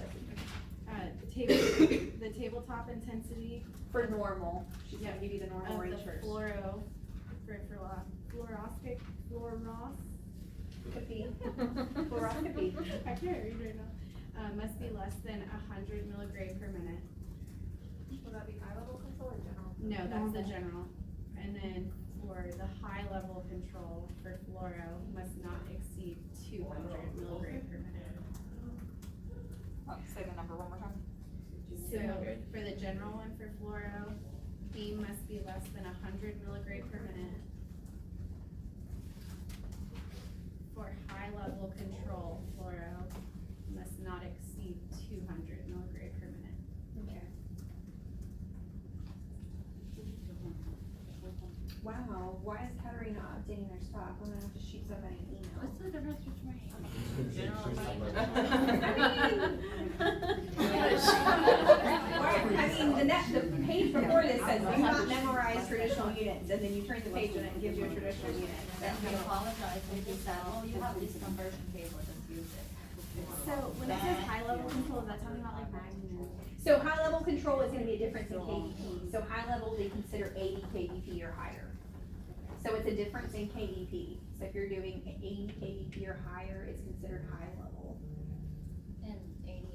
Jesse. The tabletop intensity For normal, she's gonna give you the normal of range the first. fluoroscopy, fluoroscopy, Fluoroscopy. I can't read right now. Must be less than 100 milligram per minute. Will that be high level control or general? No, that's the general. And then for the high level control for fluoro must not exceed 200 milligram per minute. Say the number one more time. So for the general one for fluoro, B must be less than 100 milligram per minute. For high level control, fluoro must not exceed 200 milligram per minute. Okay. Wow, why is Katarina not updating their stuff? I'm gonna have to shoot somebody an email. What's the difference between? I mean, the page before this says do not memorize traditional units, and then you turn the page and it gives you a traditional unit. We apologize, we just said, oh, you have this conversion table, just use it. So when it says high level control, is that talking about like magnitude? So high level control is gonna be a difference in KDP. So high level, they consider 80 KDP or higher. So it's a difference in KDP. So if you're doing 80 KDP or higher, it's considered high level. And 80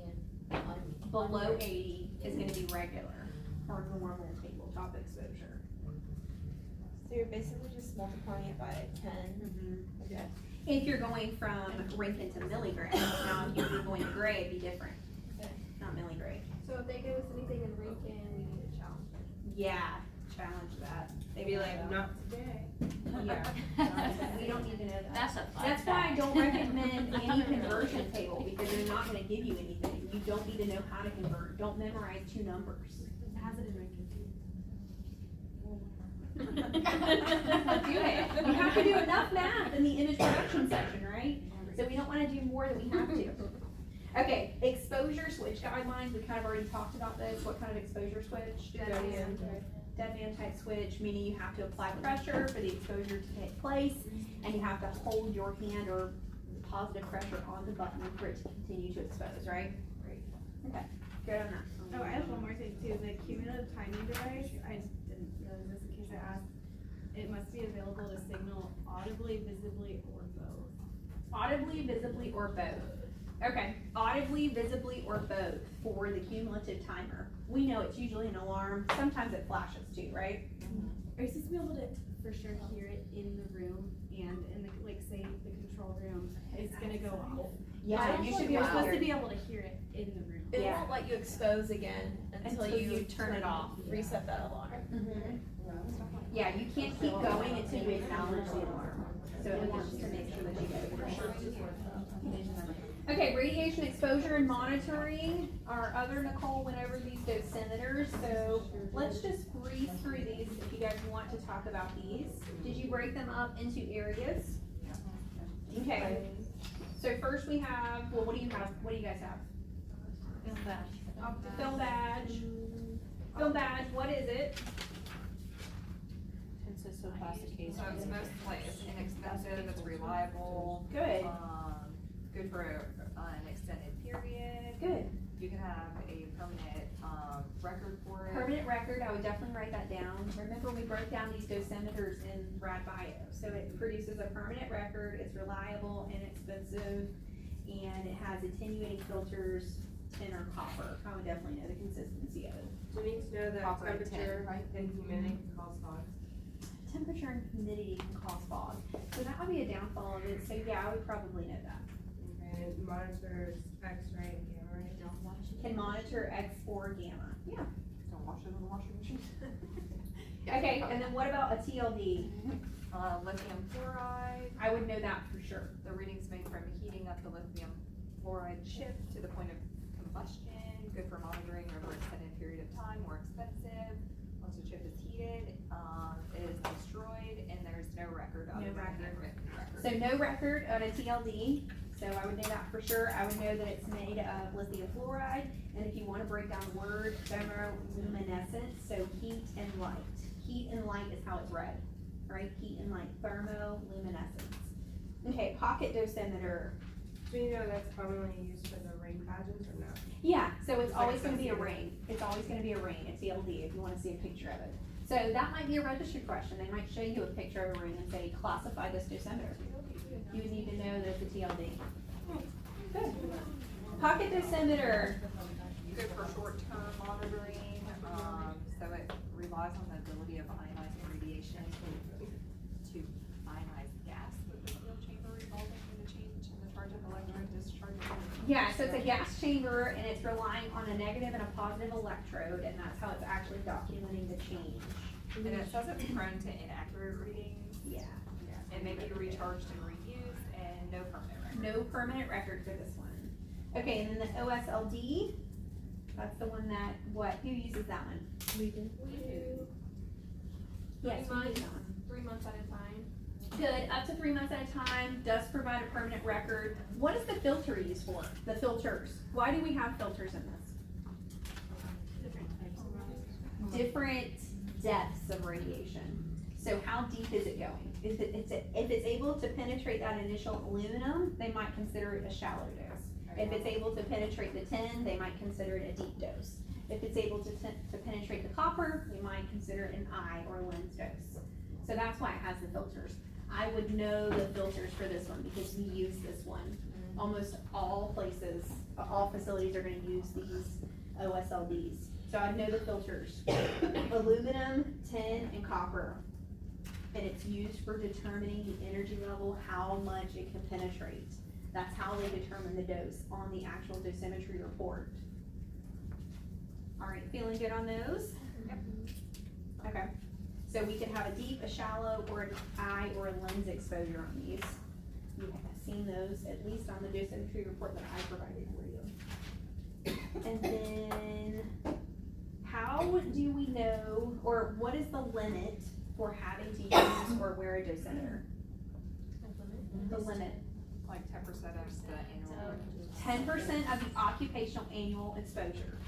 and Below 80 is gonna be regular or normal tabletop exposure. So you're basically just multiplying it by 10. Okay. If you're going from Rankin to milligrams, now if you're going to gray, it'd be different. Not milligrade. So if they give us anything in Rankin, we need to challenge it. Yeah, challenge that. They'd be like, not today. Yeah. We don't need to know that. That's a fun That's why I fact. don't recommend any conversion table, because they're not gonna give you anything. You don't need to know how to convert. Don't memorize two numbers. It has it in Rankin too. Do it. You have to do enough math in the image production section, right? So we don't wanna do more than we have to. Okay, exposure switch guidelines, we kind of already talked about this. What kind of exposure switch? Deadman type switch, meaning you have to apply pressure for the exposure to take place, and you have to hold your hand or positive pressure on the button for it to continue to expose, right? Right. Okay, good on that. Oh, I have one more thing too. The cumulative timing device, I didn't realize this in case I asked. It must be available to signal audibly, visibly, or both. Audibly, visibly, or both. Okay, audibly, visibly, or both for the cumulative timer. We know it's usually an alarm, sometimes it flashes too, right? Are you supposed to be able to for sure hear it in the room and in the, like, say, the control room, it's gonna go off? Yeah, you should be You're able to supposed hear to it. be able to hear it in the room. It Yeah. won't let you expose again until you turn it off, reset that alarm. Mhm. Yeah, you can't keep going until you acknowledge the alarm. So it wants to make sure that you get it for sure. Okay, radiation exposure and monitoring. Our other Nicole went over these dosimeters, so let's just breeze through these if you guys want to talk about these. Did you break them up into areas? Okay, so first we have, well, what do you have, what do you guys have? Film badge. Film badge, what is it? Consists of plastic case. So it's mostly, it's inexpensive, it's reliable. Good. Good for an extended period. Good. You can have a permanent, record for it. Permanent record, I would definitely write that down. Remember, we broke down these dosimeters in Rad Bio. So it produces a permanent record, it's reliable, inexpensive, and it has attenuating filters, tin or copper. I would definitely know the consistency of it. We need to know that Copper and tin, temperature right? and humidity can cause fog. Temperature and humidity can cause fog. So that would be a downfall of it. So yeah, I would probably know that. And it monitors X-ray and gamma rays. Can monitor X or gamma. Yeah. Don't wash it in the washing machine. Okay, and then what about a TLD? Lithium chloride, I would know that for sure. the readings may a lithium fluoride chip to the point of combustion, good for monitoring over an extended period of time, more expensive. Once the chip is heated, it is destroyed, and there's no record of No it. record. Record. So no record of a TLD, so I would know that for sure. I would know that it's made of lithium fluoride, and if you wanna break down the word, thermoluminescence, so heat and light. Heat and light is how it's read, right? Heat and light, thermoluminescence. Okay, pocket dosimeter. Do you know that's commonly used for the ring pageants or no? Yeah, so it's It's like always gonna be a associated. ring. It's always gonna be a ring, a TLD, if you wanna see a picture of it. So that might be a registry question. They might show you a picture of a ring and say, classify this dosimeter. You would need to know that it's a TLD. Good. Pocket dosimeter. Good for short-term monitoring, so it relies on the ability of ionizing radiation to ionize gas with the steel chamber revolving in the change in the charge of electrode discharge. Yeah, so it's a gas chamber and it's relying on a negative and a positive electrode, and that's how it's actually documenting the change. And it says it's prone to inaccurate readings. Yeah. It may be recharged and reused, and no permanent record. No permanent record for this one. Okay, and then the OSLD, that's the one that, who uses that one? We do Yes, we use 3 months. that one. 3 months at a time. Good, up to 3 months at a time, does provide a permanent record. What is the filter used for? The filters. Why do we have filters in this? Different depths of radiation. So how deep is it going? If it's able to penetrate that initial aluminum, they might consider it a shallow dose. If it's able to penetrate the tin, they might consider it a deep dose. If it's able to penetrate the copper, they might consider it an eye or lens dose. So that's why it has the filters. I would know the filters for this one because we use this one. Almost all places, all facilities are gonna use these OSLDs. So I know the filters. Aluminum, tin, and copper. And it's used for determining the energy level, how much it can penetrate. That's how they determine the dose on the actual dosimetry report. All right, feeling good on those? Yep. Okay, so we could have a deep, a shallow, or an eye or a lens exposure on these. You have seen those, at least on the dosimetry report that I provided for you. And then, how do we know, or what is the limit for having to use or wear a dosimeter? The limit. Like 10% of the annual. 10% of the occupational annual exposure.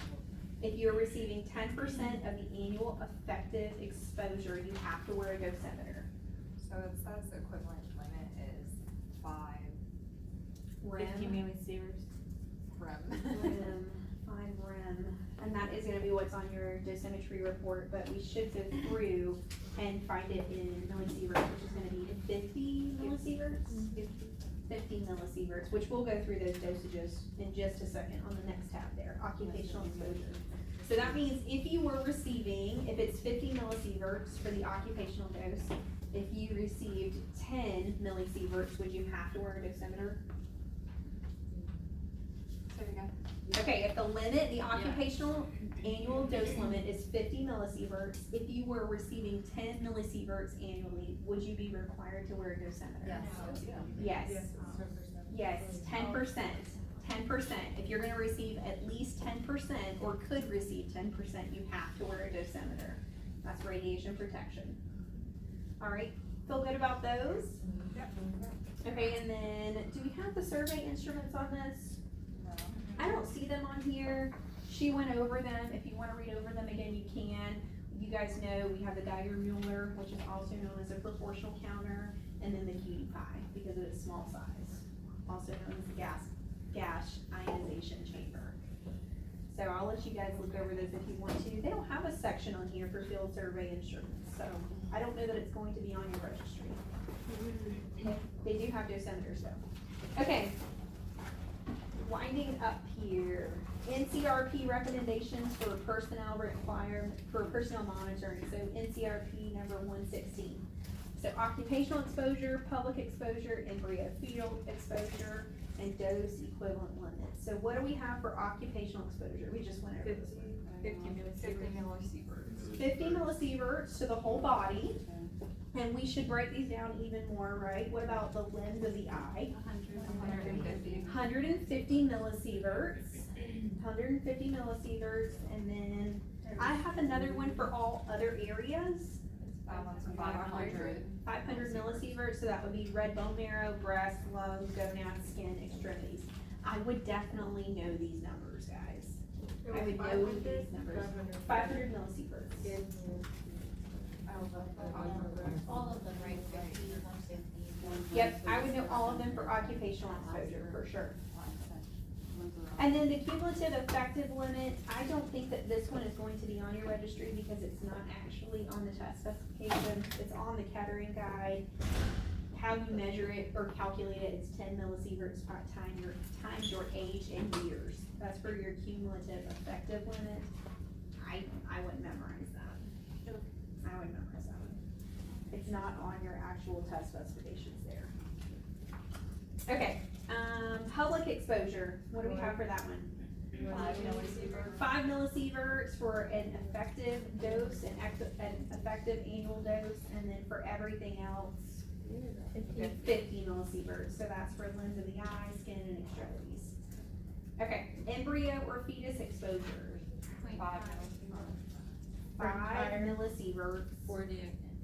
If you're receiving 10% of the annual effective exposure, you have to wear a dosimeter. So it says the equivalent limit is 5 Rem. rem. 5 rem, and that is gonna be what's on your dosimetry report, but we should go through and find it in millisieverts, which is gonna be 50 millisieverts? 50 millisieverts, which we'll go through those dosages in just a second on the next tab there, occupational exposure. So that means if you were receiving, if it's 50 millisieverts for the occupational dose, if you received 10 millisieverts, would you have to wear a dosimeter? Say it again. Okay, if the limit, the occupational annual dose limit is 50 millisieverts, if you were receiving 10 millisieverts annually, would you be required to wear a dosimeter? Yes. Yes, 10%. 10%. If you're gonna receive at least 10% or could receive 10%, you have to wear a dosimeter. That's radiation protection. All right, feel good about those? Okay, and then, do we have the survey instruments on this? No. I don't see them on here. She went over them. If you wanna read over them again, you can. You guys know we have the Geiger-Muller, which is also known as a proportional counter, and then the cutie pie, because of its small size. Also known as the gas ionization chamber. So I'll let you guys look over those if you want to. They don't have a section on here for field survey instruments, so I don't know that it's going to be on your registry. Okay, they do have dosimeters though. Okay, winding up here, NCRP recommendations for personnel monitoring, so NCRP number 116. So occupational exposure, public exposure, embryo fetal exposure, and dose equivalent limits. So what do we have for occupational exposure? We just went over this one. 50 millisieverts. 50 millisieverts to the whole body. And we should break these down even more, right? What about the lens of the eye? 150. 150 millisieverts. 150 millisieverts, and then I have another one for all other areas. That one's 500. 500 millisieverts, so that would be red bone marrow, breast, lungs, gonads, skin, extremities. I would definitely know these numbers, guys. I would know these numbers. 500 millisieverts. All of them, right, 50, 150. Yep, I would know all of them for occupational exposure, for sure. And then the cumulative effective limit, I don't think that this one is going to be on your registry because it's not actually on the test specification. It's on the Kettering guide. How you measure it or calculate it, it's 10 millisieverts times your age in years. That's for your cumulative effective limit. I wouldn't memorize that. I wouldn't memorize that one. It's not on your actual test specifications there. Okay, public exposure, what do we have for that one? 5 millisieverts. 5 millisieverts for an effective dose, an effective annual dose, and then for everything else, 50 millisieverts, so that's for lens of the eye, skin, and extremities. Okay, embryo or fetus exposure. 5 5 millisieverts. For the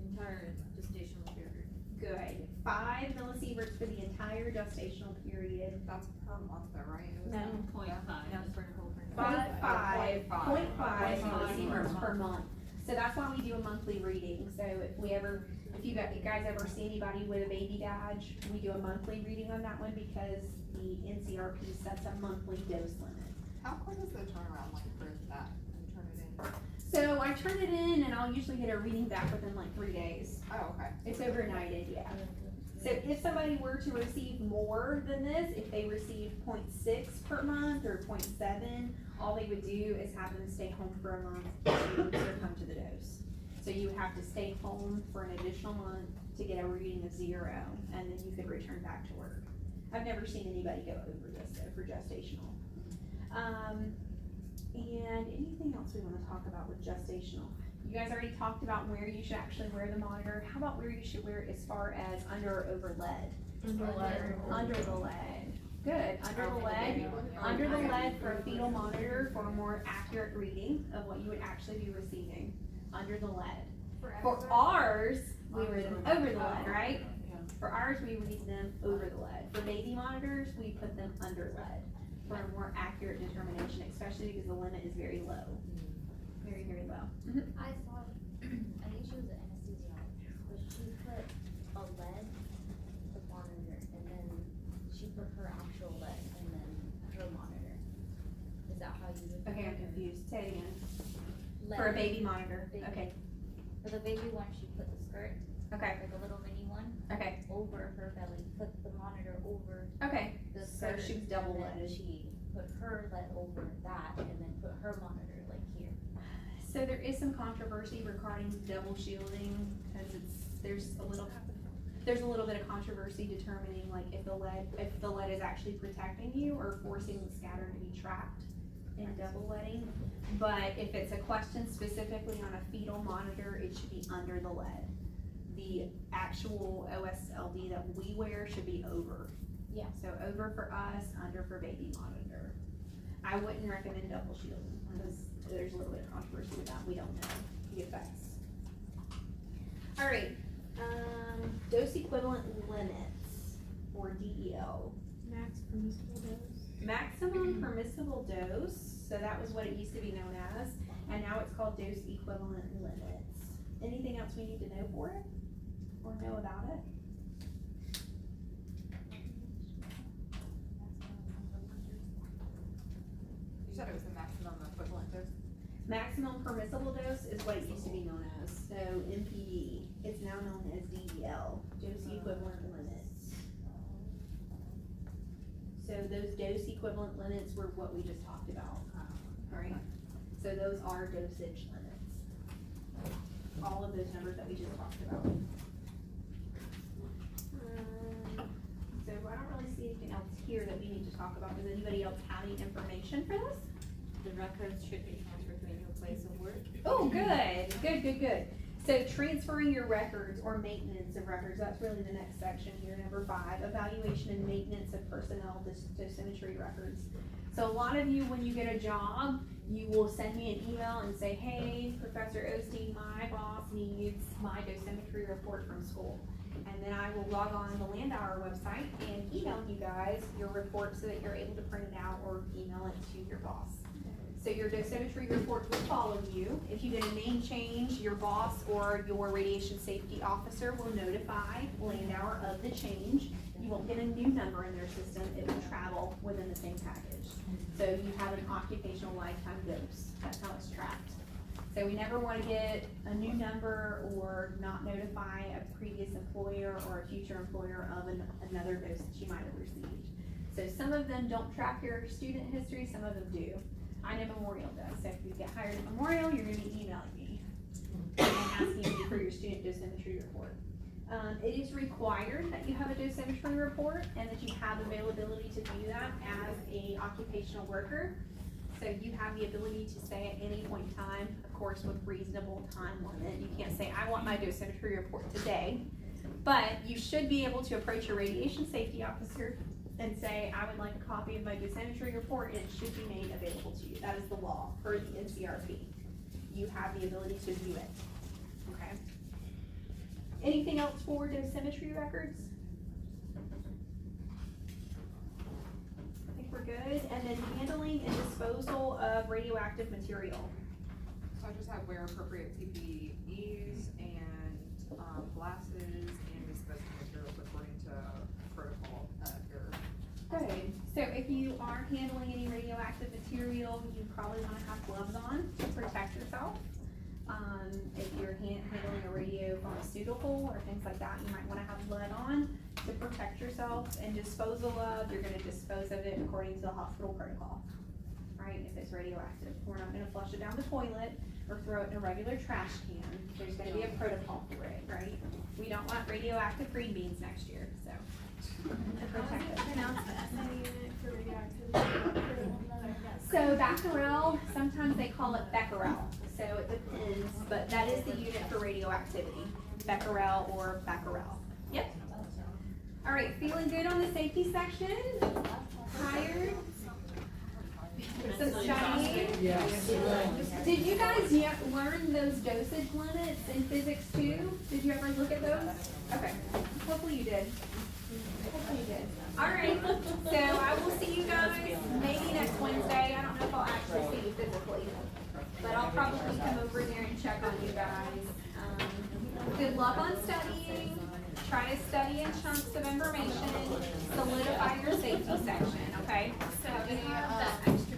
entire gestational period. Good. 5 millisieverts for the entire gestational period. That's per month though, right? No. 0.5. That's for the whole pregnancy. 0.5 millisieverts per month. So that's why we do a monthly reading. So if you guys ever see anybody with a baby badge, we do a monthly reading on that one because the NCRP sets a monthly dose limit. How quick is the turnaround like for that? You turn it in? So I turn it in and I'll usually get a reading back within like 3 days. Oh, okay. It's overnighted, yeah. So if somebody were to receive more than this, if they received 0.6 per month or 0.7, all they would do is have them stay home for a month to come to the dose. So you would have to stay home for an additional month to get a reading of 0, and then you could return back to work. I've never seen anybody go over this though for gestational. And anything else we wanna talk about with gestational? You guys already talked about where you should actually wear the monitor. How about where you should wear it as far as under or over lead? Under the leg. Good, under the leg. Under the leg for a fetal monitor for a more accurate reading of what you would actually be receiving. Under the lead. For ours, we read them over the lead, right? For ours, we read them over the lead. For baby monitors, we put them under lead for a more accurate determination, especially because the limit is very low. Very, very low. I thought, I think she was an anesthesiologist, but she put a lead monitor, and then she put her actual lead, and then her monitor. Is that how you would? Okay, I'm confused. Say it again. Lead. For a baby monitor. Baby. Okay, For the baby one, she put the skirt, okay, like a little mini one, okay, over her belly, put the monitor over okay. the So skirt. she was double and then leaded. she put her lead over that, and then put her monitor like here. So there is some controversy regarding double shielding, because there's a little bit of controversy determining like if the lead is actually protecting you or forcing the scatter to be trapped in double leading. But if it's a question specifically on a fetal monitor, it should be under the lead. The actual OSLD that we wear should be over. Yeah. So over for us, under for baby monitor. I wouldn't recommend double shielding, because there's a little bit of controversy with that, we don't know the effects. Alright, dose equivalent limits, or DEL. Max permissible dose. Maximum permissible dose, so that was what it used to be known as, and now it's called dose equivalent limits. Anything else we need to know for it, or know about it? You said it was the maximum equivalent dose? Maximum permissible dose is what it used to be known as, so MPD, it's now known as DEL, dose equivalent limits. So those dose equivalent limits were what we just talked about, alright? So those are dosage limits. All of those numbers that we just talked about. So I don't really see anything else here that we need to talk about. Does anybody else have any information for this? The records should be transferred to a new place of work. Oh, good, good, good, good. So transferring your records or maintenance of records, that's really the next section here, number 5, evaluation and maintenance of personnel dosimetry records. So a lot of you, when you get a job, you will send me an email and say, hey, Professor Osteen, my boss needs my dosimetry report from school. And then I will log on the Landauer website and email you guys your report so that you're able to print it out or email it to your boss. So your dosimetry report will follow you. If you get a name change, your boss or your radiation safety officer will notify Landauer of the change. You won't get a new number in their system, it will travel within the same package. So you have an occupational lifetime dose, that's how it's tracked. So we never want to get a new number or not notify a previous employer or a future employer of another dose that you might have received. So some of them don't track your student history, some of them do. I know Memorial does, so if you get hired at Memorial, you're gonna be emailing me and asking me for your student dosimetry report. It is required that you have a dosimetry report and that you have availability to do that as a occupational worker. So you have the ability to say at any point in time, of course with reasonable time limit, you can't say, I want my dosimetry report today, but you should be able to approach your radiation safety officer and say, I would like a copy of my dosimetry report, and it should be made available to you. That is the law per the NCRP. You have the ability to do it, okay? Anything else for dosimetry records? I think we're good. And then handling and disposal of radioactive material. So I just have wear appropriate PPEs and, glasses and disposable materials according to protocol of your. Good. So if you are handling any radioactive material, you probably want to have gloves on to protect yourself. If you're handling a radiopharmaceutical or things like that, you might want to have lead on to protect yourself. And disposal of, you're going to dispose of it according to the hospital protocol, right? If it's radioactive, we're not going to flush it down the toilet or throw it in a regular trash can. There's going to be a protocol for it, right? We don't want radioactive green beans next year, so. To protect it. So Becquerel, sometimes they call it Becquerel, so it depends, but that is the unit for radioactivity, Becquerel or Becquerel. Yep. All right, feeling good on the safety section? Tired? Some studying? Yes. Did you guys learn those dosage limits in physics too? Did you ever look at those? Okay, hopefully you did. Hopefully you did. All right, so I will see you guys maybe next Wednesday. I don't know if I'll actually see you physically, but I'll probably come over there and check on you guys. Good luck on studying. Try to study in chunks of information. Solidify your safety section, okay? So do you have that extra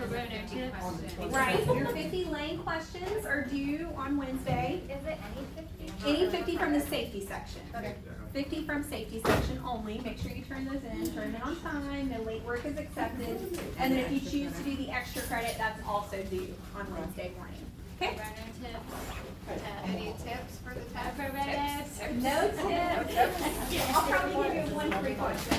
credit due for no questions? Right, your 50 lane questions are due on Wednesday. Is it any 50? Any 50 from the safety section. Okay. 50 from safety section only. Make sure you turn those in, turn them on time, no late work is accepted. And then if you choose to do the extra credit, that's also due on Wednesday morning. Okay? Any tips for the test? No tips. I'll probably give you one free question.